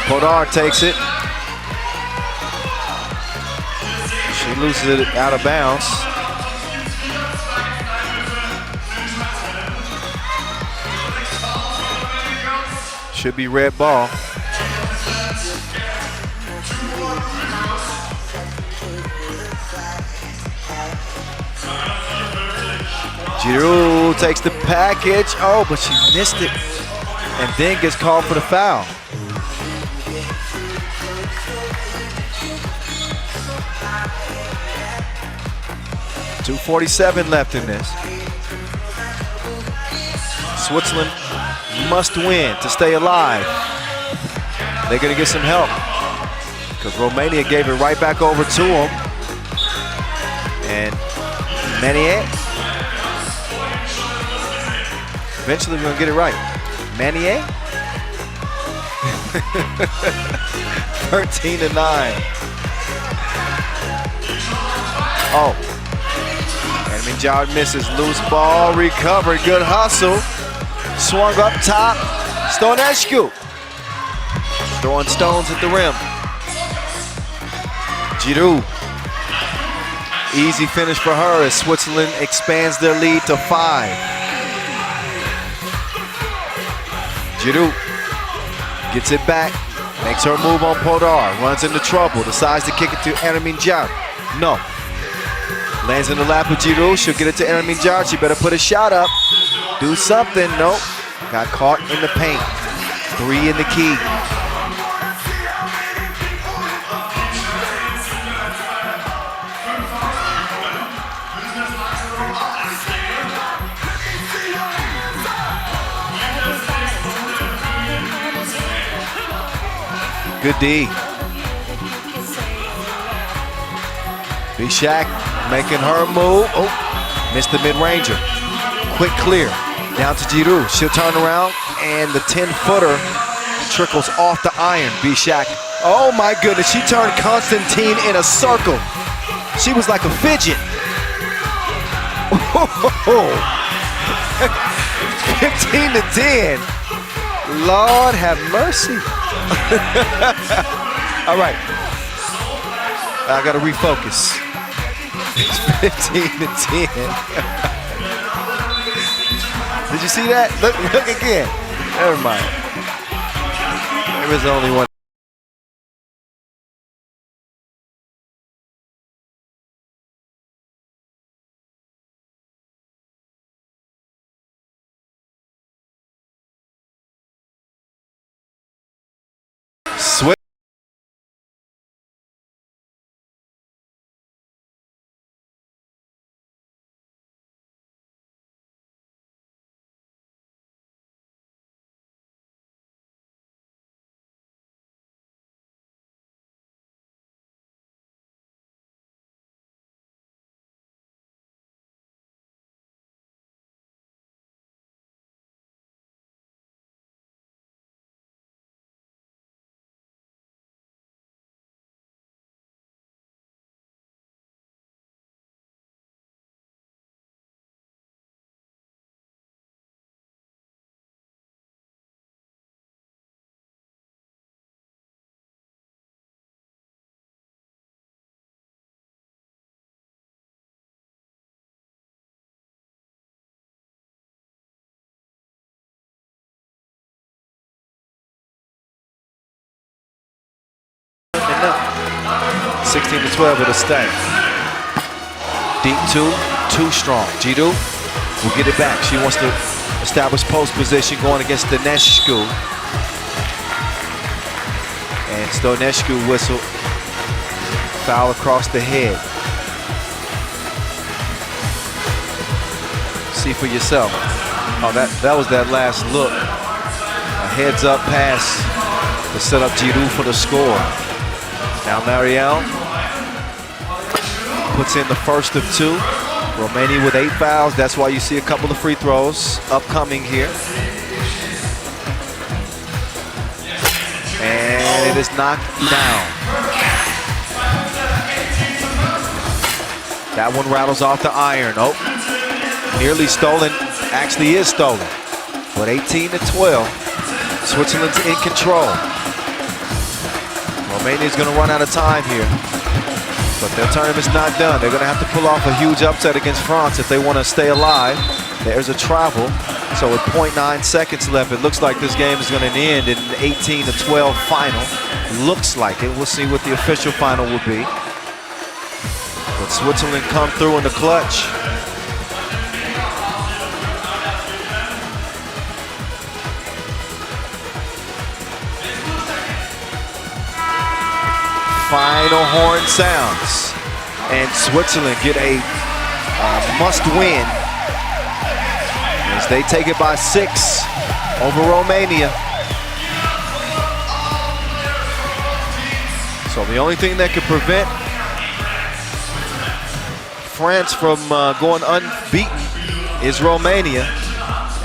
Podar takes it. She loses it out of bounds. Should be red ball. Giroud takes the package. Oh, but she missed it. And then gets called for the foul. .247 left in this. Switzerland must win to stay alive. They're going to get some help because Romania gave it right back over to them. And Manier. Eventually we're going to get it right. Manier. 13-9. Oh. Ermin Jad misses. Loose ball. Recovered. Good hustle. Swung up top. Stonescu. Throwing stones at the rim. Giroud. Easy finish for her as Switzerland expands their lead to 5. Giroud gets it back, makes her move on Podar, runs into trouble, decides to kick it to Ermin Jad. No. Lands in the lap of Giroud, she'll get it to Ermin Jad. She better put a shot up, do something. Nope. Got caught in the paint. 3 in the key. Good D. Bishak making her move. Oh, missed the mid-ranger. Quick clear. Down to Giroud. She'll turn around, and the 10-footer trickles off the iron. Bishak. Oh my goodness, she turned Constantine in a circle. She was like a fidget. 15-10. Lord have mercy. All right. I got to refocus. It's 15-10. Did you see that? Look again. Never mind. There was only one. Switch. Enough. 16-12 with a stay. Deep two, too strong. Giroud will get it back. She wants to establish post position going against Danescu. And Stonescu whistle. Foul across the head. See for yourself. Oh, that was that last look. A heads up pass to set up Giroud for the score. Now Marielle puts in the first of two. Romania with 8 fouls. That's why you see a couple of free throws upcoming here. And it is knocked down. That one rattles off the iron. Oh, nearly stolen. Actually is stolen. But 18-12. Switzerland's in control. Romania's going to run out of time here. But their tournament's not done. They're going to have to pull off a huge upset against France if they want to stay alive. There's a travel. So with 0.9 seconds left, it looks like this game is going to end in an 18-12 final. Looks like it. We'll see what the official final will be. But Switzerland come through in the clutch. Final horn sounds, and Switzerland get a must-win as they take it by 6 over Romania. So the only thing that could prevent France from going unbeaten is Romania,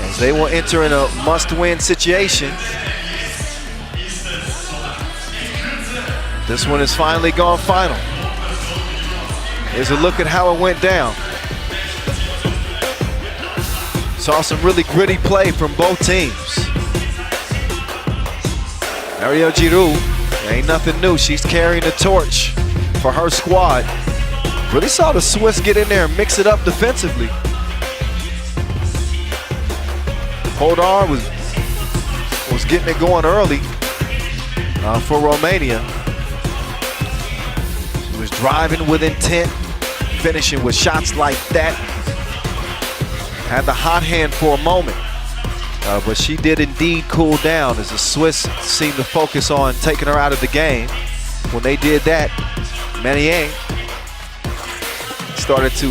as they will enter in a must-win situation. This one has finally gone final. Here's a look at how it went down. Saw some really gritty play from both teams. Marielle Giroud, ain't nothing new. She's carrying the torch for her squad. Really saw the Swiss get in there and mix it up defensively. Hodar was getting it going early for Romania. Was driving with intent, finishing with shots like that. Had the hot hand for a moment, but she did indeed cool down as the Swiss seemed to focus on taking her out of the game. When they did that, Manier started to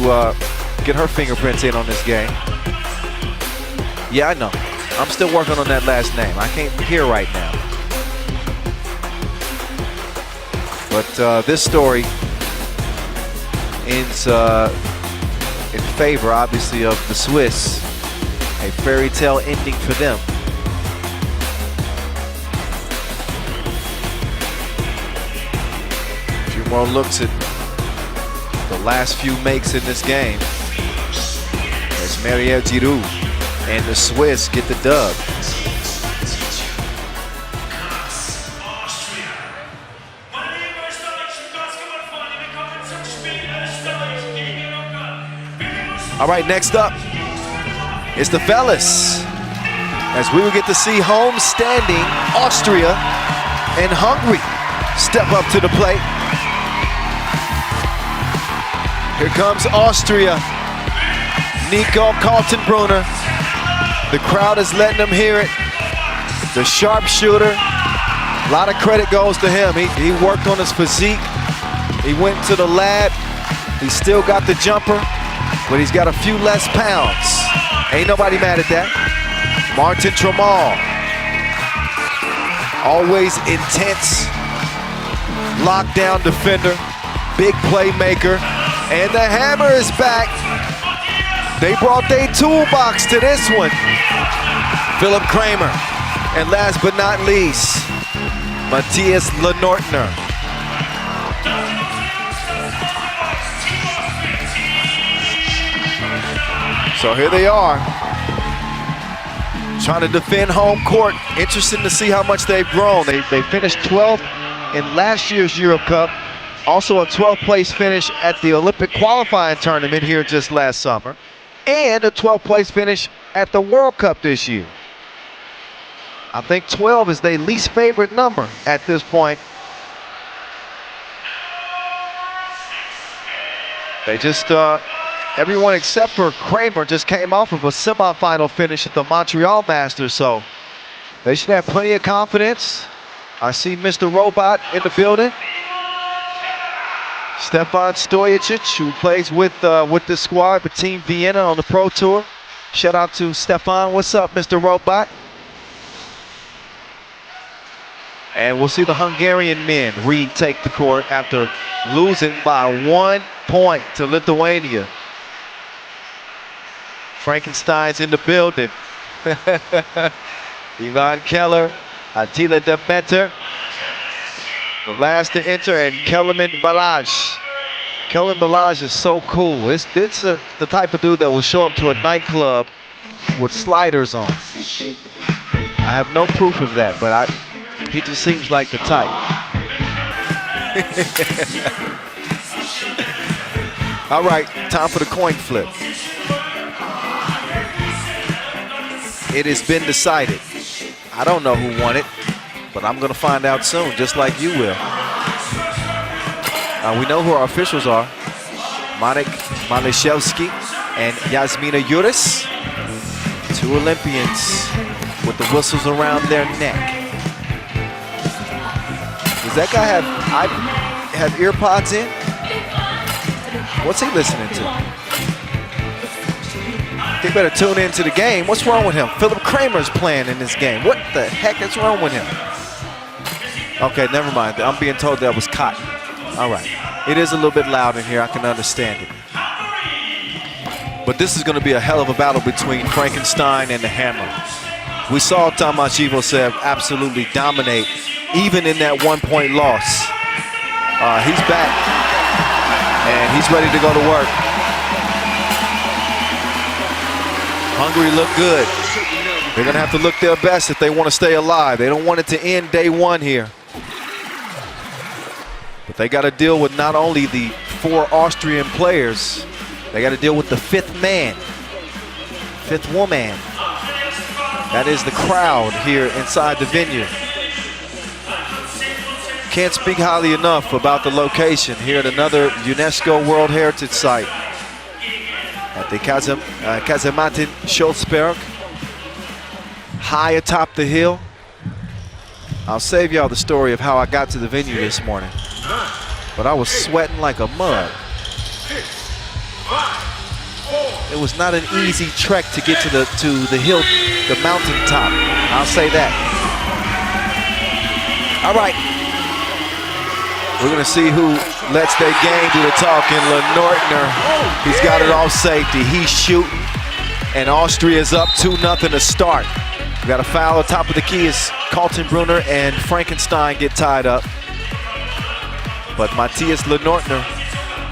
get her fingerprints in on this game. Yeah, I know. I'm still working on that last name. I can't hear right now. But this story ends in favor, obviously, of the Swiss. A fairy tale ending for them. A few more looks at the last few makes in this game. Mario Giroud and the Swiss get the dub. All right, next up is the fellas, as we will get to see home-standing Austria and Hungary step up to the plate. Here comes Austria. Nico Kaltenbrunner. The crowd is letting him hear it. The sharpshooter. A lot of credit goes to him. He worked on his physique. He went to the lab. He still got the jumper, but he's got a few less pounds. Ain't nobody mad at that. Martin Tramal. Always intense. Lockdown defender. Big playmaker. And the hammer is back. They brought their toolbox to this one. Philipp Kramer. And last but not least, Matthias Lenortner. So here they are, trying to defend home court. Interesting to see how much they've grown. They finished 12th in last year's Euro Cup. Also a 12th place finish at the Olympic qualifying tournament here just last summer. And a 12th place finish at the World Cup this year. I think 12 is their least favorite number at this point. They just, everyone except for Kramer just came off of a semifinal finish at the Montreal Masters, so they should have plenty of confidence. I see Mr. Robot in the building. Stefan Stojacic, who plays with this squad for Team Vienna on the Pro Tour. Shout out to Stefan. What's up, Mr. Robot? And we'll see the Hungarian men retake the court after losing by 1 point to Lithuania. Frankenstein's in the building. Ivan Keller, Attila Demeter. The last to enter, and Kellerman Balazs. Kellerman Balazs is so cool. It's the type of dude that will show up to a nightclub with sliders on. I have no proof of that, but he just seems like the type. All right, time for the coin flip. It has been decided. I don't know who won it, but I'm gonna find out soon, just like you will. We know who our officials are. Marek Malishevsky and Yasmina Yuris. 2 Olympians with the whistles around their neck. Does that guy have ear pods in? What's he listening to? They better tune into the game. What's wrong with him? Philipp Kramer's playing in this game. What the heck is wrong with him? Okay, never mind. I'm being told that was cotton. All right. It is a little bit loud in here. I can understand it. But this is going to be a hell of a battle between Frankenstein and the Hammer. We saw Tomasz Ivosev absolutely dominate, even in that 1-point loss. He's back, and he's ready to go to work. Hungary look good. They're going to have to look their best if they want to stay alive. They don't want it to end day 1 here. But they got to deal with not only the 4 Austrian players, they got to deal with the 5th man, 5th woman. That is the crowd here inside the venue. Can't speak highly enough about the location here at another UNESCO World Heritage Site at the Kazematin Schulzberg, high atop the hill. I'll save y'all the story of how I got to the venue this morning, but I was sweating like a mug. It was not an easy trek to get to the hill, the mountaintop. I'll say that. All right. We're going to see who lets their game do the talking. Lenortner, he's got it off safety. He's shooting, and Austria's up 2-0 to start. We got a foul on top of the key as Kaltenbrunner and Frankenstein get tied up. But Matthias Lenortner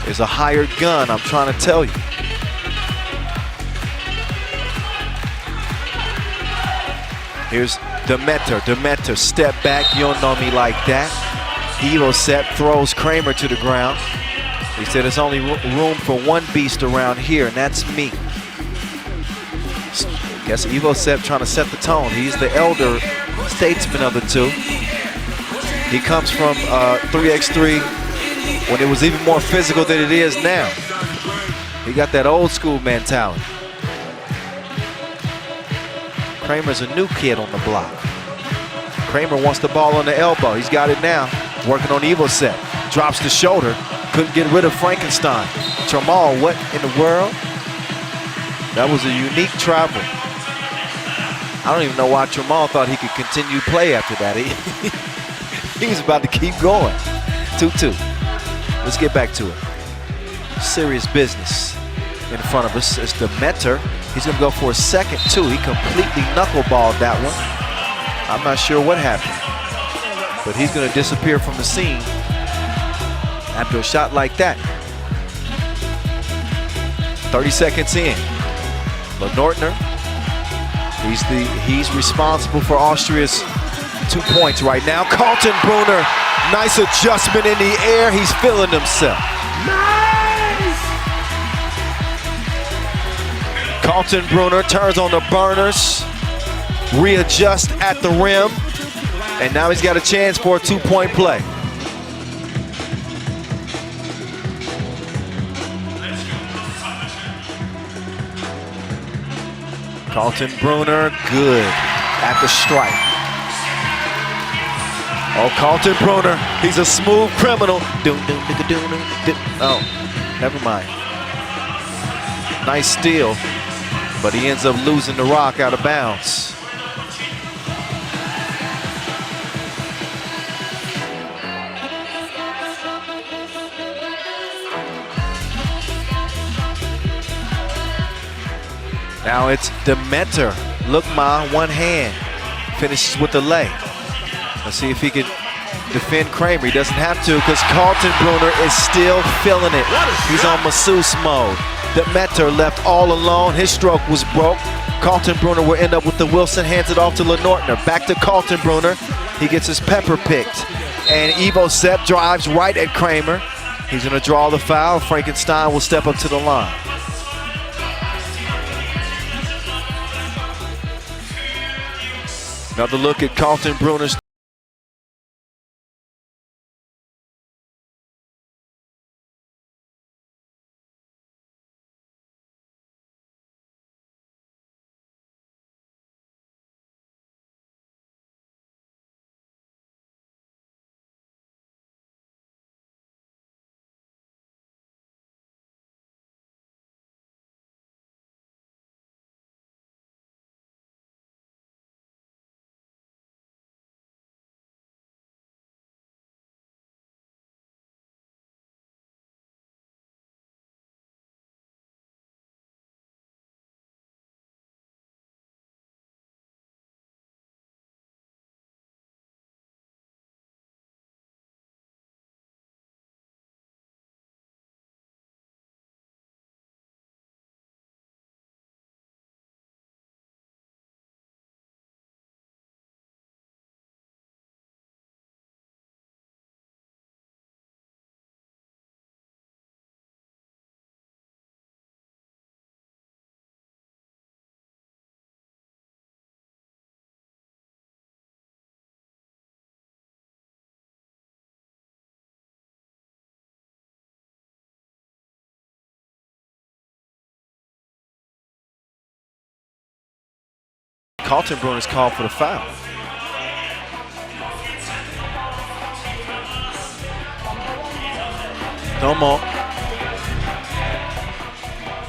is a hired gun, I'm trying to tell you. Here's Demeter. Demeter, step back. You don't know me like that. Evo Sepp throws Kramer to the ground. He said there's only room for one beast around here, and that's me. Guess Evo Sepp trying to set the tone. He's the elder statesman of the two. He comes from 3x3 when it was even more physical than it is now. He got that old school mentality. Kramer's a new kid on the block. Kramer wants the ball on the elbow. He's got it now. Working on Evo Sepp. Drops the shoulder. Couldn't get rid of Frankenstein. Tramal, what in the world? That was a unique travel. I don't even know why Tramal thought he could continue play after that. He was about to keep going. 2-2. Let's get back to it. Serious business in front of us. It's Demeter. He's going to go for a second, too. He completely knuckleballed that one. I'm not sure what happened, but he's going to disappear from the scene after a shot like that. 30 seconds in. Lenortner. He's responsible for Austria's 2 points right now. Carlton Brunner, nice adjustment in the air. He's feeling himself. Nice! Carlton Brunner turns on the burners, readjusts at the rim, and now he's got a chance for a 2-point play. Carlton Brunner, good at the stripe. Oh, Carlton Brunner, he's a smooth criminal. Oh, never mind. Nice steal, but he ends up losing the rock out of bounds. Now it's Demeter. Look, Ma, one hand. Finishes with the lay. Let's see if he can defend Kramer. He doesn't have to because Carlton Brunner is still feeling it. He's on masseuse mode. Demeter left all alone. His stroke was broke. Carlton Brunner will end up with the Wilson. Hands it off to Lenortner. Back to Carlton Brunner. He gets his pepper picked. And Evo Sepp drives right at Kramer. He's going to draw the foul. Frankenstein will step up to the line. Another look at Carlton Brunner's. Carlton Brunner's called for the foul. No more.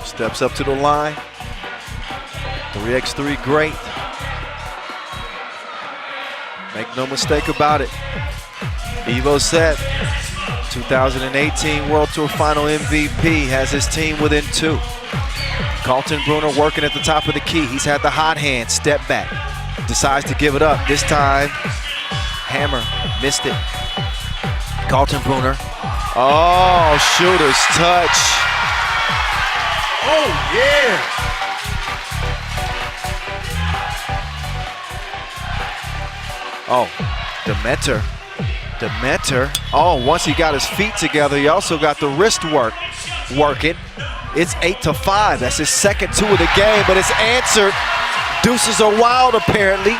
Steps up to the line. 3x3 great. Make no mistake about it. Evo Sepp, 2018 World Tour Final MVP, has his team within 2. Carlton Brunner working at the top of the key. He's had the hot hand, step back. Decides to give it up. This time, Hammer missed it. Carlton Brunner. Oh, shooter's touch. Oh, yeah. Oh, Demeter. Oh, once he got his feet together, he also got the wrist working. It's 8-5. That's his second 2 of the game, but it's answered. Deuces are wild, apparently.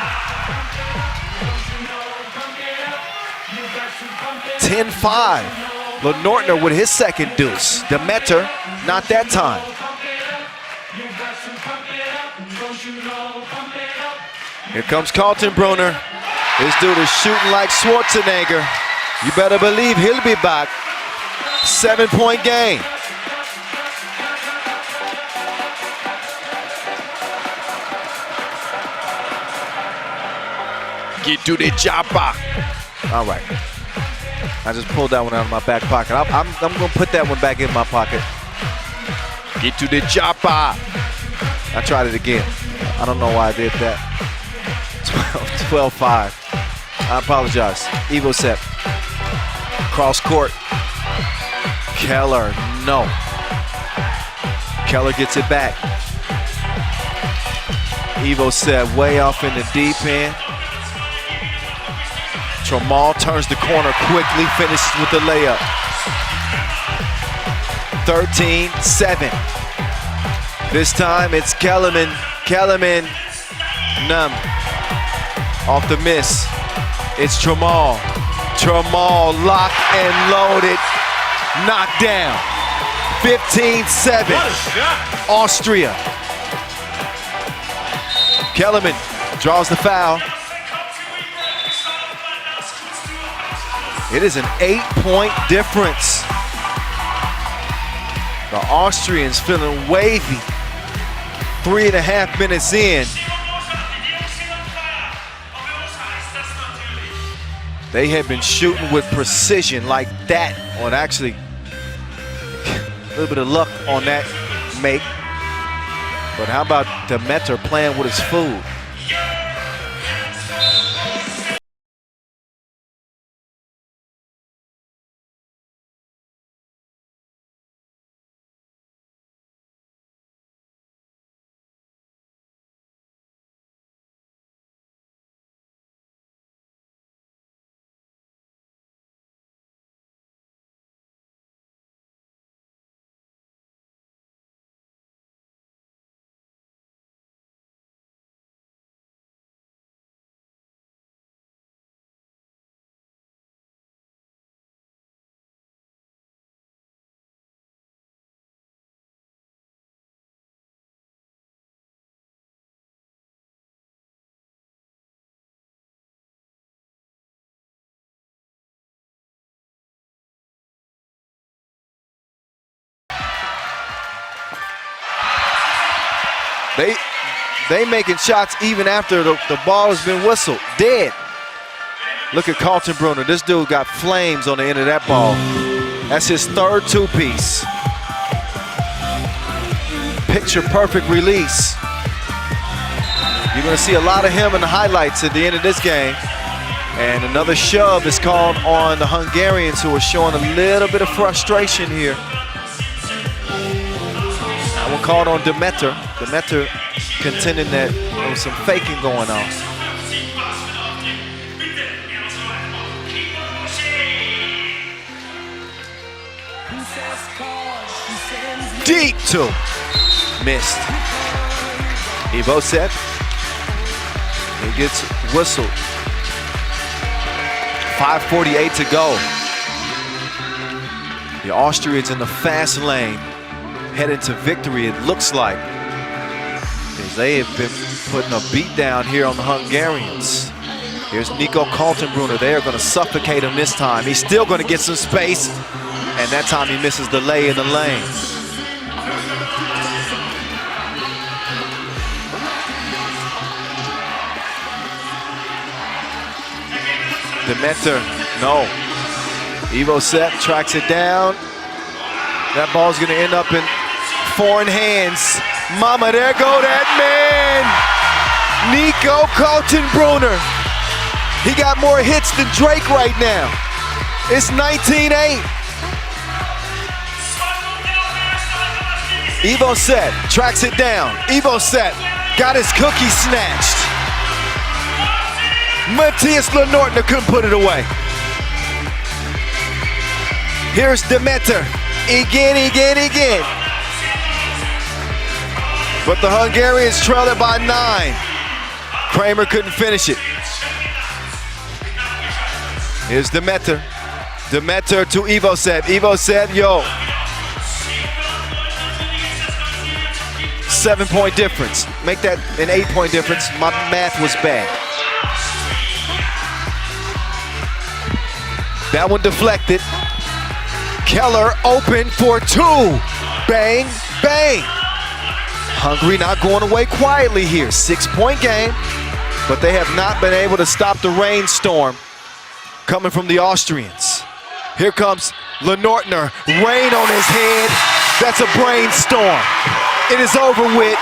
10-5. Lenortner with his second deuce. Demeter, not that time. Here comes Kaltenbrunner. This dude is shooting like Schwarzenegger. You better believe he'll be back. 7-point game. Get to the chopper. All right. I just pulled that one out of my back pocket. I'm going to put that one back in my pocket. Get to the chopper. I tried it again. I don't know why I did that. 12-5. I apologize. Evo set. Cross court. Keller, no. Keller gets it back. Evo set way off in the deep end. Tramal turns the corner quickly, finishes with the layup. 13-7. This time it's Kellerman. Numb. Off the miss. It's Tramal. Tramal locked and loaded. Knocked down. 15-7. Austria. Kellerman draws the foul. It is an 8-point difference. The Austrians feeling wavy. 3.5 minutes in. They have been shooting with precision like that. Or actually, a little bit of luck on that make. But how about Demeter playing with his food? They making shots even after the ball has been whistled. Dead. Look at Kaltenbrunner. This dude got flames on the end of that ball. That's his third two-piece. Picture perfect release. You're going to see a lot of him in the highlights at the end of this game. And another shove is called on the Hungarians, who are showing a little bit of frustration here. That one called on Demeter. Demeter contending that there was some faking going on. Deep two. Missed. Evo set. He gets whistled. 5:48 to go. The Austrians in the fast lane, headed to victory, it looks like, as they have been putting a beat down here on the Hungarians. Here's Nico Kaltenbrunner. They are going to suffocate him this time. He's still going to get some space, and that time he misses the lay in the lane. Demeter, no. Evo set, tracks it down. That ball's gonna end up in foreign hands. Mama, there go that man. Nico Kaltenbrunner. He got more hits than Drake right now. It's 19-8. Evo set, tracks it down. Evo set, got his cookie snatched. Matthias Lenortner couldn't put it away. Here's Demeter. Again. But the Hungarians trailed it by 9. Kramer couldn't finish it. Here's Demeter. Demeter to Ivosev. Ivosev, yo. 7-point difference. Make that an 8-point difference. My math was bad. That one deflected. Keller open for 2. Bang, bang. Hungary not going away quietly here. 6-point game, but they have not been able to stop the rainstorm coming from the Austrians. Here comes Lenortner. Rain on his head. That's a brainstorm. It is over with.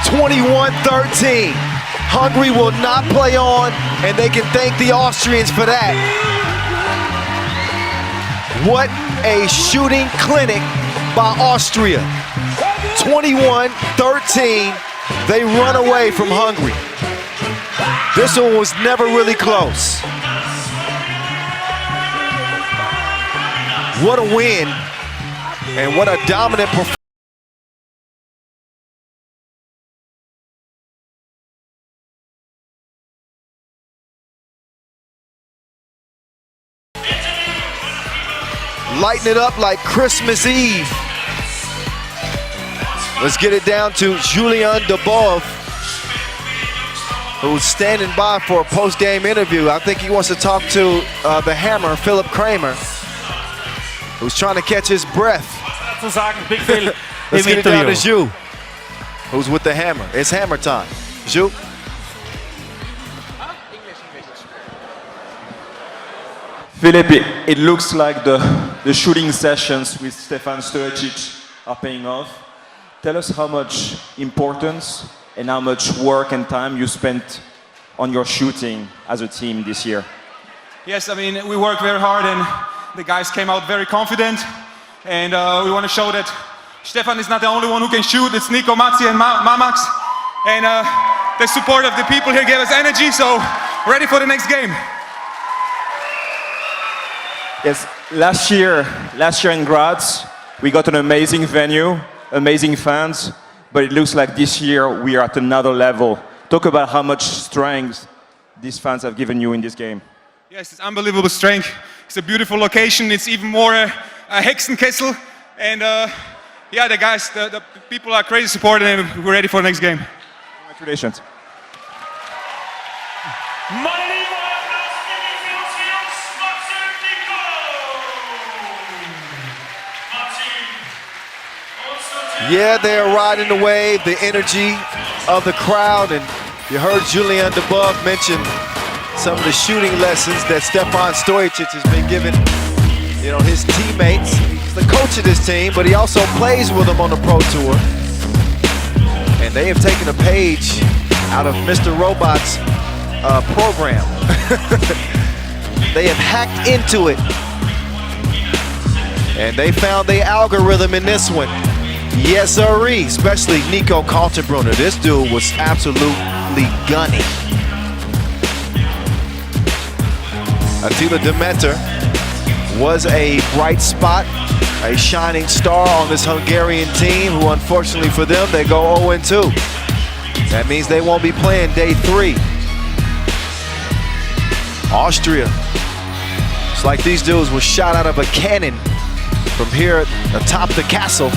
21-13. Hungary will not play on, and they can thank the Austrians for that. What a shooting clinic by Austria. 21-13. They run away from Hungary. This one was never really close. What a win, and what a dominant performance. Lighten it up like Christmas Eve. Let's get it down to Julian Dubov, who's standing by for a post-game interview. I think he wants to talk to the Hammer, Philip Kramer, who's trying to catch his breath. Let's get it down to Ju, who's with the Hammer. It's Hammer time. Ju. Philip, it looks like the shooting sessions with Stefan Stojicic are paying off. Tell us how much importance and how much work and time you spent on your shooting as a team this year. Yes, I mean, we worked very hard and the guys came out very confident. And we want to show that Stefan is not the only one who can shoot. It's Nico, Matsi, and Mamax. And the support of the people here gave us energy, so ready for the next game. Yes, last year in Graz, we got an amazing venue, amazing fans, but it looks like this year we are at another level. Talk about how much strength these fans have given you in this game. Yes, it's unbelievable strength. It's a beautiful location. It's even more a Hexenkessel. And yeah, the guys, the people are crazy supporting and we're ready for the next game. Congratulations. Yeah, they are riding the wave, the energy of the crowd, and you heard Julian Dubov mention some of the shooting lessons that Stefan Stojicic has been giving, you know, his teammates. He's the coach of this team, but he also plays with them on the Pro Tour. And they have taken a page out of Mr. Robot's program. They have hacked into it. And they found the algorithm in this one. Yes, sirree, especially Nico Kaltenbrunner. This dude was absolutely gunning. Attila Demeter was a bright spot, a shining star on this Hungarian team, who unfortunately for them, they go 0-2. That means they won't be playing day 3. Austria. It's like these dudes were shot out of a cannon from here atop the castle.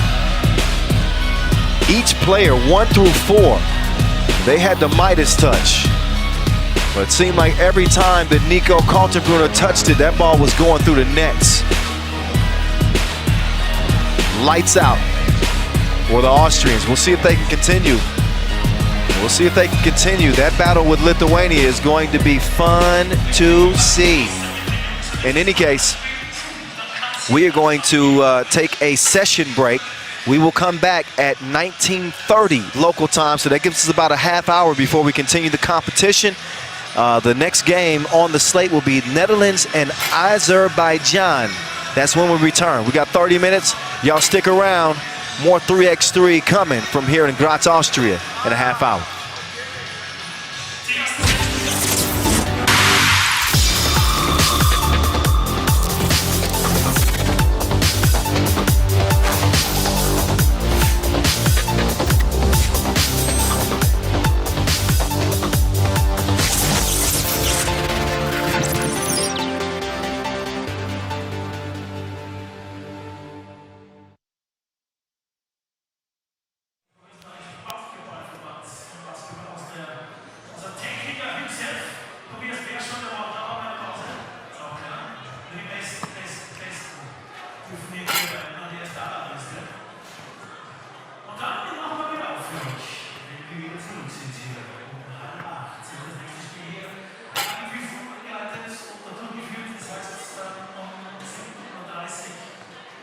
Each player, 1 through 4, they had the Midas touch. But it seemed like every time that Nico Kaltenbrunner touched it, that ball was going through the nets. Lights out for the Austrians. We'll see if they can continue. We'll see if they can continue. That battle with Lithuania is going to be fun to see. In any case, we are going to take a session break. We will come back at 19:30 local time, so that gives us about a half hour before we continue the competition. The next game on the slate will be Netherlands and Azerbaijan. That's when we return. We got 30 minutes. Y'all stick around. More 3x3 coming from here in Graz, Austria in a half hour.